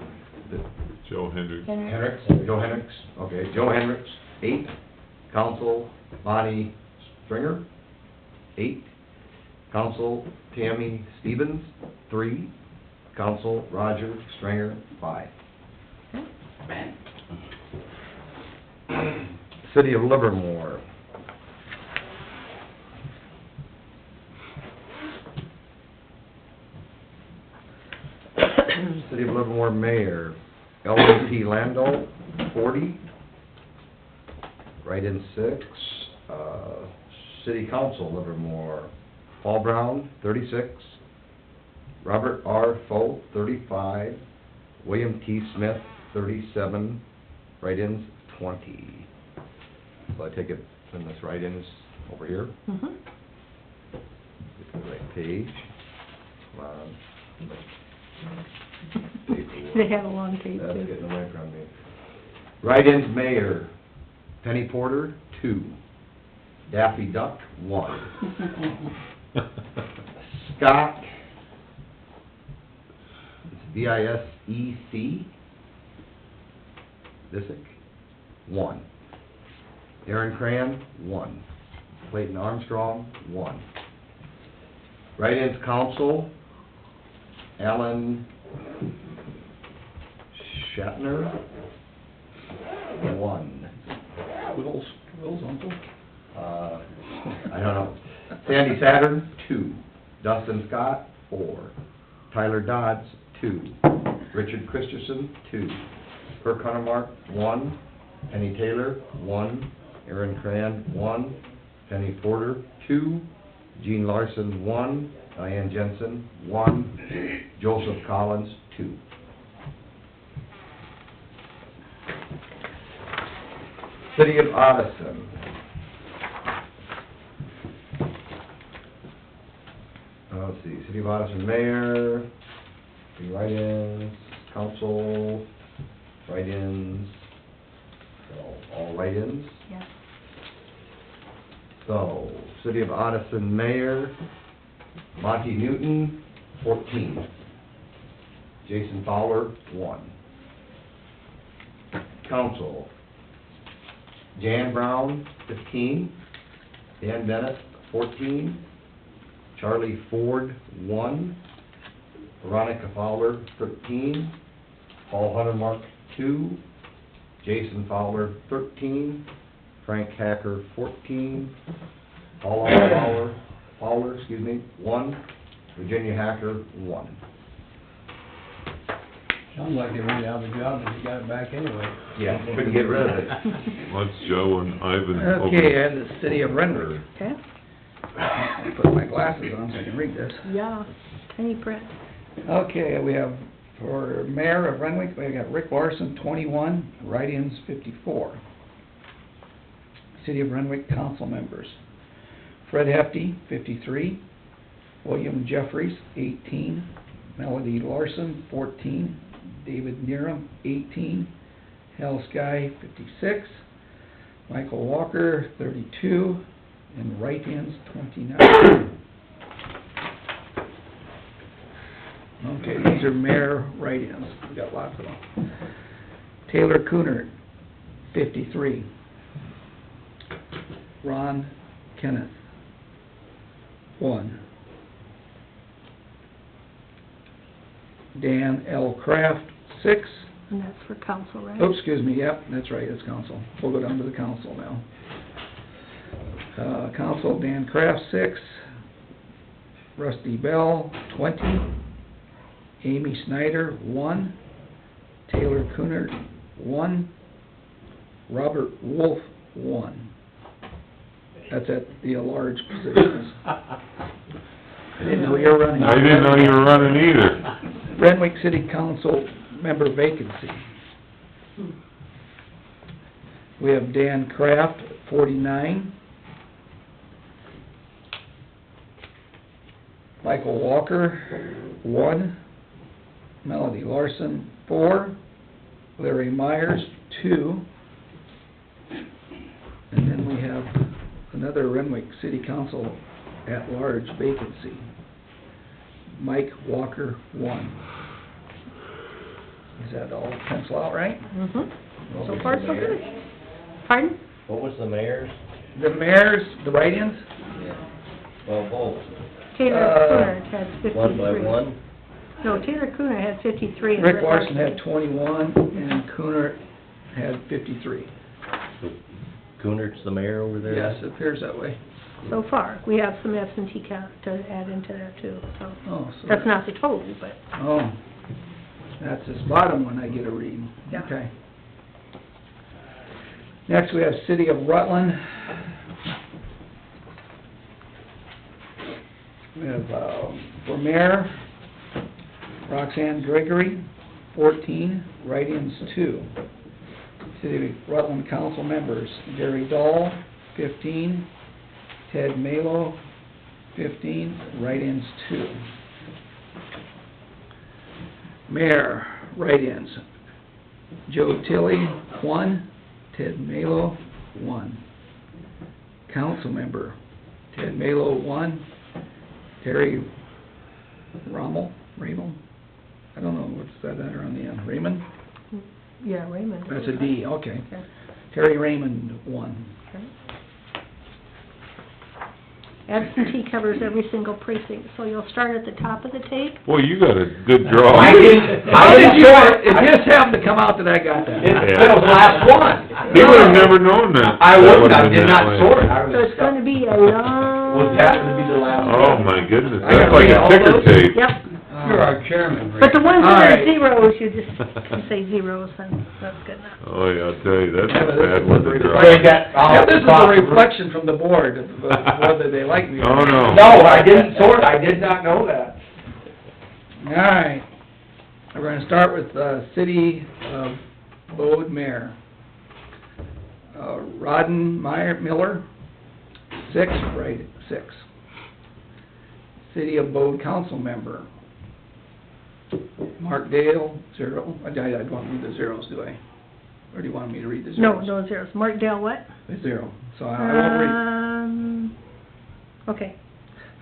Hendricks. Hendricks, Joe Hendricks, okay, Joe Hendricks, 8. Council, Bonnie Stringer, 8. Council, Tammy Stevens, 3. Council, Roger Stringer, 5. City of Livermore. City of Livermore Mayor, L.P. Lando, 40. Write-in 6. City Council, Livermore, Paul Brown, 36. Robert R. Foe, 35. William T. Smith, 37. Write-ins, 20. So I take it, and this write-in is over here. Mm-hmm. Get to the right page. Come on. They have a long tape, That's too. getting away from me. Write-ins Mayor, Penny Porter, 2. Daffy Duck, 1. Scott, it's V-I-S-E-C, Visick, 1. Aaron Cran, 1. Clayton Armstrong, 1. Write-ins Council, Alan Shatner, 1. Will's uncle. I don't know. Sandy Saturn, 2. Dustin Scott, 4. Tyler Dodds, 2. Richard Christensen, 2. Kirk Huntermark, 1. Penny Taylor, 1. Aaron Cran, 1. Penny Porter, 2. Gene Larson, 1. Diane Jensen, 1. Joseph Collins, 2. City of Odison. Let's see, City of Odison Mayor, write-ins, Council, write-ins, all write-ins. Yes. So, City of Odison Mayor, Monty Newton, 14. Jason Fowler, 1. Council, Jan Brown, 15. Dan Bennett, 14. Charlie Ford, 1. Veronica Fowler, 13. Paul Huntermark, 2. Jason Fowler, 13. Frank Hacker, 14. Paula Fowler, 1. Virginia Hacker, 1. Sounds like they went out of the job and they got it back anyway. Yeah, couldn't get rid of it. Let's Joe and Ivan Okay, and the City of Renwick. Okay. I put my glasses on so I can read this. Yeah, tiny print. Okay, we have, for Mayor of Renwick, we got Rick Larson, 21, write-ins 54. City of Renwick Council members, Fred Hefty, 53, William Jeffries, 18, Melody Larson, 14, David Nerum, 18, Hal Sky, 56, Michael Walker, 32, and write-ins, 29. Okay, these are mayor write-ins, we got lots of them. Taylor Cooner, 53. Ron Kenneth, 1. Dan L. Kraft, 6. And that's for council, right? Oops, excuse me, yep, that's right, it's council. We'll go down to the council now. Council, Dan Kraft, 6. Rusty Bell, 20. Amy Snyder, 1. Taylor Cunard, 1. Robert Wolf, 1. That's at the large positions. I didn't know you were running. I didn't know you were running either. Renwick City Council member vacancy. We have Dan Kraft, 49. Michael Walker, 1. Melody Larson, 4. Larry Myers, 2. And then we have another Renwick City Council at-large vacancy. Mike Walker, 1. Is that all pencil out right? Mm-hmm. So far, so good. Pardon? What was the mayor's? The mayor's, the write-ins? Yeah. Well, both. Taylor Cunard had 53. 1 by 1? No, Taylor Cunard had 53. and Rick Larson had 21, and Cunard had 53. Cunard's the mayor over there? Yes, it appears that way. So far, we have some absentee count to add into there too, so. Oh, so That's not the total, but. Oh, that's this bottom one I get a read. Yeah. Okay. Next, we have City of Rutland. We have, for mayor, Roxanne Gregory, 14, write-ins 2. City of Rutland council members, Gary Dahl, 15, Ted Malo, 15, write-ins 2. Mayor, write-ins, Joe Tilley, 1, Ted Malo, 1. Council member, Ted Malo, 1, Terry Rommel, I don't know, what's that letter on the end, Raymond? Yeah, Raymond. That's a D, okay. Okay. Terry Raymond, 1. Okay. Absentee covers every single precinct, so you'll start at the top of the tape. Boy, you got a good draw. I didn't sort It just happened to come out that I got that. It was the last one. He would've never known that. I That wouldn't, would've I been did that not way. sort. So it's gonna be a long... Was happened to be the last one. Oh, my goodness, I that's gotta like read a all ticker those? tape. Yep, You're our chairman, Rick. but the ones All that are right. zeros, you just can say zeros, and that's good enough. Oh, yeah, I'll tell you, that's Yeah, a but this bad is one a to draw. They got, Yeah, this is a reflection from the board of whether they like me or Oh, not. no. No, I didn't sort, I did not know that. All right, we're gonna start with, City of Bode Mayor. Rodden Miller, 6, right, 6. City of Bode Council Member, Mark Dale, 0. I don't want to read the zeros, do I? Or do you want me to read the No, zeros? no zeros. Mark Dale what? 0, so I won't read, Okay.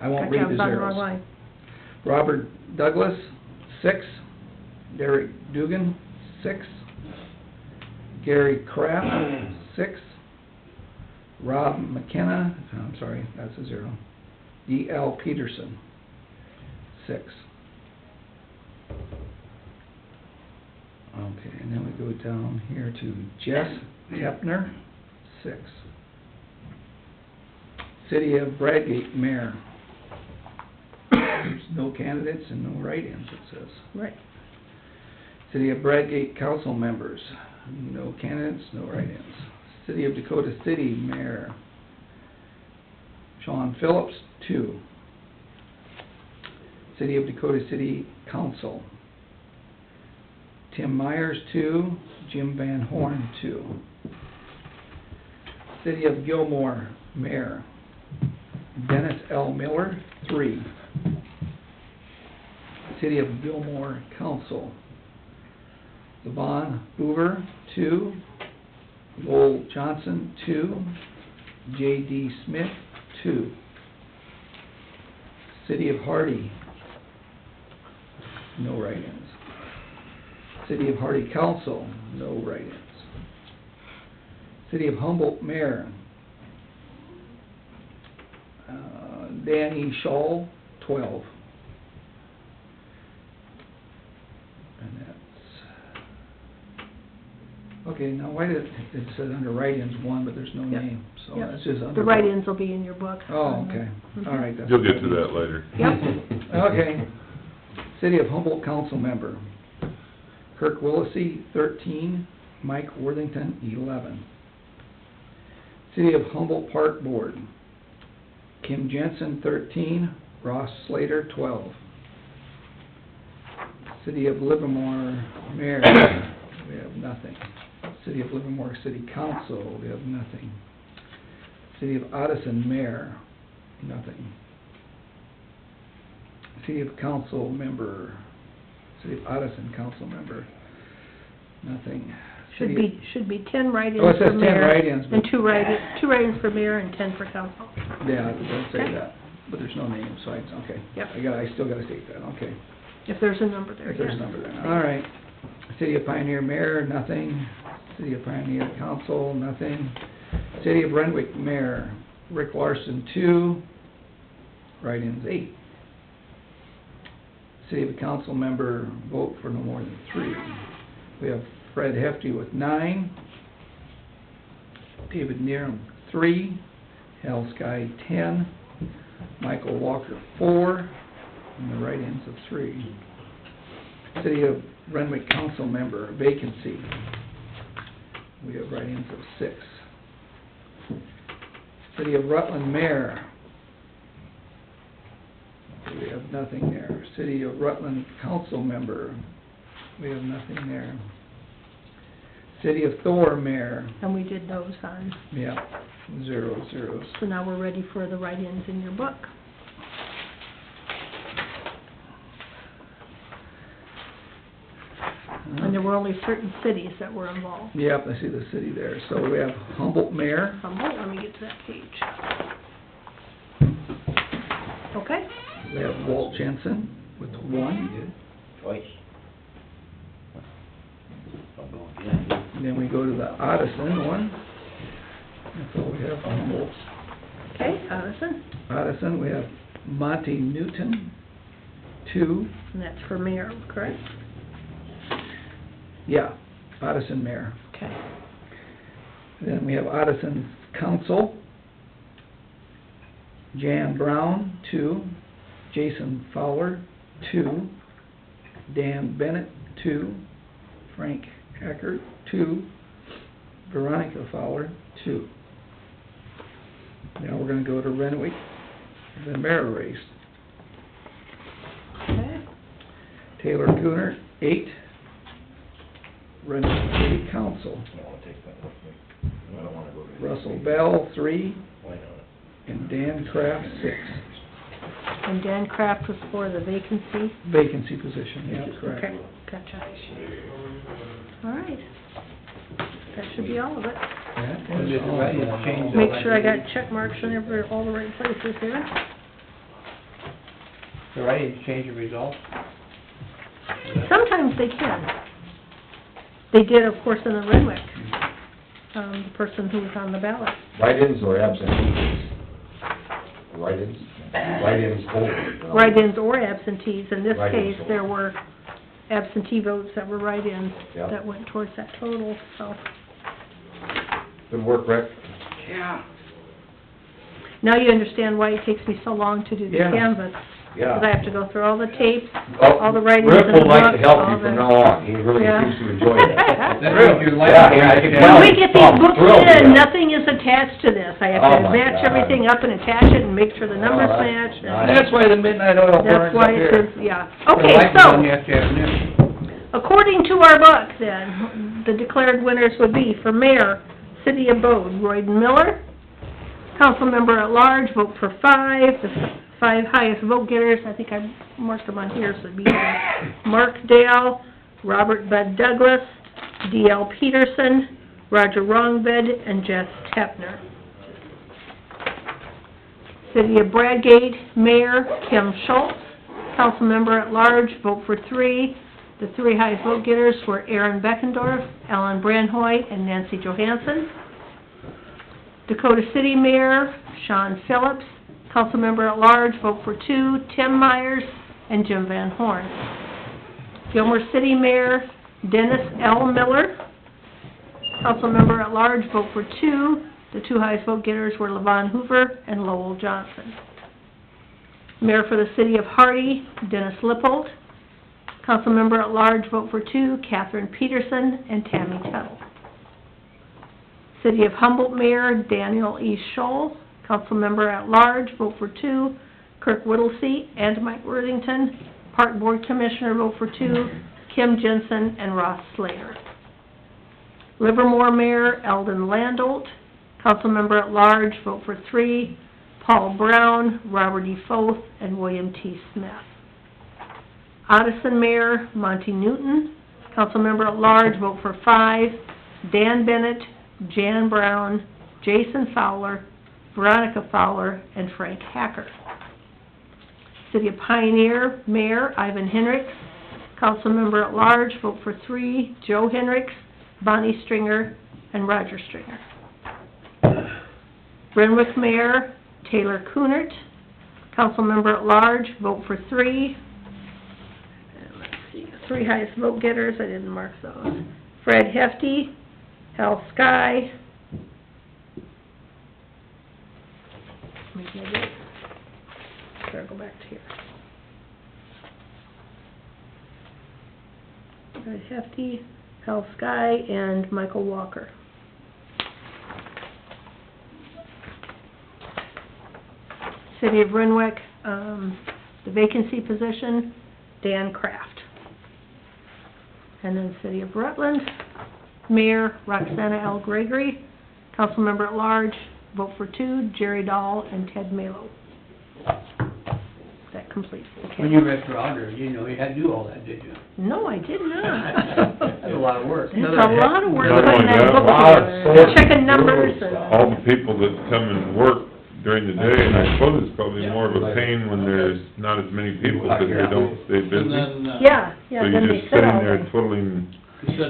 I won't read the I was on the wrong zeros. line. Robert Douglas, 6. Derek Dugan, 6. Gary Kraft, 6. Rob McKenna, I'm sorry, that's a 0. D.L. Peterson, 6. Okay, and then we go down here to Jess Tepner, 6. City of Bradgate Mayor. There's no candidates and no write-ins, it says. Right. City of Bradgate Council members, no candidates, no write-ins. City of Dakota City Mayor, Sean Phillips, 2. City of Dakota City Council, Tim Myers, 2. Jim Van Horn, 2. City of Gilmore Mayor, Dennis L. Miller, 3. City of Gilmore Council, Levon Hoover, 2. Lowell Johnson, 2. J.D. Smith, 2. City of Hardy, no write-ins. City of Hardy Council, no write-ins. City of Humboldt Mayor, Danny Shaw, 12. And that's Okay, now why did, it said under write-ins one, but there's no Yep. name, so Yep. that's just under... The write-ins will be in your book. Oh, okay, Mhm. all right. that's You'll get what to I that later. Yep. Okay. City of Humboldt Council Member, Kirk Willisey, 13, Mike Worthington, 11. City of Humboldt Park Board, Kim Jensen, 13, Ross Slater, 12. City of Livermore Mayor, we have nothing. City of Livermore City Council, we have nothing. City of Odison Mayor, nothing. City of Council Member, City of Odison Council Member, nothing. Should be 10 write-ins Oh, it says for 10 mayor. write-ins, but- And two write-ins for mayor and 10 for council. Yeah, it does say Okay. that, but there's no name, so okay. Yep. I still gotta state that, okay. If there's a number there, If there's a yes. number there, all right. City of Pioneer Mayor, nothing. City of Pioneer Council, nothing. City of Renwick Mayor, Rick Larson, 2, write-ins, 8. City of Council Member, vote for no more than 3. We have Fred Hefty with 9. David Nerum, 3. Hal Sky, 10. Michael Walker, 4. And the write-ins of 3. City of Renwick Council Member, vacancy. We have write-ins of 6. City of Rutland Mayor, we have nothing there. City of Rutland Council Member, we have nothing there. City of Thor Mayor, And we did those on, yeah, 0 zeros. so now we're ready for the write-ins in your book. And there were only certain cities that were involved. Yep, I see the city there. So we have Humboldt Mayor, Humboldt, let me get to that page. Okay? we have Walt Jensen with 1. Twice. And then we go to the Odison one. That's all we have for Humboldt. Okay, Addison, Odison, we have Monty Newton, 2. and that's for mayor, correct? Yeah, Odison Mayor. Okay. Then we have Odison Council, Jan Brown, 2. Jason Fowler, 2. Dan Bennett, 2. Frank Hackert, 2. Veronica Fowler, 2. Now we're gonna go to Renwick, the mayor race. Okay. Taylor Cooner, 8. Renwick City Council, I wanna take that with me. I don't wanna go to... Russell Bell, 3. Why not? And Dan Kraft, 6. And Dan Kraft was for the vacancy? Vacancy position, yeah, correct. Okay, gotcha. All right. That should be all of it. That is all. Make sure I got check marks in all the right places here. The write-ins change the results? Sometimes they can. They did, of course, in the Renwick, the person who was on the ballot. Write-ins or absentees? Write-ins? Write-ins only? Write-ins or absentees. In this Write-ins case, only. there were absentee votes that were write-ins Yep. that went towards that total, so. Good work, Rick. Yeah. Now you understand why it takes me so long to do the Yeah. canvas. Yeah. Because I have to go through all the tapes, Oh, all the writings Rick in the will like to book, help all you the- from now on, he really Yeah. seems to enjoy that. That's what you like. Yeah, I can tell. When we get these I'm books thrilled with in, that. nothing is attached to this. I have Oh, to my match God. everything up and attach it and make sure the numbers that's match. and- nice. That's why the midnight oil burns That's up why here. it says, yeah. The Okay, light was on so, yesterday afternoon. according to our book then, the declared winners would be for mayor, City of Bode, Royden Miller. Council member at large, vote for 5. The 5 highest vote getters, I think I marked them on here, so it'd be Mark Dale, Robert Bud Douglas, D.L. Peterson, Roger Rongbed, and Jess Tepner. City of Bradgate, Mayor Kim Schultz. Council member at large, vote for 3. The 3 highest vote getters were Aaron Beckendorf, Ellen Branhoy, and Nancy Johansson. Dakota City Mayor Sean Phillips. Council member at large, vote for 2, Tim Myers and Jim Van Horn. Gilmore City Mayor Dennis L. Miller. council member at large, vote for 2. The 2 highest vote getters were Levon Hoover and Lowell Johnson. Mayor for the city of Hardy, Dennis Lippold. Council member at large, vote for 2, Catherine Peterson and Tammy Tuttle. City of Humboldt Mayor, Daniel E. Scholl. Council member at large, vote for 2, Kirk Whittlesey and Mike Worthington. Park Board Commissioner, vote for 2, Kim Jensen and Ross Slater. Livermore Mayor, Eldon Landolt. Council member at large, vote for 3, Paul Brown, Robert E. Foth, and William T. Smith. Odison Mayor, Monty Newton. Council member at large, vote for 5, Dan Bennett, Jan Brown, Jason Fowler, Veronica Fowler, and Frank Hacker. City of Pioneer, Mayor, Ivan Henricks. Council member at large, vote for 3, Joe Henricks, Bonnie Stringer, and Roger Stringer. Renwick Mayor, Taylor Coonert. Council member at large, vote for 3. And let's see, the 3 highest vote getters, I didn't mark those. Fred Hefty, Hal Sky. Maybe I did. Better go back to here. Fred Hefty, Hal Sky, and Michael Walker. City of Renwick, the vacancy position, Dan Kraft. And then City of Rutland, Mayor Roxana L. Gregory. Council member at large, vote for 2, Jerry Dahl and Ted Malo. That completes the count. When you read for auditor, you know you had to do all that, did you? No, I did not. That's a lot of work. It's a lot of work Not putting only that that, book wow, together, checking numbers and... all the people that come and work during the day, and I suppose it's probably more of a pain when there's not as many people, because they don't stay busy. Yeah, So then you're they just sit sitting all there day. twiddling,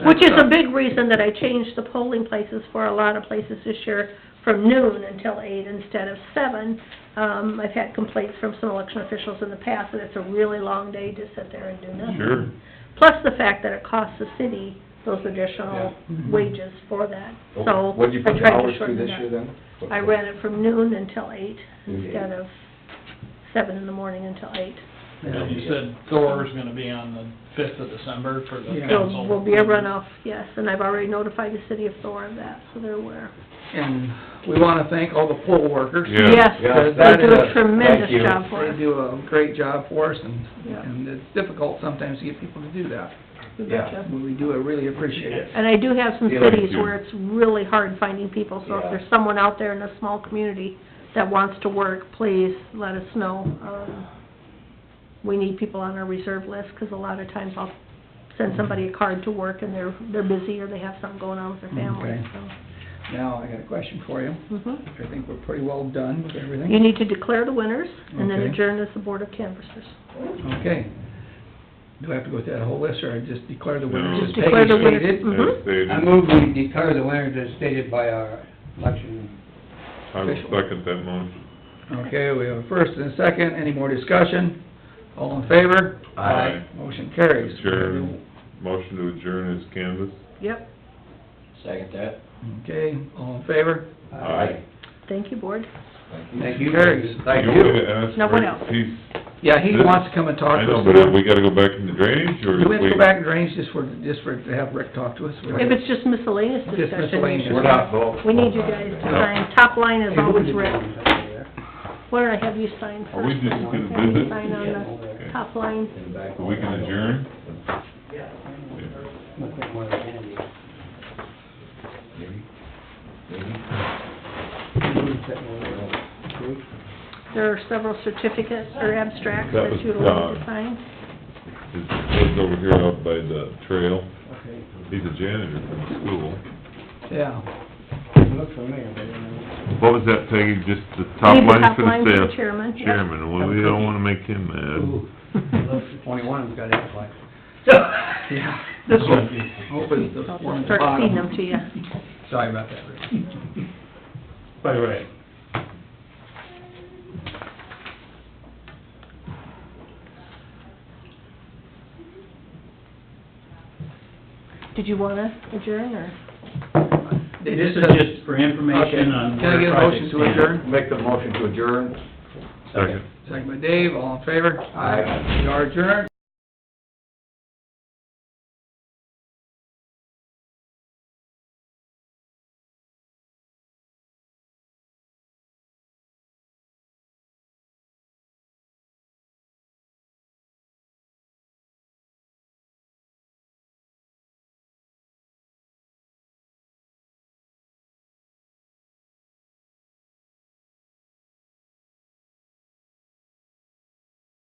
Which is a big reason that I changed the polling places for a lot of places this year from noon until 8 instead of 7. I've had complaints from some election officials in the past that it's a really long day to sit there and do nothing. sure. Plus the fact that it costs the city those additional wages for that. So What'd you I put the tried to hours to shorten this it up. year then? I ran it from noon until 8 Noon to instead 8. of 7 in the morning until 8. Yeah. You said Thor's gonna be on the 5th of December for the Yeah. So council. will be a runoff, yes, and I've already notified the city of Thor of that, so they're aware. And we wanna thank all the poll workers. Yeah. Yes, Because they that do is a tremendous thank you. job for They us. do a great job for us, Yeah. and it's difficult sometimes to get people to do that. You Yeah. betcha. We do really appreciate it. And I do have some Yeah, cities thank you. where it's really hard finding people, so if Yeah. there's someone out there in a small community that wants to work, please let us know. We need people on our reserve list, 'cause a lot of times I'll send somebody a card to work and they're busy or they have something going on with their family, Okay. so. Now, I got a question for you. Mhm. I think we're pretty well done with everything. You need to declare the winners and then Okay. adjourn as the Board of Canvassers. Okay. Do I have to go through that whole list, or I just declare the winners No. as Just declare the Peggy winners. stated? Mhm. As stated, I move we declare the winners as stated by our election. I will second that motion. Okay, we have a first and a second. Any more discussion? All in favor? Aye. Motion carries. Adjourn, motion to adjourn as canvas. Yep, Second that? Okay, all in favor? Aye. thank you, Board. Thank you. Carries. Thank You want me you. to ask No one Rick else. if he's- Yeah, he This- wants to come and talk I to know, us. but we gotta go back into drainage, or? Do we have to go back and range just for to have Rick talk to us? If it's just miscellaneous Just discussion. miscellaneous. We're not voting. We need you guys to sign. Top line is always Rick. Why don't I have you sign Are we first? just gonna Have you visit? sign on the top line. So we can adjourn? There are several certificates or abstracts That that was, you'd like to sign. It's over here out by the trail. He's a janitor from the school. Yeah. Looks familiar, but I don't know. What was that, Peggy, just the top Need the line top for the line for the staff? chairman, yep. Chairman, well, we don't wanna make him mad. Looks 21's got it like. Yeah. This one, hope is the I'll one just at the start feeding bottom. them to you. Sorry about that, Rick. By the way, Did you wanna adjourn, or? This is just for information on Can I where get a motion projects to stand. adjourn? Make the motion to adjourn. Second. Second by Dave, all in favor? Aye. We are adjourned.